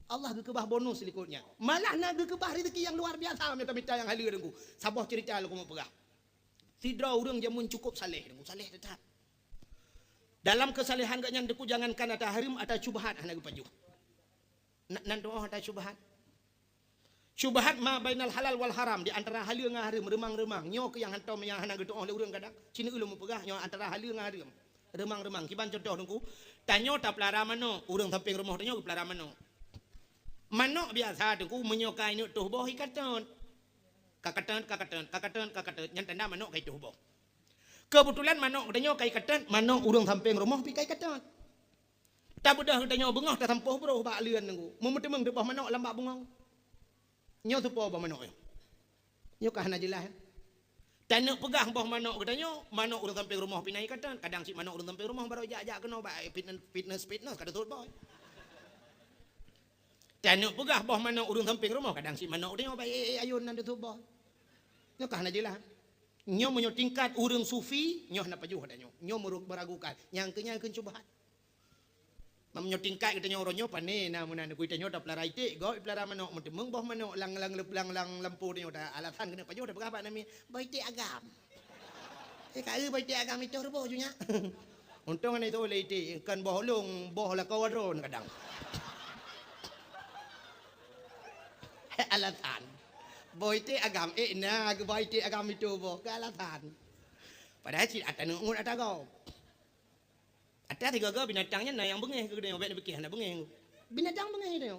Speaker 1: Allah gekebah bonus likutnya. Malah nak gekebah rezeki yang luar biasa mita yang halu dengku. Sabah cerita lu mau pegah. Sidra orang jamun cukup saleh tetap. Dalam kesalehan gaknya deku jangankan ada harim ada syubhat hana paju. Nan doa ada syubhat. Syubhat ma bainal halal wal haram di antara halal dengan haram remang-remang. Nyo ke yang hantam yang hana doa oleh orang kadang. Cina ulun mepegah nyo antara halal dengan haram. Remang-remang kiban contoh dengku. Tanyo ta pelara mano, urang samping rumah tanyo pelara mano. Mano biasa dengku menyokai nu tuh boh ikaton. Kakatan yang tanda manok kai tuh boh. Kebetulan manok danyo kai katan, manok urang samping rumah pi kai katan. Tak budah danyo bengah tak sampoh bro bak lian nunggu. Memetemeng debah manok lambak bungong. Nyo tu po ba manok yo. Nyo kah na jelas. Tanuk pegah boh manok danyo, manok urang samping rumah pi nai katan, kadang si manok urang samping rumah baru jak kena ba fitness kada tut boy. Tanuk pegah boh manok urang samping rumah, kadang si manok danyo ba ayun nan tu boh. Nyo kah na jelas. Nyo menyo tingkat urang sufi, nyo na pajuh danyo. Nyo meragukan, nyangkenya keun cubaan. Menyo tingkat kita nyo ronyo pane na munan ku tanyo da pelara ite, go pelara manok mentemeng boh manok lang lampu danyo da alasan kena pajuh da berapa nami? Baite agam. Kaya baca agam itu rupa junya. Untung ni tu boleh iti kan bohlong boh la kawadron kadang. Alatan. Boy ti agam na boy ti agam itu boh alatan. Padahal si ata nungun ata kau. Ata tiga kau binatangnya na yang bengeh ke dia obek bekih na bengeh. Binatang bengeh dia.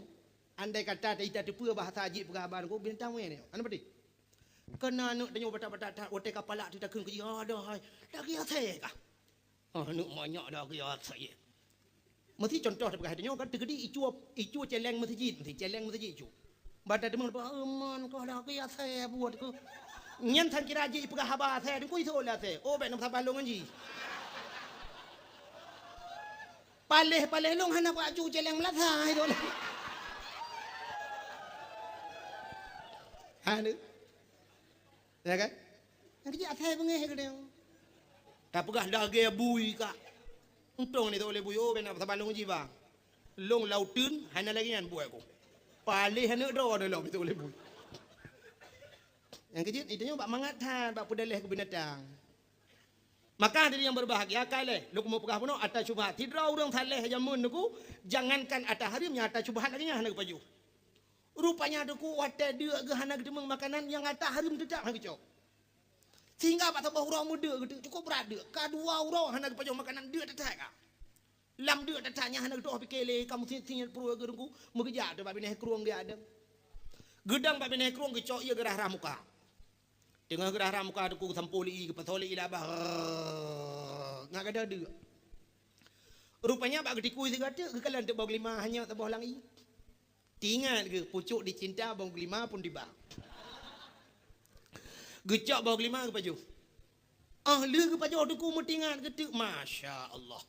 Speaker 1: Andai kata kita tipu bahasa haji pengabaran ko binatang bengeh dia. Anu pati. Kena anu tanya batak-batak otek kepala tidak kun kerja ada hai. Lagi asai kah? Anu banyak dah kerja asai. Mesti contoh dekat hatinya kan tegedi icu celeng masjid, mesti celeng masjid icu. Badak demang apa aman kau dah kerja asai buat ko. Nyen tan kira haji pegah haba asai ku itu lah asai. Oh bet nak sabar long haji. Paleh long hana ko acu celeng melasai tu. Anu ya kan? Yang kerja asai bengeh ke dia. Tak pegah daging bui kak. Untung ni tak boleh bui. Oh benar pasal balong jiwa. Long lautun hanya lagi yang buat aku. Palih hanya dah ada laut itu boleh bui. Yang kerja itu bak mangatan bak pedalih ke binatang. Maka diri yang berbahagia kali. Lu mau pegah puno atas syubhat. Tidak orang saleh jamun aku. Jangankan atas harimnya atas syubhat lagi nya hanya kepaju. Rupanya aku wadah dia ke hana gedemeng makanan yang atas harim tidak hana kecok. Sehingga pak tabah urang muda gitu cukup berada. Kedua urang hana kepaju makanan dia tak kah. Lam dia datanya hana gitu pikele kamu sinyal perlu gerungku mengejar tu babi nek kruang dia ada. Gedang babi nek kruang kecok ia gerah ramuka. Tengah gerah ramuka aku sampuli ke pasoli ilabah. Ngak ada dia. Rupanya pak getiku si kata kekalan tu bau lima hanya tabah langi. Tingat ke pucuk dicinta bau lima pun tiba. Gecak bau lima ke paju. Ahli ke paju aku metingat ketik Masya Allah.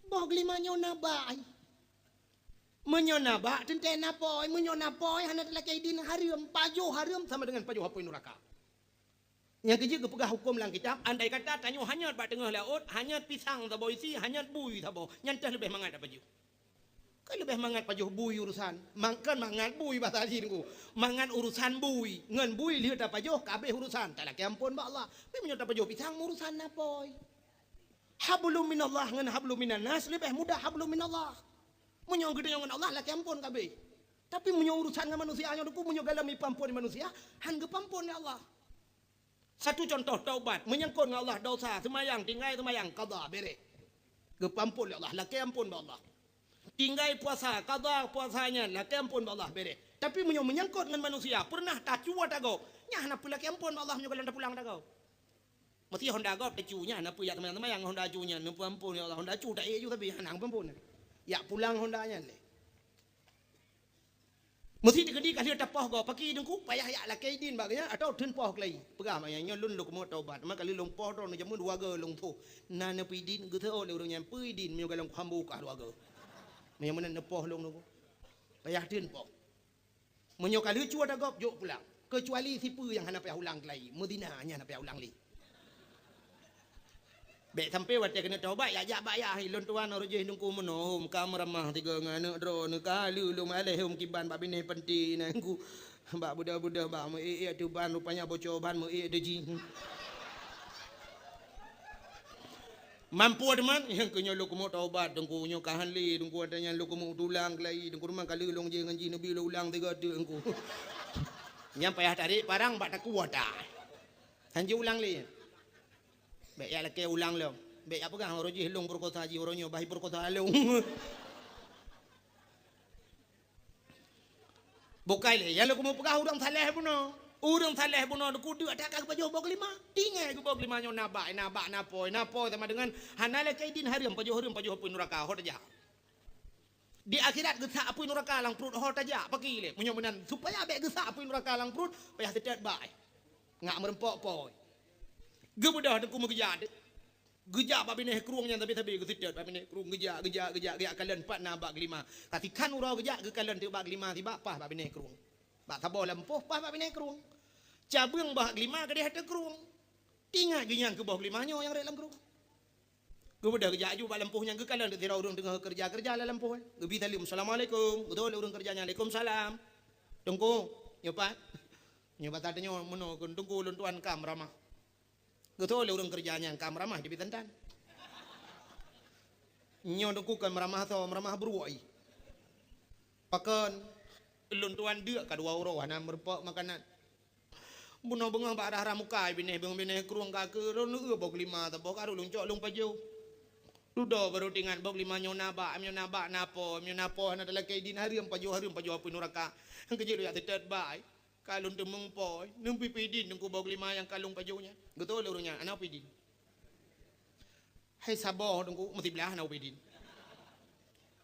Speaker 1: Bau lima nyona bai. Menyona ba tenten napoi menyona poi hana laki din harim paju harim sama dengan paju hapoi neraka. Yang kerja ke pegah hukum lang kitab andai kata tanya hanya bak tengah laut hanya pisang tabo isi hanya bui tabo nyantah lebih mangat paju. Kan lebih mangat pajuh bui urusan. Mangkan mangat bui bahasa haji ku. Mangat urusan bui. Ngan bui lihat apa pajuh kabeh urusan. Tak laki ampun ba Allah. Tapi menyota pajuh pisang urusan apa? Hablum minallah ngan hablum minan nas lebih mudah hablum minallah. Menyong gede ngan Allah laki ampun kabeh. Tapi menyong urusan dengan manusia nya ku menyong galami pampun manusia han ge pampun ya Allah. Satu contoh taubat menyangkut dengan Allah dosa semayang tinggal semayang qada bere. Ge pampun ya Allah laki ampun ba Allah. Tinggal puasa, qada puasanya, laki ampun Allah bere. Tapi menyangkut dengan manusia, pernah tak cuba tak kau? Nyah nak laki ampun Allah menyukai pulang tak kau? Mesti Honda kau tecunya, nak punya teman-teman yang Honda cunya, nak ampun ya Allah Honda cu tak iya juga tapi hanang ampun. Ya pulang Hondanya le. Mesti dikedi kasih tapah kau, pakai dengku payah ya laki din baganya atau tun poh kelai. Pegah maknya lun lu kemo taubat, mak kali long poh tu jamun dua ge long tu. Nana pidin gitu oleh orang yang pidin menyukai long hambu kah dua ge. Yang mana nepoh long nunggu. Payah din poh. Menyokali cua dah gop jok pulang. Kecuali sipu yang hana payah ulang lagi. Medina hanya hana payah ulang li. Bek sampai waktu kena taubat ya jak bayar lon tuan orje nungku menohum kamramah tiga ngana dro nekali lu maleh hum kiban bab ini penting nangku. Bak budak-budak bak mu tu ban rupanya bocor ban mu deji. Mampu teman yang kena lu kemo taubat dengku nyo kahanli dengku adanya lu kemo tulang kelai dengku rumah kali long je ngan ji nabi lu ulang tiga tu dengku. Yang payah tarik parang bak tak kuat dah. Hanji ulang li. Baik ya laki ulang lo. Baik apa kan orang je long perkota haji orangnya bahi perkota long. Bukai le yang lu kemo pegah udang saleh puno. Urang saleh buno ku dia tak ke pajuh bog lima. Tinggal ke bog lima nyo nabak napoi sama dengan hanale kaidin harim pajuh hapui neraka hot aja. Di akhirat gesak apui neraka lang perut hot aja pagi le. Menyomenan supaya abek gesak apui neraka lang perut payah setet bai. Ngak merempok poi. Ge bedah ku mengejar. Gejak babi nih keruangnya tapi gesetet babi nih keruang gejak kalian 4 nabak 5. Katikan urau gejak ke kalian 3 bak 5 tiba pah babi nih keruang. Bak tabau lempoh pah babi nih keruang. Cabang bahak 5 ke dia ada keruang. Tinggal genyang ke bawah 5 nyo yang dalam keruang. Kemudian kerja aju bak lempohnya ke kalian tidak urang tengah kerja dalam lempoh. Gebi talim assalamualaikum. Betul urang kerjanya waalaikumsalam. Tunggu nyopat. Nyopat tadinya meno tunggu luntuan kam ramah. Gitu oleh orang kerjanya kam ramah di Bitantan. Nyo dengkukan meramah atau meramah beruai. Pakan luntuan dia kadua uro hana merpok makanan. Buno bengang ba arah ramukai bine bine kruang kake ron bog lima ta bog aru lung cok lung paju. Ludo baru tingan bog lima nyona ba napo hana dalam kaidin hari paju apa nuraka. Ang kejiro ya tetet bai. Kalung temung poy, nung pipidin nung kubog lima yang kalung pajunya. Gitu lurungnya, anak pidin. Hai sabo nung ku mesti belah anak pidin.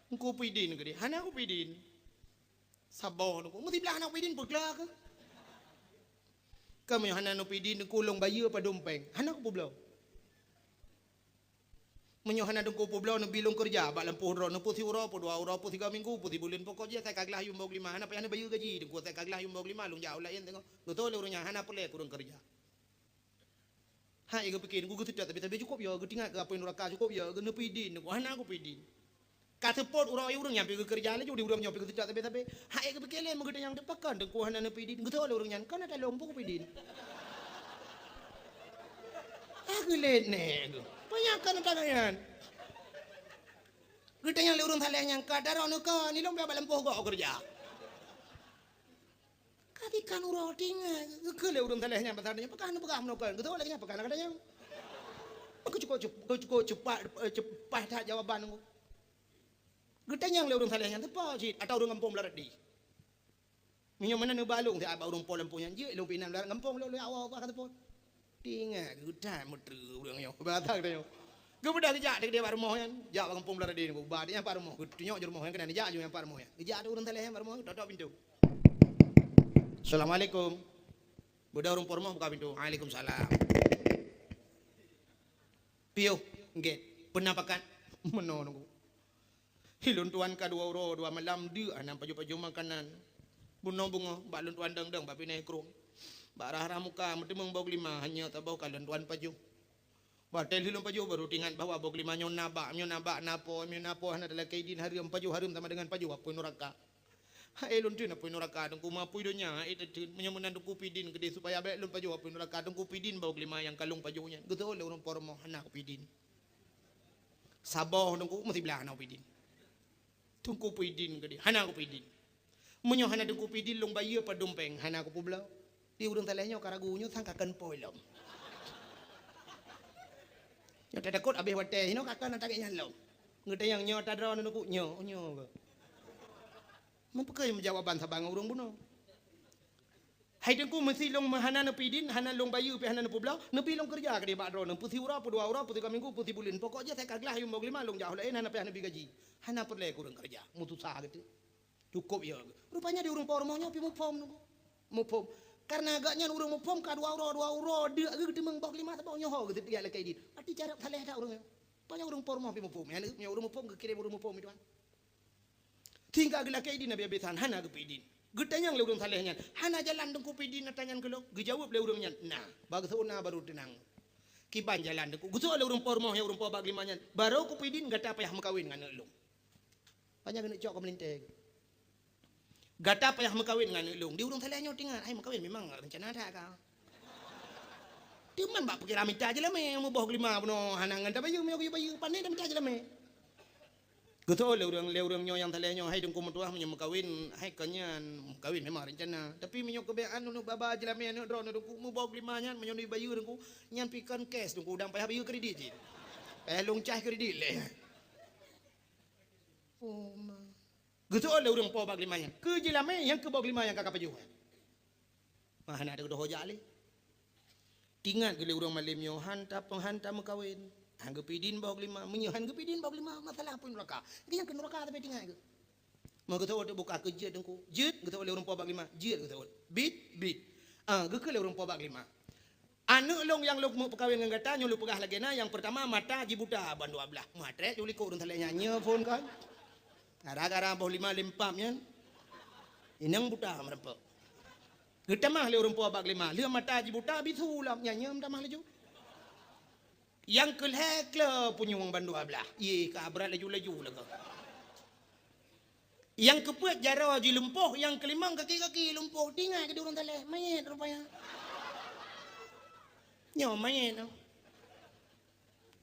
Speaker 1: Nung ku pidin gede, anak ku pidin. Sabo nung ku mesti belah anak pidin bergelar ke? Kamu yang anak nung pidin nung kulung bayi apa dompeng, anak ku pulau. Menyohana dengku pulau nung bilung kerja, bak lempuh ro nung putih uro, dua uro, tiga minggu, putih bulan pokoknya saya kaglah yung bog lima, hana payah bayu gaji, dengku saya kaglah yung bog lima, lung jauh lain tengok, betul urungnya hana pelek kurang kerja. Ha, ego pikir, gue tidak tapi cukup ya, gue tinggal gapain uraka cukup ya, gue nepidin, gue hana aku pidin. Kata pot urang urang nyampe ke kerja lagi, udah urang nyampe ke tidak tapi, ha ego pikir lain mengerti yang depakan, dengku hana nepidin, gue tahu urangnya, kan ada lompok pidin. Aku lihat nih. Banyakan tangan. Kita yang lurung thaleh yang kadar anu ka ni lom balam poh go kerja. Katikan uro tinga ke lurung thaleh yang besarnya pekan pegam no kan. Gitu lagi pekan kadanya. Aku cukup cepat tak jawaban aku. Kita yang lurung thaleh yang tepa sit atau urang kampung larat di. Minyo mana nu balung ti aba urang polam punya je lu pinan larat kampung lu awal apa kata pon. Tinga kita muter urang yo. Batak dah yo. Gue dah kerja dekat dia parmoh yang, jak kampung belara di ni, badi yang parmoh, gue tunjuk rumah yang kena ni jak yang parmoh yang, jak tu orang teleh yang parmoh, tutup pintu. Assalamualaikum, budak orang parmoh buka pintu, Waalaikumsalam. Pio, get, penampakan, menonong. Hilun tuan kadua uro, dua malam dia, anam paju makanan, bunga, balun tuan deng, bapi nekrung, barah ramuka, mesti membau lima, hanya tabau kalian tuan paju. Batel hilum paju baru tingan bawa bog lima nyonaba napo hana dalam kaidin hari paju harum sama dengan paju apa nuraka. Hai lun tu apa nuraka dengku mapu idonya itu menyemunan dengku pidin gede supaya baik lun paju apa nuraka dengku pidin bog lima yang kalung pajunya. Gitu oleh orang pormo hana pidin. Saboh dengku mesti belah hana pidin. Dengku pidin gede hana pidin. Menyo hana dengku pidin lung bayi apa dompeng hana ku pulau. Di urang talehnya karagunyo sangkakan poilom. Nyata takut abis wate, ini kakak nak tak nyalong. Ngerti yang nyata drone nuku nyo. Mampu menjawaban sabang urung buno. Hai dengku mesti long hana nepidin, hana long bayu pe hana nepublau, nepi long kerja ke di bak drone, putih ura, dua ura, putih minggu, putih bulan. Pokoknya saya kaglah yung bog lima long jauh lain hana pe hana bigaji. Hana perlu kurang kerja, mutu sah gitu. Cukup ya. Rupanya di urung pormonya pi mupom nuku. Mupom. Karena agaknya urang mupom ka dua uro dia gede mengbok lima tabau nyoho gitu dia lek kaidin. Arti cara thaleh dak urang. Tanya urang pormo pi mupom. Ya urang mupom ke kirim urang mupom itu kan. Tinggal gelak kaidin nabi besan hana ke pidin. Gedanyang le urang thalehnya. Hana jalan dengku pidin tanyan gelo. Gejawab le urangnya. Nah, bagusuna baru tenang. Kiban jalan dengku. Gusto le urang pormo ya urang po bag limanya. Baru ku pidin gata payah makawin ngan elung. Banyak kena cok melinteng. Gata payah makawin dengan elung. Di urung thalehnya tinggal, ai makawin memang rencana ada kau. Dia man bak pikir minta aja lah me, mau boh lima puno hanangan tapi bayu pandai dah minta aja lah me. Gitu le urang nyo yang thalehnya hai dengku mentuah makawin, hai kanyan makawin memang rencana. Tapi minyo kebean nu baba aja lah me anu drone dengku mau boh lima nyan menyo ni bayu dengku nyan pikan cash dengku udang payah bayu kredit je. Long cah kredit le. Oh ma. Gitu oleh urang po bag limanya. Ke jelame yang ke bag lima yang kakak pajuh. Mana ada doho jali. Tingat gele urang malim yo penghanta makawin. Hanggep pidin bag lima, menyohan ke pidin bag lima masalah pun neraka. Yang ke neraka tapi tingat ke. Mau gitu oleh buka ke jet dengku. Jet gitu oleh urang po bag lima. Jet gitu oleh. Bit. Ge le urang po bag lima. Anu long yang lu mau perkawin dengan gata nyulu pegah lagi na yang pertama mata jibuta ban dua belah. Matre juli ko urang thaleh nyanyi phone kan. Gara-gara boh lima limpamnya, inang buta merepek. Kita mah le urang po bag lima, le mata ji buta bisu lam nyanyam dah mah leju. Yang kelhek le punya wang bandu ablah, ye ka berat laju lega. Yang kepuat jara ji lumpuh, yang kelima kaki lumpuh, tinggal ke urang thaleh, mayat rupanya. Nyo mayat.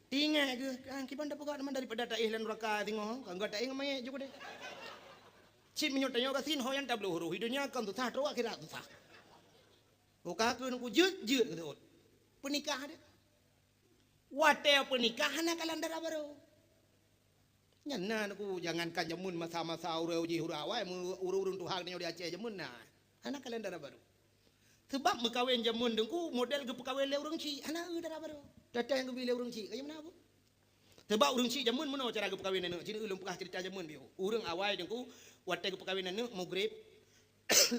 Speaker 1: Tinggal ke, kan kita dah buka nama daripada tak ihlan raka tengok, kan gak tak ingat mai juga deh. Cip menyot tanya kasin hoyan tak belum huru, hidupnya kan tu tak terus akhirat tu tak. Buka aku nak jut gitu. Pernikahan dia. Watel pernikahan nak kalan darah baru. Nyana aku jangankan jamun masa-masa urau ji hurawai urun Tuhan ni dia Aceh jamun nah. Anak kalian darah baru. Sebab berkahwin jamun dengku model ke perkahwin le urang ci anak darah baru. Datang ke bila urang ci kaya mana apa? Sebab urang ci jamun mana cara ke perkahwinan nak. Cina ulun pernah cerita jamun biu. Urang awai dengku watel ke perkahwinan nak maghrib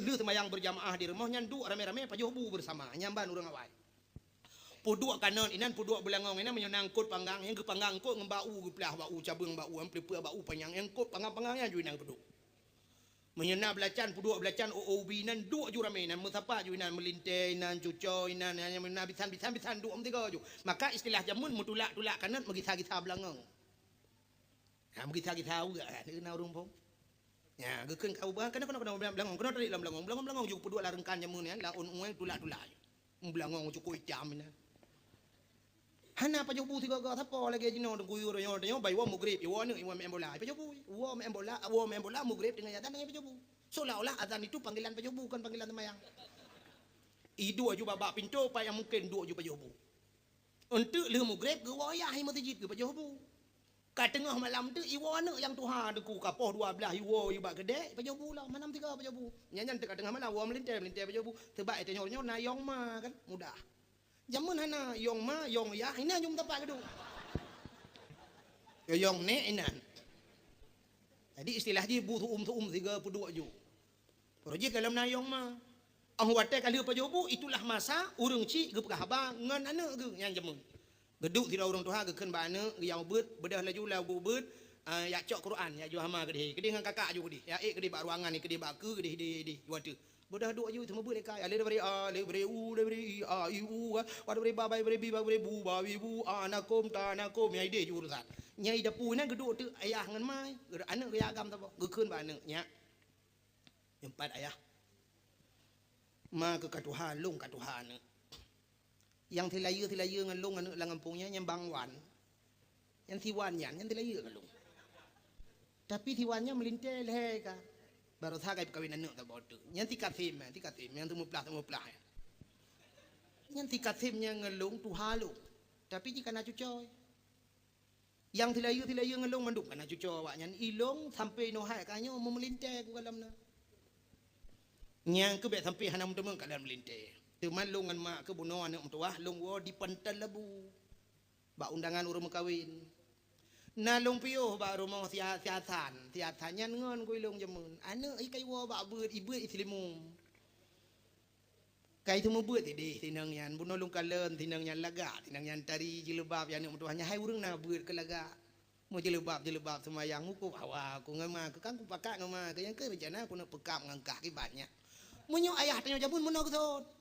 Speaker 1: lu semayang berjamaah di rumah nyandu rame-rame pajobu bersama nyamban urang awai. Puduk kanan inan puduk belangong inan menyangkut panggang yang ke panggang kot ngembau ke pelah bau cabang bau amplipur bau panjang yang kot panggang-panggangnya ju inang puduk. Menyena belacan puduk belacan OOB inan duk ju ramai inan musapa ju inan melintai inan cuco inan yang mena bisan duk tiga ju. Maka istilah jamun mutulak-tulak kanan mengisa-gisa belangong. Ha mengisa-gisa juga na urang pom. Ya gekeun kau bah kana belangong kana tadi belangong ju puduk larengkan jamun ya la un tulak-tulak. Belangong cukup jam inan. Hana pa jobu tiga ga thapa lagi jino de guyu ro nyo bai wa mugrib iwa ni iwa membola pa jobu wa membola mugrib dengan yatan dengan pa jobu seolah-olah azan itu panggilan pa jobu bukan panggilan semayang idu aju babak pintu pa yang mungkin dua aju pa jobu untuk le mugrib ke wa ya hi masjid ke pa jobu ka tengah malam tu iwa ni yang Tuhan de ku kapoh 12 iwa iba gede pa jobu lah manam tiga pa jobu nyanyan tengah tengah malam wa melintai pa jobu sebab itu nyo na yong ma kan mudah. Jamun hana yong ma yong ya ina jum tapak kedu. Yong ne inan. Jadi istilah dia butuh tuum 32 ju. Projek dalam na yong ma. Ang wate kali pa jobu itulah masa urang ci ge pahaba ngan ane ge yang jamun. Geduk tidak urang Tuhan ge keun ba ane ge yang beut bedah laju lagu beut ya cok Quran ya ju hama gede. Gede ngan kakak ju gede. Ya gede ba ruangan ni gede ba ke gede di wate. Bodah duk ayu temu boleh kai ale beri u wada beri babai beri biba beri bu bawi bu anakom ta anakom ya ide ju urusan nyai dapu nan geduk tu ayah ngan mai anak ge agam ta bo gekeun ba anak nya empat ayah ma ke katuhan long katuhan yang tilaya ngan long anak langampungnya yang bangwan yang tiwan yang tilaya ngan long tapi tiwannya melintai lehe ka baru sagai perkawinan nak tak bodoh. Yang tikat tim yang temu pelah. Yang tikat tim yang ngelung tu halu. Tapi jika nak cucoy. Yang tilayu ngelung manduk nak cucoy awak yang ilong sampai no hai kanyo memelintai ku dalam na. Yang ke bet sampai hanam temu kalan melintai. Teman long ngan mak ke buno anak mentua long wo di pantal labu. Ba undangan urang kawin. Nalong piyo ba rumah siatan nyan ngon ku ilong jamun ane kai wo ba beut ibu islimum kai tu beut di tinang yan buno lung kalen tinang yan laga tinang yan tari jilbab yan mu hanya hai urang na beut ke laga mu jilbab semayang ku awa ku ngama ke kan ku pakak ngama ke yang ke rencana ku nak pekap ngangkah kibatnya munyo ayah tanyo jamun muno ku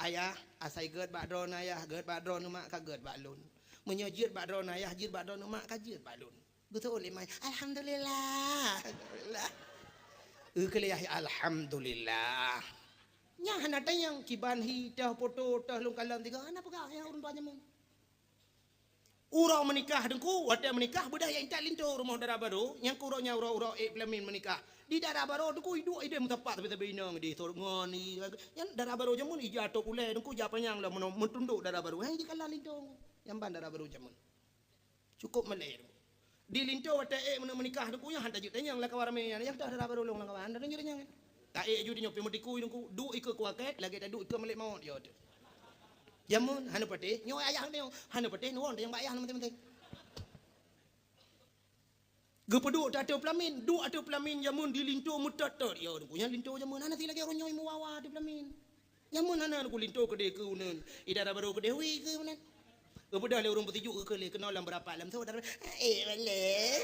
Speaker 1: ayah asai geut ba dron ayah geut ba dron mak ka geut ba lun munyo jeut ba dron ayah jeut ba dron mak ka jeut ba lun betul oleh mai alhamdulillah kelih alhamdulillah nya hana yang kiban hi dah foto dah lung kalam tiga ana pegah yang urang tuanya mu urang menikah dengku wate menikah budaya intak linto rumah darah baru yang kurangnya urang pelamin menikah di darah baru dengku hidup ide mutapak tapi inang di ngoni yang darah baru jamun ijato kule dengku japanyang lah mentunduk darah baru hang di kalah linto yang ban darah baru jamun cukup meleh di linto wate menikah dengku yang hantar jutanya yang lakawarame yang dah darah baru long lakawan dan nyernya tak ju di nyopi mutiku dengku du ikut kuaket lagi tak du ikut melek maut yo jamun hanu pate nyo ayah nyo hanu pate nuon yang bayah penting gepeduk tak ada pelamin du ada pelamin jamun di linto mutator yo dengku yang linto jamun ana ti lagi ron nyoy muwawa di pelamin jamun ana dengku linto kede ke unen idara baru kede wi ke unen kepada le urang bertujuk ke le kenal dalam berapa alam saudara malay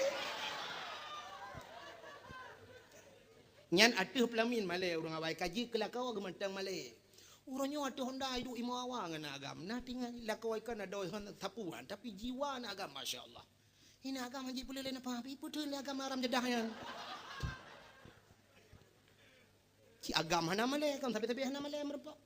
Speaker 1: nyan atuh pelamin malay urang awai kaji kelakau gemantang malay urangnya atuh honda hidup imu awang na agam nah tinggal lakau ikan ada sapuan tapi jiwa na agam masyaallah ini agam haji pula lain apa putun le agam aram jedahnya si agam hana malay kan tapi hana malay merpa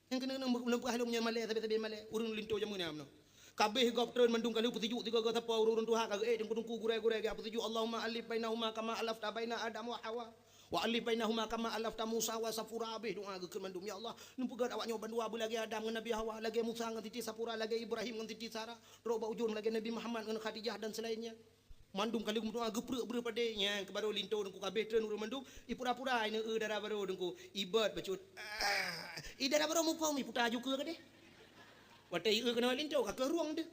Speaker 1: yang kena lempah halungnya malay tapi malay urang linto jamun amno kabeh gop turun mendung kali putuju tiga gota pa urun tuha kag jeung kudungku gure-gure ga putuju Allahumma alif bainahuma kama alafta baina Adam wa Hawa wa alif bainahuma kama alafta Musa wa Safura abeh doa gekeun mandum ya Allah nu pegat awak nyoba dua lagi Adam ngan Nabi Hawa lagi Musa ngan titi Safura lagi Ibrahim ngan titi Sarah roba ujun lagi Nabi Muhammad ngan Khadijah dan selainnya mandum kali doa geprek padenya kebaru linto dengku kabeh turun urun mandum ipura-pura ina dara baru dengku ibat bacut i dara baru mu pom iputa juga ke deh watai kena linto ka ke ruang deh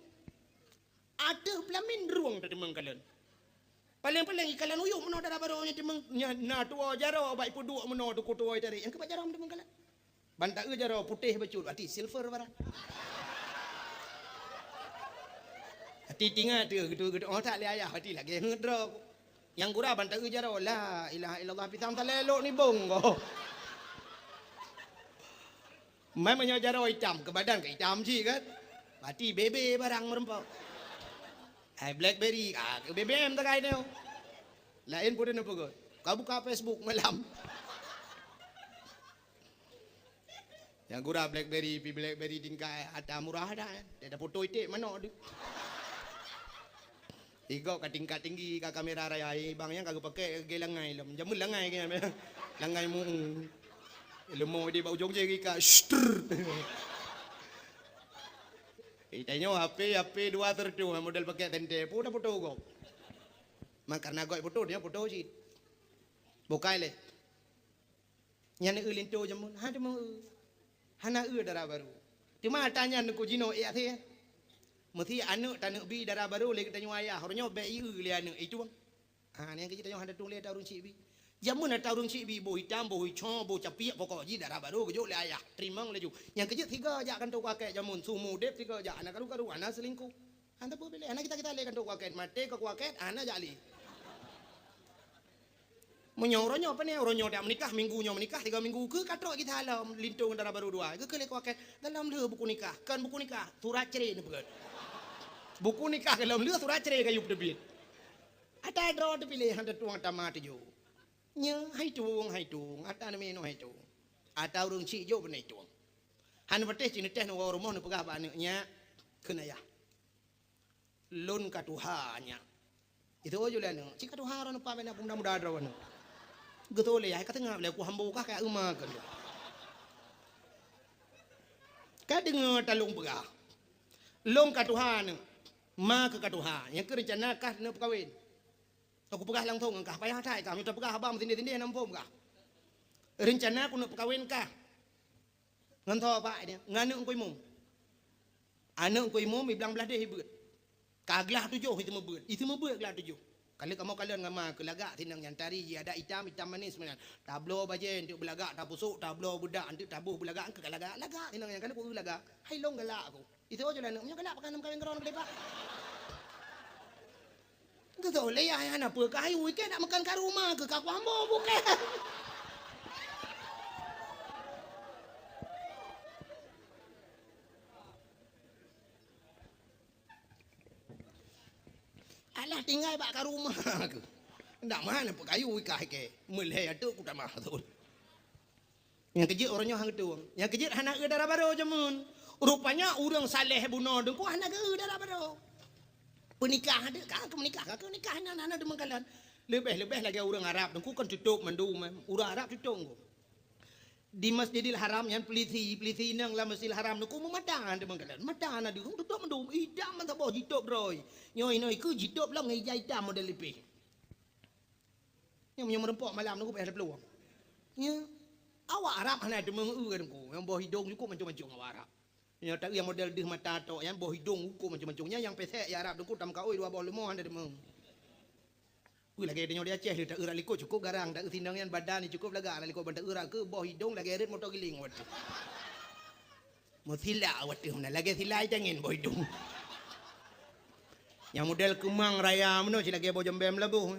Speaker 1: ada pelamin ruang tadi mengkalian paling-paling ikalan uyuk meno dara baru nya timeng na tua jaro baik pudu meno tu kutu tadi yang ke jaro tadi mengkalian bantak jaro putih bacut ati silver bara hati tinggal tu gitu oh tak le ayah hati lagi ngedrok yang gura bantak jaro la ilaha illallah pitam talelok ni bongo mai menyajaro hitam ke badan ke hitam sih kan hati bebe barang merempau ai blackberry ke BBM tak kai neu lain pun apa kau kau buka Facebook malam yang gura blackberry tingkai ada murah ada ada foto itu mana ada Igo katingkat tinggi ka kamera raya bang yang kagak pakai ke langai lam jamun langai ke langai mu lemo di bau jong je ka itanyo HP dua tertu model pakai tente pun dah foto go makarna go foto dia foto sih bokai le nyane ulinto jamun ha jamun hana dara baru cuma tanya ku jino ya the mesti anu tanuk bi dara baru le kita nyaya hornyo be le anu itu bang ha ni kita nyah ada tung le tarung ci bi jamun tarung ci bi bo hitam bo hicho bo capiak pokok ji dara baru ke jo le ayah trimang le ju yang kecil tiga aja kan tu kakek jamun sumu dep tiga aja anak karu anak selingkuh anda boleh pilih anak kita le kan tu kakek mate ke kakek anak jali menyoronyo apa ni oronyo dak menikah minggunya menikah 3 minggu ke katrok kita halam lintung dara baru dua ke le kakek dalam le buku nikah kan buku nikah surat cerai ni pegat buku nikah dalam le surat cerai kayu debit ada draw tu pilih handa tuang tamat jo nya hai tuang ata na meno hai tuang ata urung ci jo benai tuang han beteh cini teh no rumah no pegah ba nya kena ya lon katuhanya itu ojo le no ci katuhara no pa bena muda-muda draw no getole ya kata ngap le ku hambo ka ka uma kan ka dengar talung pegah long katuhan ma ke katuhan yang kerencana kah na kawin aku pegah lang thong kah payah thai kah minta pegah abang tindi-tindi nam pom kah rencana aku nak kawin kah ngan tho pak dia nganu koi mum anu koi mum iblang belah deh beut kaglah 7 itu mebut gelah 7 kali kamu kalian ngama ke lagak tinang yang tari ada hitam manis sebenarnya tablo bajen untuk belagak tak pusuk tablo budak untuk tabuh belagak ke lagak tinang yang kali ku lagak hai long galak aku itu aja lah nya galak pakai nam kawin geron ke pak Gitu le ya anak apa kai weekend nak makan kat rumah ke kat Ambo bukan. Alah tinggal bak kat rumah ke. Ndak mana apa kayu ikai ke. Meleh ada ku tak mah tu. Yang kejut orangnya hang tu. Yang kejut anak ke darah baru jamun. Rupanya orang saleh bunuh dengku anak ke darah baru. Penikah ada kan menikah kan nikah anak-anak demen kalian lebih lagi orang Arab dengku kan tutup mandu orang Arab tutup di Masjidil Haram yang peliti nang lah Masjidil Haram dengku memadang demen kalian madang ada dengku tutup mandu idam man tak boh jitup roy nyoi ke jitup lah ngai jaitam model lebih yang merempok malam dengku ada peluang ya awak Arab anak demen dengku yang boh hidung cukup macam-macam awak Arab yang tak yang model deh mata tok yang boh hidung hukum macam-macamnya yang pesek ya Arab dengku tam kau dua boh lemah ada demeng. Lagi dia dia Aceh dia tak urat likut cukup garang tak tindang yang badan ni cukup laga likut bantak urat ke boh hidung lagi erit motor giling wat. Mo sila wat tu lagi sila jangin boh hidung. Yang model kemang raya meno sila lagi boh jembem labuh.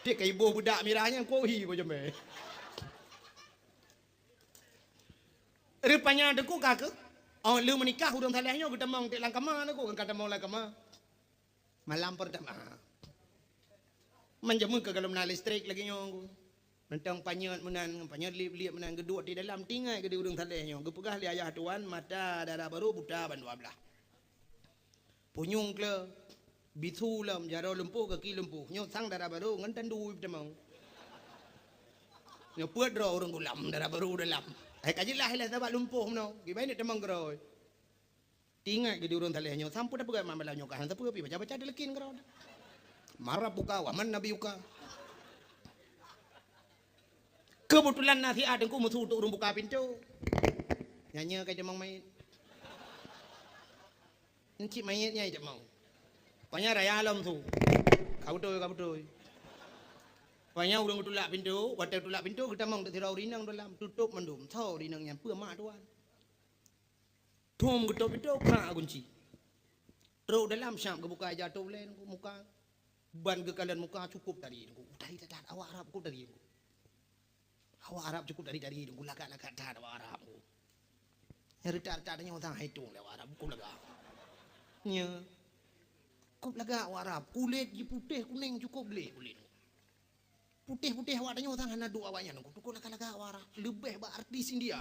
Speaker 1: Dia kai boh budak mirahnya kohi boh jembem. Rupanya dengku kak oh, lu menikah hudung talehnya kita mau di langkama aku kan kata mau langkama malam pertama menjamu ke dalam listrik lagi nyong mentang panyat liap menan kedua di dalam tinggal ke di hudung talehnya gepegah li ayah tuan mata darah baru buta ban 12 punyung kle bitu lam jaro lumpuh kaki lumpuh nyo sang darah baru ngan tandu demang nyo puat ro urang gulam darah baru dalam kajilah hilah sebab lumpuh no gimana demang geroi tinggal di urang thaleh nyo sampu dah pegai mamala nyo kan sampu pi baca-baca delekin gero marah buka waman nabi uka kebetulan nasi ada ku musuh untuk urung buka pintu nyanyi kayak demang main encik mayitnya aja mau pokoknya raya alam tu kau betul pokoknya urang tulak pintu waktu tulak pintu kita mau tidak rinang dalam tutup mendum tahu rinangnya pura mak tuan Tum ketuk pintu kena kunci teruk dalam syam kebuka jatuh len muka ban kekalian muka cukup dari tak awak Arab cukup dari awak Arab cukup dari lagak tak awak Arab yang retak-retaknya orang hitung lewat Arab cukup lagak nya cukup lagak awak Arab kulit putih kuning cukup boleh putih awak tanya orang hana dua awaknya cukup lagak awak Arab lebih berarti India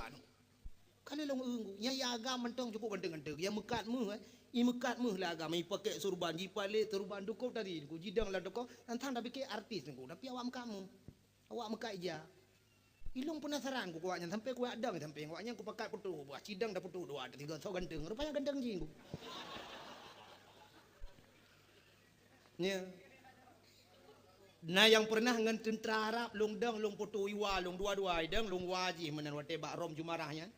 Speaker 1: kalau long nya agama mentong cukup ganteng yang mekat mu lah agama pakai surban jipale turban cukup tadi jidang lah doko tantang dah fikir artis tapi awak mekat aja ilung penasaran ku kuatnya sampai ku adang sampai kuatnya ku pakai putu buat cidang dah putu dua ada tiga so ganteng rupanya ganteng jing nya nah yang pernah ngan tentara Arab lung dang lung putu iwa lung dua-dua dang lung wajib menan wate bak rom jumarahnya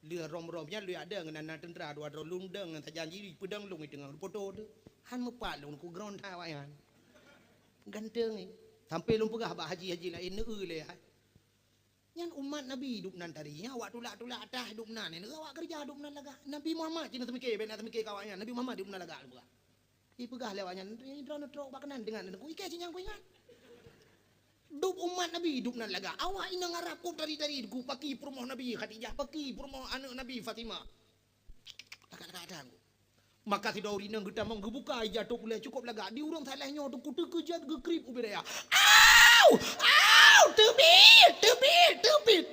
Speaker 1: lia rom-romnya lia ada ngan tentara dua lung dang ngan tajanji pedang lung itu ngan putu tu han mepat lung ku ground hawayan ganteng ni sampai lung pegah bak haji lain le yang umat Nabi hidup nan tadinya awak tulak atas hidup nan ni awak kerja hidup nan laga Nabi Muhammad cina temikir benar temikir kawannya Nabi Muhammad hidup nan laga lu pegah lewatnya ni drone trok bakanan dengan aku ikai cinyang ku ingat hidup umat Nabi hidup nan laga awak ina ngarap ku dari ku paki perumoh Nabi Khadijah paki perumoh anak Nabi Fatimah laga-lagaan ku maka tidak urina kita mau gebuka jatuh boleh cukup laga di urang salahnya tu kutu kejat gekrip ubiraya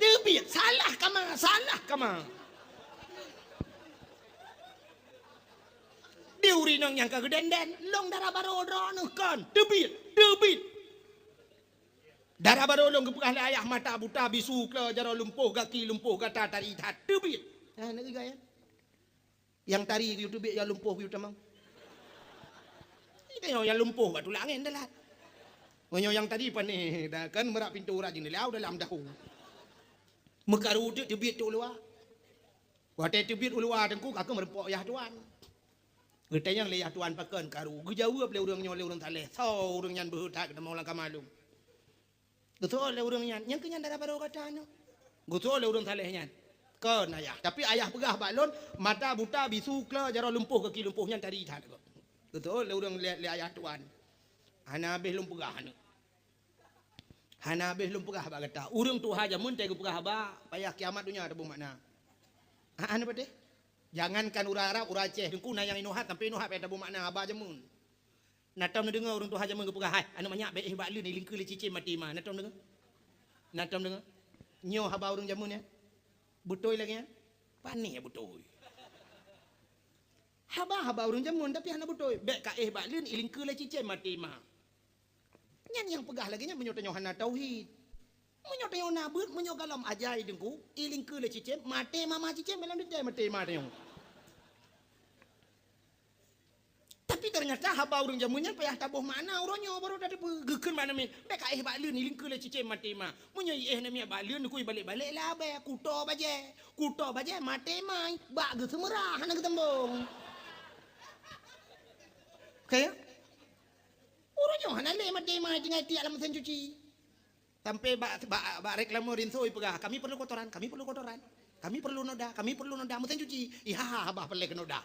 Speaker 1: tebit salah kama dia urinang yang kageden long darah baru drone kan tebit darah baru long kepekah ayah mata buta bisu ke jaro lumpuh kaki lumpuh kata tari tebit nak gaya yang tari ku tebit yang lumpuh ku tamang itu yang lumpuh batu langit dah Menyo yang tadi pan ni dah kan merak pintu rajin ni lau dalam dahu. Mekaru tu tebit tu luar. Wate tebit luar tengku aku merempok yah tuan. Getanya le yah tuan pakan karu. Gejawab le urang nyo le urang taleh. Sau urang nyan berhutak kita mau langkah malum. Betul le urang nyan. Yang kenyan darah baru kata no. Betul le urang taleh nyan. Kan ayah. Tapi ayah pegah balon mata buta bisu kla jaro lumpuh kaki lumpuh nyan tadi tak. Betul le urang le ayah tuan. Hana habis lum pegah ni. Hana habis lum pegah bak kata. Urang tu haja mun tegu pegah ba, payah kiamat dunia ada bermakna. Anu pade? Jangankan urang Arab, urang Aceh dengku na yang inuhat sampai inuhat payah ada bermakna aba jamun. Natam na dengar urang tu haja mun pegah hai. Anu banyak baik bak leu ni lingku le cicim mati mah. Natam dengar. Nyo haba urang jamun ya. Butoi lagi ya. Panih ya butoi. Haba urang jamun tapi hana butoi. Baik ka bak leu ni lingku le cicim mati mah. Nyan yang pegah lagi nya menyotanyo hana tauhid. Menyotanyo nabut menyogalam ajai dengku iling ke le cicem mate mama cicem dalam dia mate mate. Tapi ternyata haba urang jamunnya payah tabuh mana uronyo baru dah gekeun mana mi. Bek ka bak leun iling ke le cicem mate ma. Munyo nami bak leun ku balik-balik lah be kuto baje mate mai bak ge semerah hana ketembong. Kaya Uronyo hana le mati mah dengan tiak dalam mesin cuci. Sampai bak reklamo rinsoi pegah. Kami perlu kotoran. Kami perlu noda mesin cuci. Iha abah pelek noda.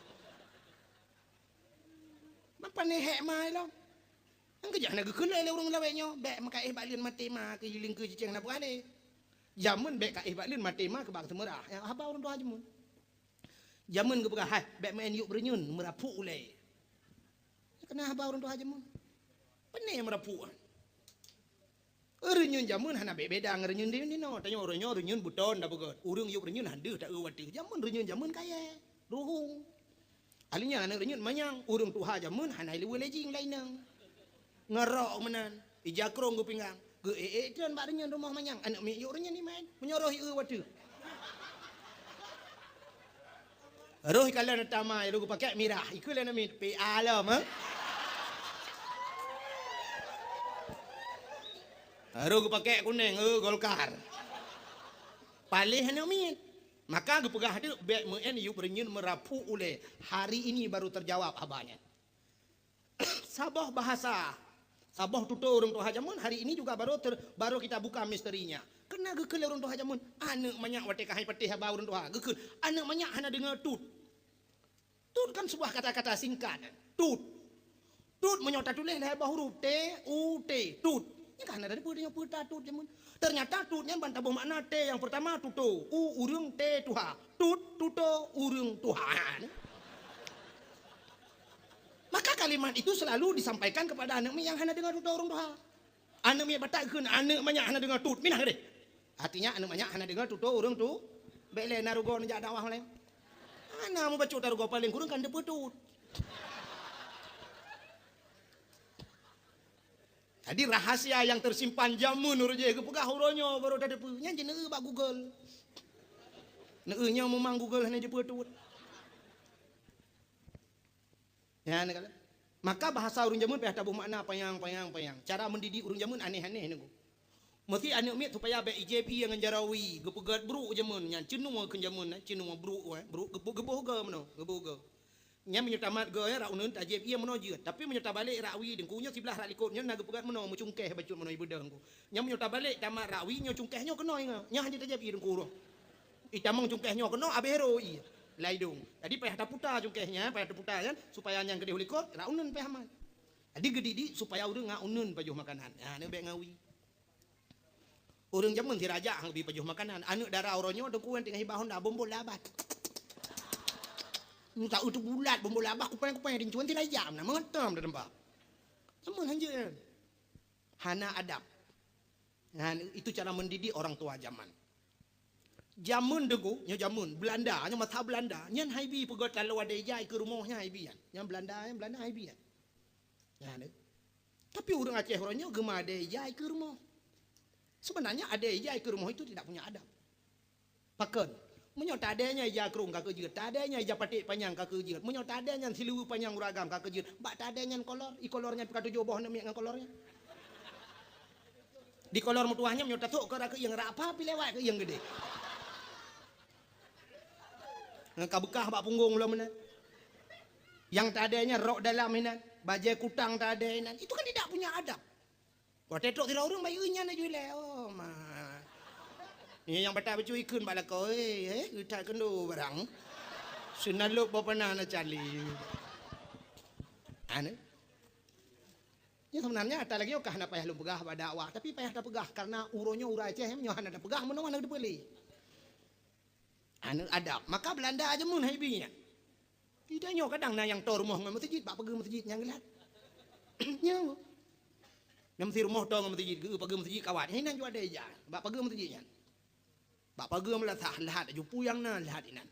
Speaker 1: Apa ni hek mai lo? Ang kerja nak keun le urang laweknyo. Bek makai bak lien mati mah ke hiling ke cicing nak buale. Jamun bek ka bak lien mati mah ke bak semerah. Yang abah urang tu jamun. Jamun ke pegah hai bek main yuk berenyun merapu ule. Kena abah urang tu jamun. Penih merapuan. Renyun jamun hana beda renyun dia ni no. Tanya orangnya renyun buton dah begot. Urang yuk renyun handu tak uwati. Jamun renyun jamun kaya. Ruhung. Alinya anak renyut manyang urang tuha jamun hanai lewe lejing lainang. Ngerok menan ijakrong gu pinggang. Ge tuan bak renyut rumah manyang anak mi yo renyut ni main menyoroh watu. Roh kala na tama ro gu pakai mirah ikula na mi pe alam ha. Roh gu pakai kuning Golkar. Palih anak mi. Maka gue pegah hadir baik men yu berenyun merapu oleh hari ini baru terjawab abahnya. Sabah bahasa, sabah tutur orang tua jamun hari ini juga baru kita buka misterinya. Kena gekel orang tua jamun anak banyak wate kahai petih abah orang tua gekel anak banyak hana dengar tut. Tut kan sebuah kata-kata singkat. Tut. Tut menyota tulis lah huruf T U T tut. Ini kan ada punya putar tut jamun. Ternyata tutnya bantah bermakna T yang pertama tuto, urung T tuha, tut tuto urung Tuhan. Maka kalimat itu selalu disampaikan kepada anak yang hanya dengar tuto urung tuha. Anak mi batakkeun anak banyak hanya dengar tut, minah deh. Artinya anak banyak hanya dengar tuto urung tu, bele narugo njak dakwah lain. Anak mau baca tarugo paling kurang kan depetut. Jadi rahasia yang tersimpan jamun uruje ke pegah uronyo baru ada punya je neu bak Google. Neunya memang Google hanya je petut. Ya ne kala. Maka bahasa urang jamun payah tabuh makna payang. Cara mendidik urang jamun aneh-aneh niku. Mesti anak mi supaya be IJP yang jarawi gepegat bru jamun nya cenung ke jamun cenung bru gebuh ge meno gebuh ge. Nya menyutamat ge ra uneun tajib ia meno je tapi menyuta balik rawi dengkunya sebelah rak likut nya naga pegat meno mucungkeh bacut meno ibu dengku nya menyuta balik tamat rawi nya cungkehnya keno nya hanya tajib i dengku roh itamang cungkehnya keno abero i laidung jadi payah taputa cungkehnya payah taputa kan supaya yang gede likut ra uneun payah aman jadi gedidi supaya urang ngauneun pajuh makanan nah ne be ngawi urang jamun ti raja hang bi pajuh makanan anu darah oronyo dengku tengah hibahon da bombol labat tak utuh bulat bombo labah kupang-kupang din cuan tidak jam na mengetam dah tempat. Semua hanya hana adab. Nah, itu cara mendidik orang tua zaman. Jamun degu, nya jamun Belanda, nya mata Belanda, nyan haibi pegot kalau ada jai ke rumahnya haibi kan. Yang Belanda haibi kan. Nah, tapi orang Aceh orangnya gemar ada jai ke rumah. Sebenarnya ada jai ke rumah itu tidak punya adab. Paken. Menyo tadanya ija krung ka kejeut, tadanya ija patik panjang ka kejeut, menyo tadanya silu panjang uragam ka kejeut, bak tadanya kolor, i kolornya pika tujuh boh nami ngan kolornya. Di kolor mutuahnya menyo tatuk ke yang apa pi lewat ke yang gede. Ngan kabekah bak punggung ulah menan. Yang tadanya rok dalam menan, bajai kutang tadanya, itu kan tidak punya adab. Kau tetok tidak orang bayi nya na jule, oh mah. Ni yang batal baju ikun bala kau utak kendo barang. Sunaluk apa pernah nak cali. Ane. Ya sebenarnya ada lagi okah nak payah lu pegah pada dakwah tapi payah dah pegah karena uronyo ura Aceh nyo hana dah pegah menawa nak dibeli. Ane adab. Maka Belanda aja mun haibinya. Tidak nyo kadang na yang tor rumah ngan masjid bak pergi masjid yang gelat. Nyo. Yang mesti rumah tor ngan masjid ke pergi masjid kawat. Hinan jo ada aja. Bak pergi masjidnya. Bak pagi melatah lahat jupu yang na lahat inan.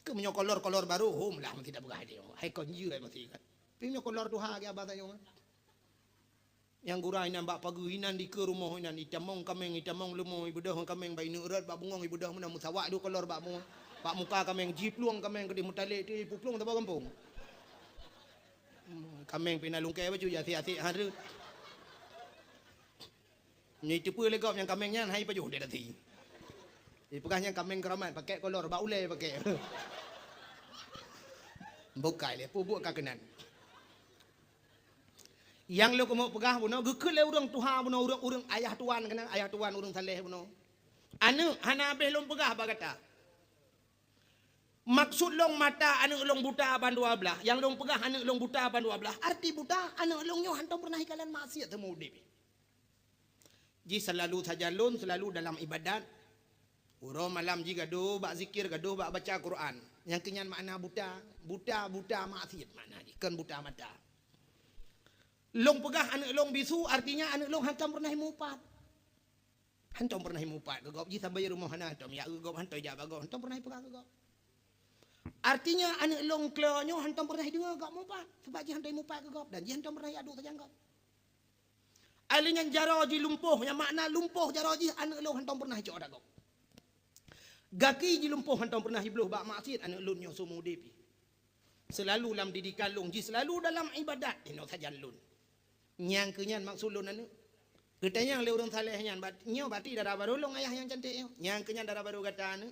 Speaker 1: Ke menyo kolor baru hom lah tidak berah dia. Hai kon je mesti kan. Pinyo kolor tu ha abah tanya. Yang gura inan bak pagi inan di ke rumah inan itamong kameng itamong lemo ibu dah kameng bai neurat bak bungong ibu dah menang musawak du kolor bak mu. Bak muka kameng jipluang kameng gede mutale ti puplung tapa kampung. Kameng pinalungke baju jati-jati hari. Ni tipu legap yang kamengnya hai pajuh dia tadi. Pegahnya kameng keramat pakai kolor bak ulai pakai. Bukai le pubuk kakenan. Yang lu mau pegah buno gekel le urang tuha buno urang ayah tuan kena ayah tuan urang saleh buno. Anu hana beh long pegah ba kata. Maksud long mata anu long buta ban dua belah. Yang long pegah anu long buta ban dua belah. Arti buta anu long nyo hantam pernah ikalan maksiat temu udip. Ji selalu saja lun selalu dalam ibadat. Uro malam ji gaduh bak zikir gaduh bak baca Quran. Yang kenyan makna buta maksiat makna ji kan buta mata. Long pegah anak long bisu artinya anak long hantam pernah mupat. Hantam pernah mupat gagop ji sampai rumah hana hantam ya gagop hantam ja bagop hantam pernah pegah gagop. Artinya anak long kelonyo hantam pernah dengar gak mupat. Sebab dia hantam mupat ke gop dan dia hantam pernah aduk tajang gop. Alingan jaroji lumpuh, yang makna lumpuh jaroji anak long hantam pernah cok dak gop. Gaki ji lumpuh hantam pernah ibluh bak maksiat anak lun nyo sumu depi. Selalu dalam didikan lung ji selalu dalam ibadat ino sajan lun. Nyang kenyan maksud lun anu. Katanya le urang saleh nyan nyo bati dara baru long ayah yang cantik nyo. Nyang kenyan dara baru kata anu.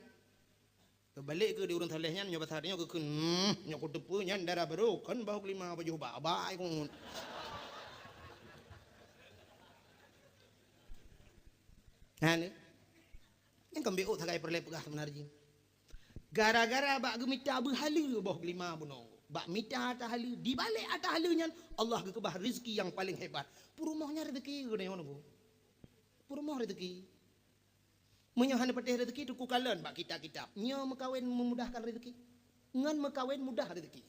Speaker 1: Balik ke di urang saleh nyan nyo besarnya ke kun nyo ku tepu nyan dara baru kan bau kelima baju ba ku. Anu. Yang kembeo sagai perle pegah sebenarnya. Gara-gara bak gemita berhala boh kelima buno. Bak mita atah hala di balik atah hala nyan Allah kekebah rezeki yang paling hebat. Purumahnya rezeki gede ngono bu. Purumah rezeki. Menyohan petih rezeki itu kukalan bak kitab-kitab. Nyo mekawin memudahkan rezeki. Ngan mekawin mudah rezeki.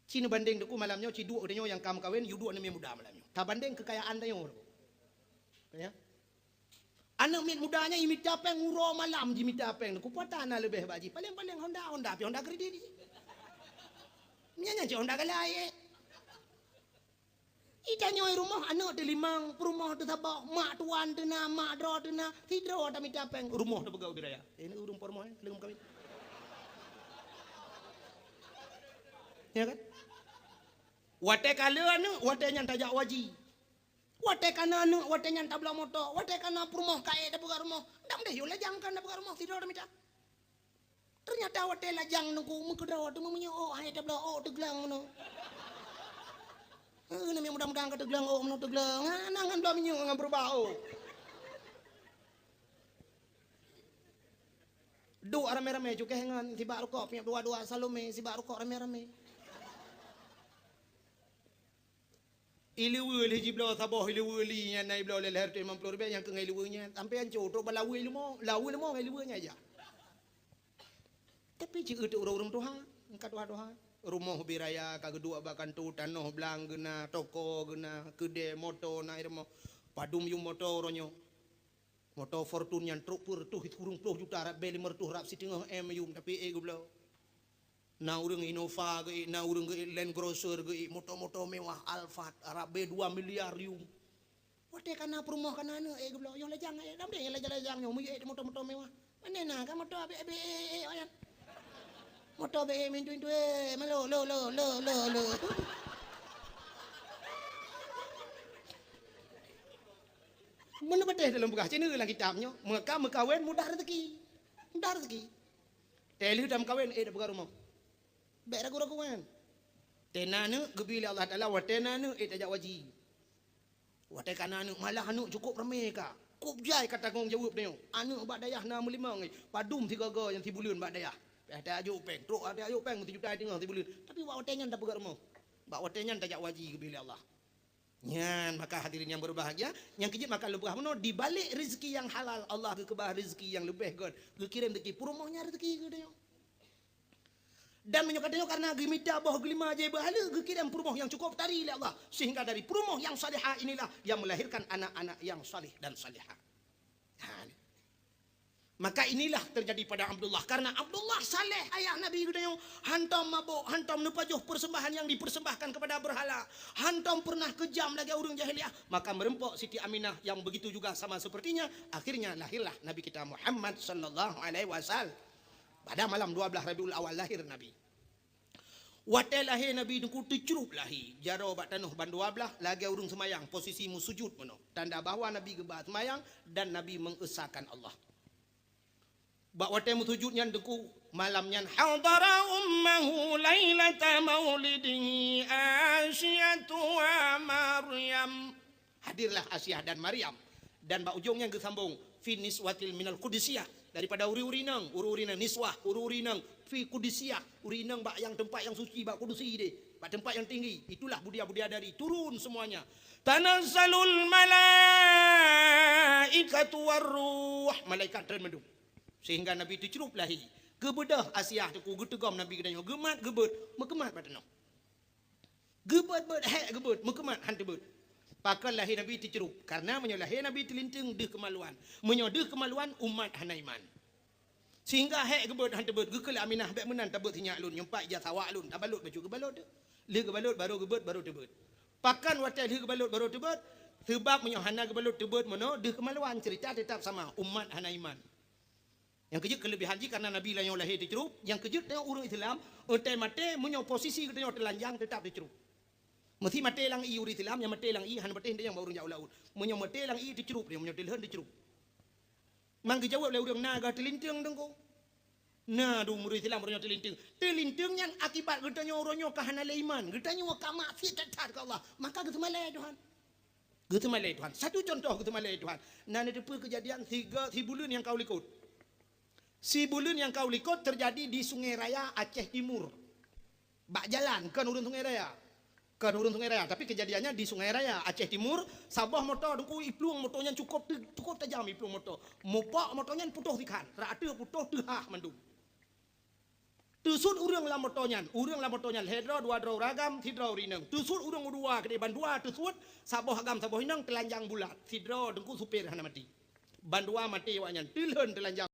Speaker 1: Cina banding deku malamnya cidu udanyo yang kamu kawin yu dua nemi mudah malamnya. Ta banding kekayaan dayo. Ya. Anak mit mudanya imit tapeng uro malam ji mit tapeng ku patana lebih baji. Paling-paling Honda pi Honda kredit. Nyanya ci Honda galai. Itanyo rumah anak de limang rumah de sabak mak tuan de na mak dro de na hidro ta mit tapeng rumah de begau biraya. Ini urung pormoh lengum kawin. Ya kan? Wate kala anu wate nyan tajak waji. Wate kana anu wate nyan tabla moto, wate kana rumah kae da buka rumah. Ndam deh yo lajang kan da buka rumah hidro da mit. Ternyata wate lajang nunggu mengkedra wate memunyo oh hai tabla oh teglang ngono. Nami mudah-mudahan kata gelang oh menurut gelang nangan belum minyak ngan berbau. Dua rame-rame juga hengan si bak rokok punya dua-dua salome si bak rokok rame-rame. Iliwil hiji blau saboh iliwili nya nai blau leher tu 50 ribu yang ke ngiliwinya sampai ancu terus balawi lemo ngiliwinya aja. Tapi jika itu orang Tuhan engkat doa rumah biraya kagedua bahkan tu tanah belang gena toko gena kede moto na irmo padum yung moto ronyo moto fortune yang truk pur tu hit kurung 10 juta rap beli mertuh rap sitingah yung tapi gublo na urang Innova ge na urang ge Land Cruiser ge moto mewah Alphard rap be 2 miliar yung wate kana rumah kana anu gublo yang lejang dam de lejang nyo mu moto mewah manena ka moto be oyan motor be mintu malo lo. Mana betul dalam buka sini dalam kitabnya mekawin mudah rezeki. Teli dalam kawin dah buka rumah. Baik ragu kan. Tenanu gebili Allah Taala watenanu tajak wajib. Wate kananu malah anu cukup ramai ka. Kup jai kata kong jawab dia. Anu bak dayah 65 padum 3 yang tibuliun bak dayah. Ada ajuk peng, truk ada ajuk peng 7 juta tengah 3 bulan. Tapi bak watenya dah pegang rumah. Bak watenya tajak wajib bila Allah. Nyan maka hadirin yang berbahagia, yang kejut maka lebih benar di balik rezeki yang halal Allah kekebah rezeki yang lebih god. Kirim rezeki purumahnya rezeki ke dia. Dan menyokatnya karena gemita bah gelima aja bahala kirim purumah yang cukup tari oleh Allah sehingga dari purumah yang salihah inilah yang melahirkan anak-anak yang salih dan salihah. Maka inilah terjadi pada Abdullah karena Abdullah saleh ayah Nabi gedayong hantam mabuk hantam nupajuh persembahan yang dipersembahkan kepada berhala hantam pernah kejam lagi orang jahiliyah maka merempok Siti Aminah yang begitu juga sama sepertinya akhirnya lahirlah Nabi kita Muhammad sallallahu alaihi wasallam pada malam 12 Rabiul Awal lahir Nabi. Wate lahir Nabi dengku tercurup lahir jaro bak tanuh ban 12 lagi urung semayang posisi sujud mono tanda bahawa Nabi gebah semayang dan Nabi mengesahkan Allah. Bak wate musujud nyan deku malam nyan hadara ummahu lailata maulidihi Asyatu wa Maryam. Hadirlah Asyah dan Maryam dan bak ujungnya gesambung fi niswatil minal qudusiyah daripada uri-urinang niswah uri-urinang fi qudusiyah urinang bak yang tempat yang suci bak kudusi deh bak tempat yang tinggi itulah budia-budia dari turun semuanya tanazzalul malaikatu warruh malaikat turun mendung sehingga Nabi itu cerup lahi gebedah Asyah tu ku getegam Nabi kedanya gemat gebet mekemat batano gebet mekemat hantu bet pakal lahir Nabi itu cerup karena menyolahir Nabi itu linting deh kemaluan menyodeh kemaluan umat hanaiman Sehingga hek gebet han tebet gekel aminah bek menan tebet hinyak lun nyempai ja sawak lun tabalut baju gebalut tu. Le gebalut baru gebet baru tebet. Pakan watai le gebalut baru tebet sebab menyohana gebalut tebet mono de kemaluan cerita tetap sama umat hana iman. Yang kejut kelebihan ji karena Nabi lah yang lahir di cerup, yang kejut tengok orang Islam, otai mate menyo posisi kita telanjang tetap di cerup. Mesti mate lang i uri Islam, yang mate lang i han mate dia yang baru jauh laut. Menyo mate lang i di cerup dia menyo telhan di cerup. Mang dijawab oleh orang naga telinting dengko. Nah, du murid Islam orang telinting. Telinting yang akibat getanya orangnya kahana iman, getanya wa kama fi tatar ke Allah. Maka gitu malai Tuhan. Gitu malai Tuhan. Satu contoh gitu malai Tuhan. Nah, ada kejadian 3 bulan yang kau likut. Si bulan yang kau likut terjadi di Sungai Raya Aceh Timur. Bak jalan kan urun Sungai Raya. Kan urun Sungai Raya, tapi kejadiannya di Sungai Raya Aceh Timur, sabah motor dengku iplung motornya cukup tajam iplung motor. Mopak motornya putus ikan. Rata putus tehah mandung. Tusut urang lah motornya, hedra dua draw ragam, tidra rineng. Tusut urang dua kedai bandua tusut sabah agam sabah hinang telanjang bulat. Tidra dengku supir hana mati. Bandua mati waknya, tilhen telanjang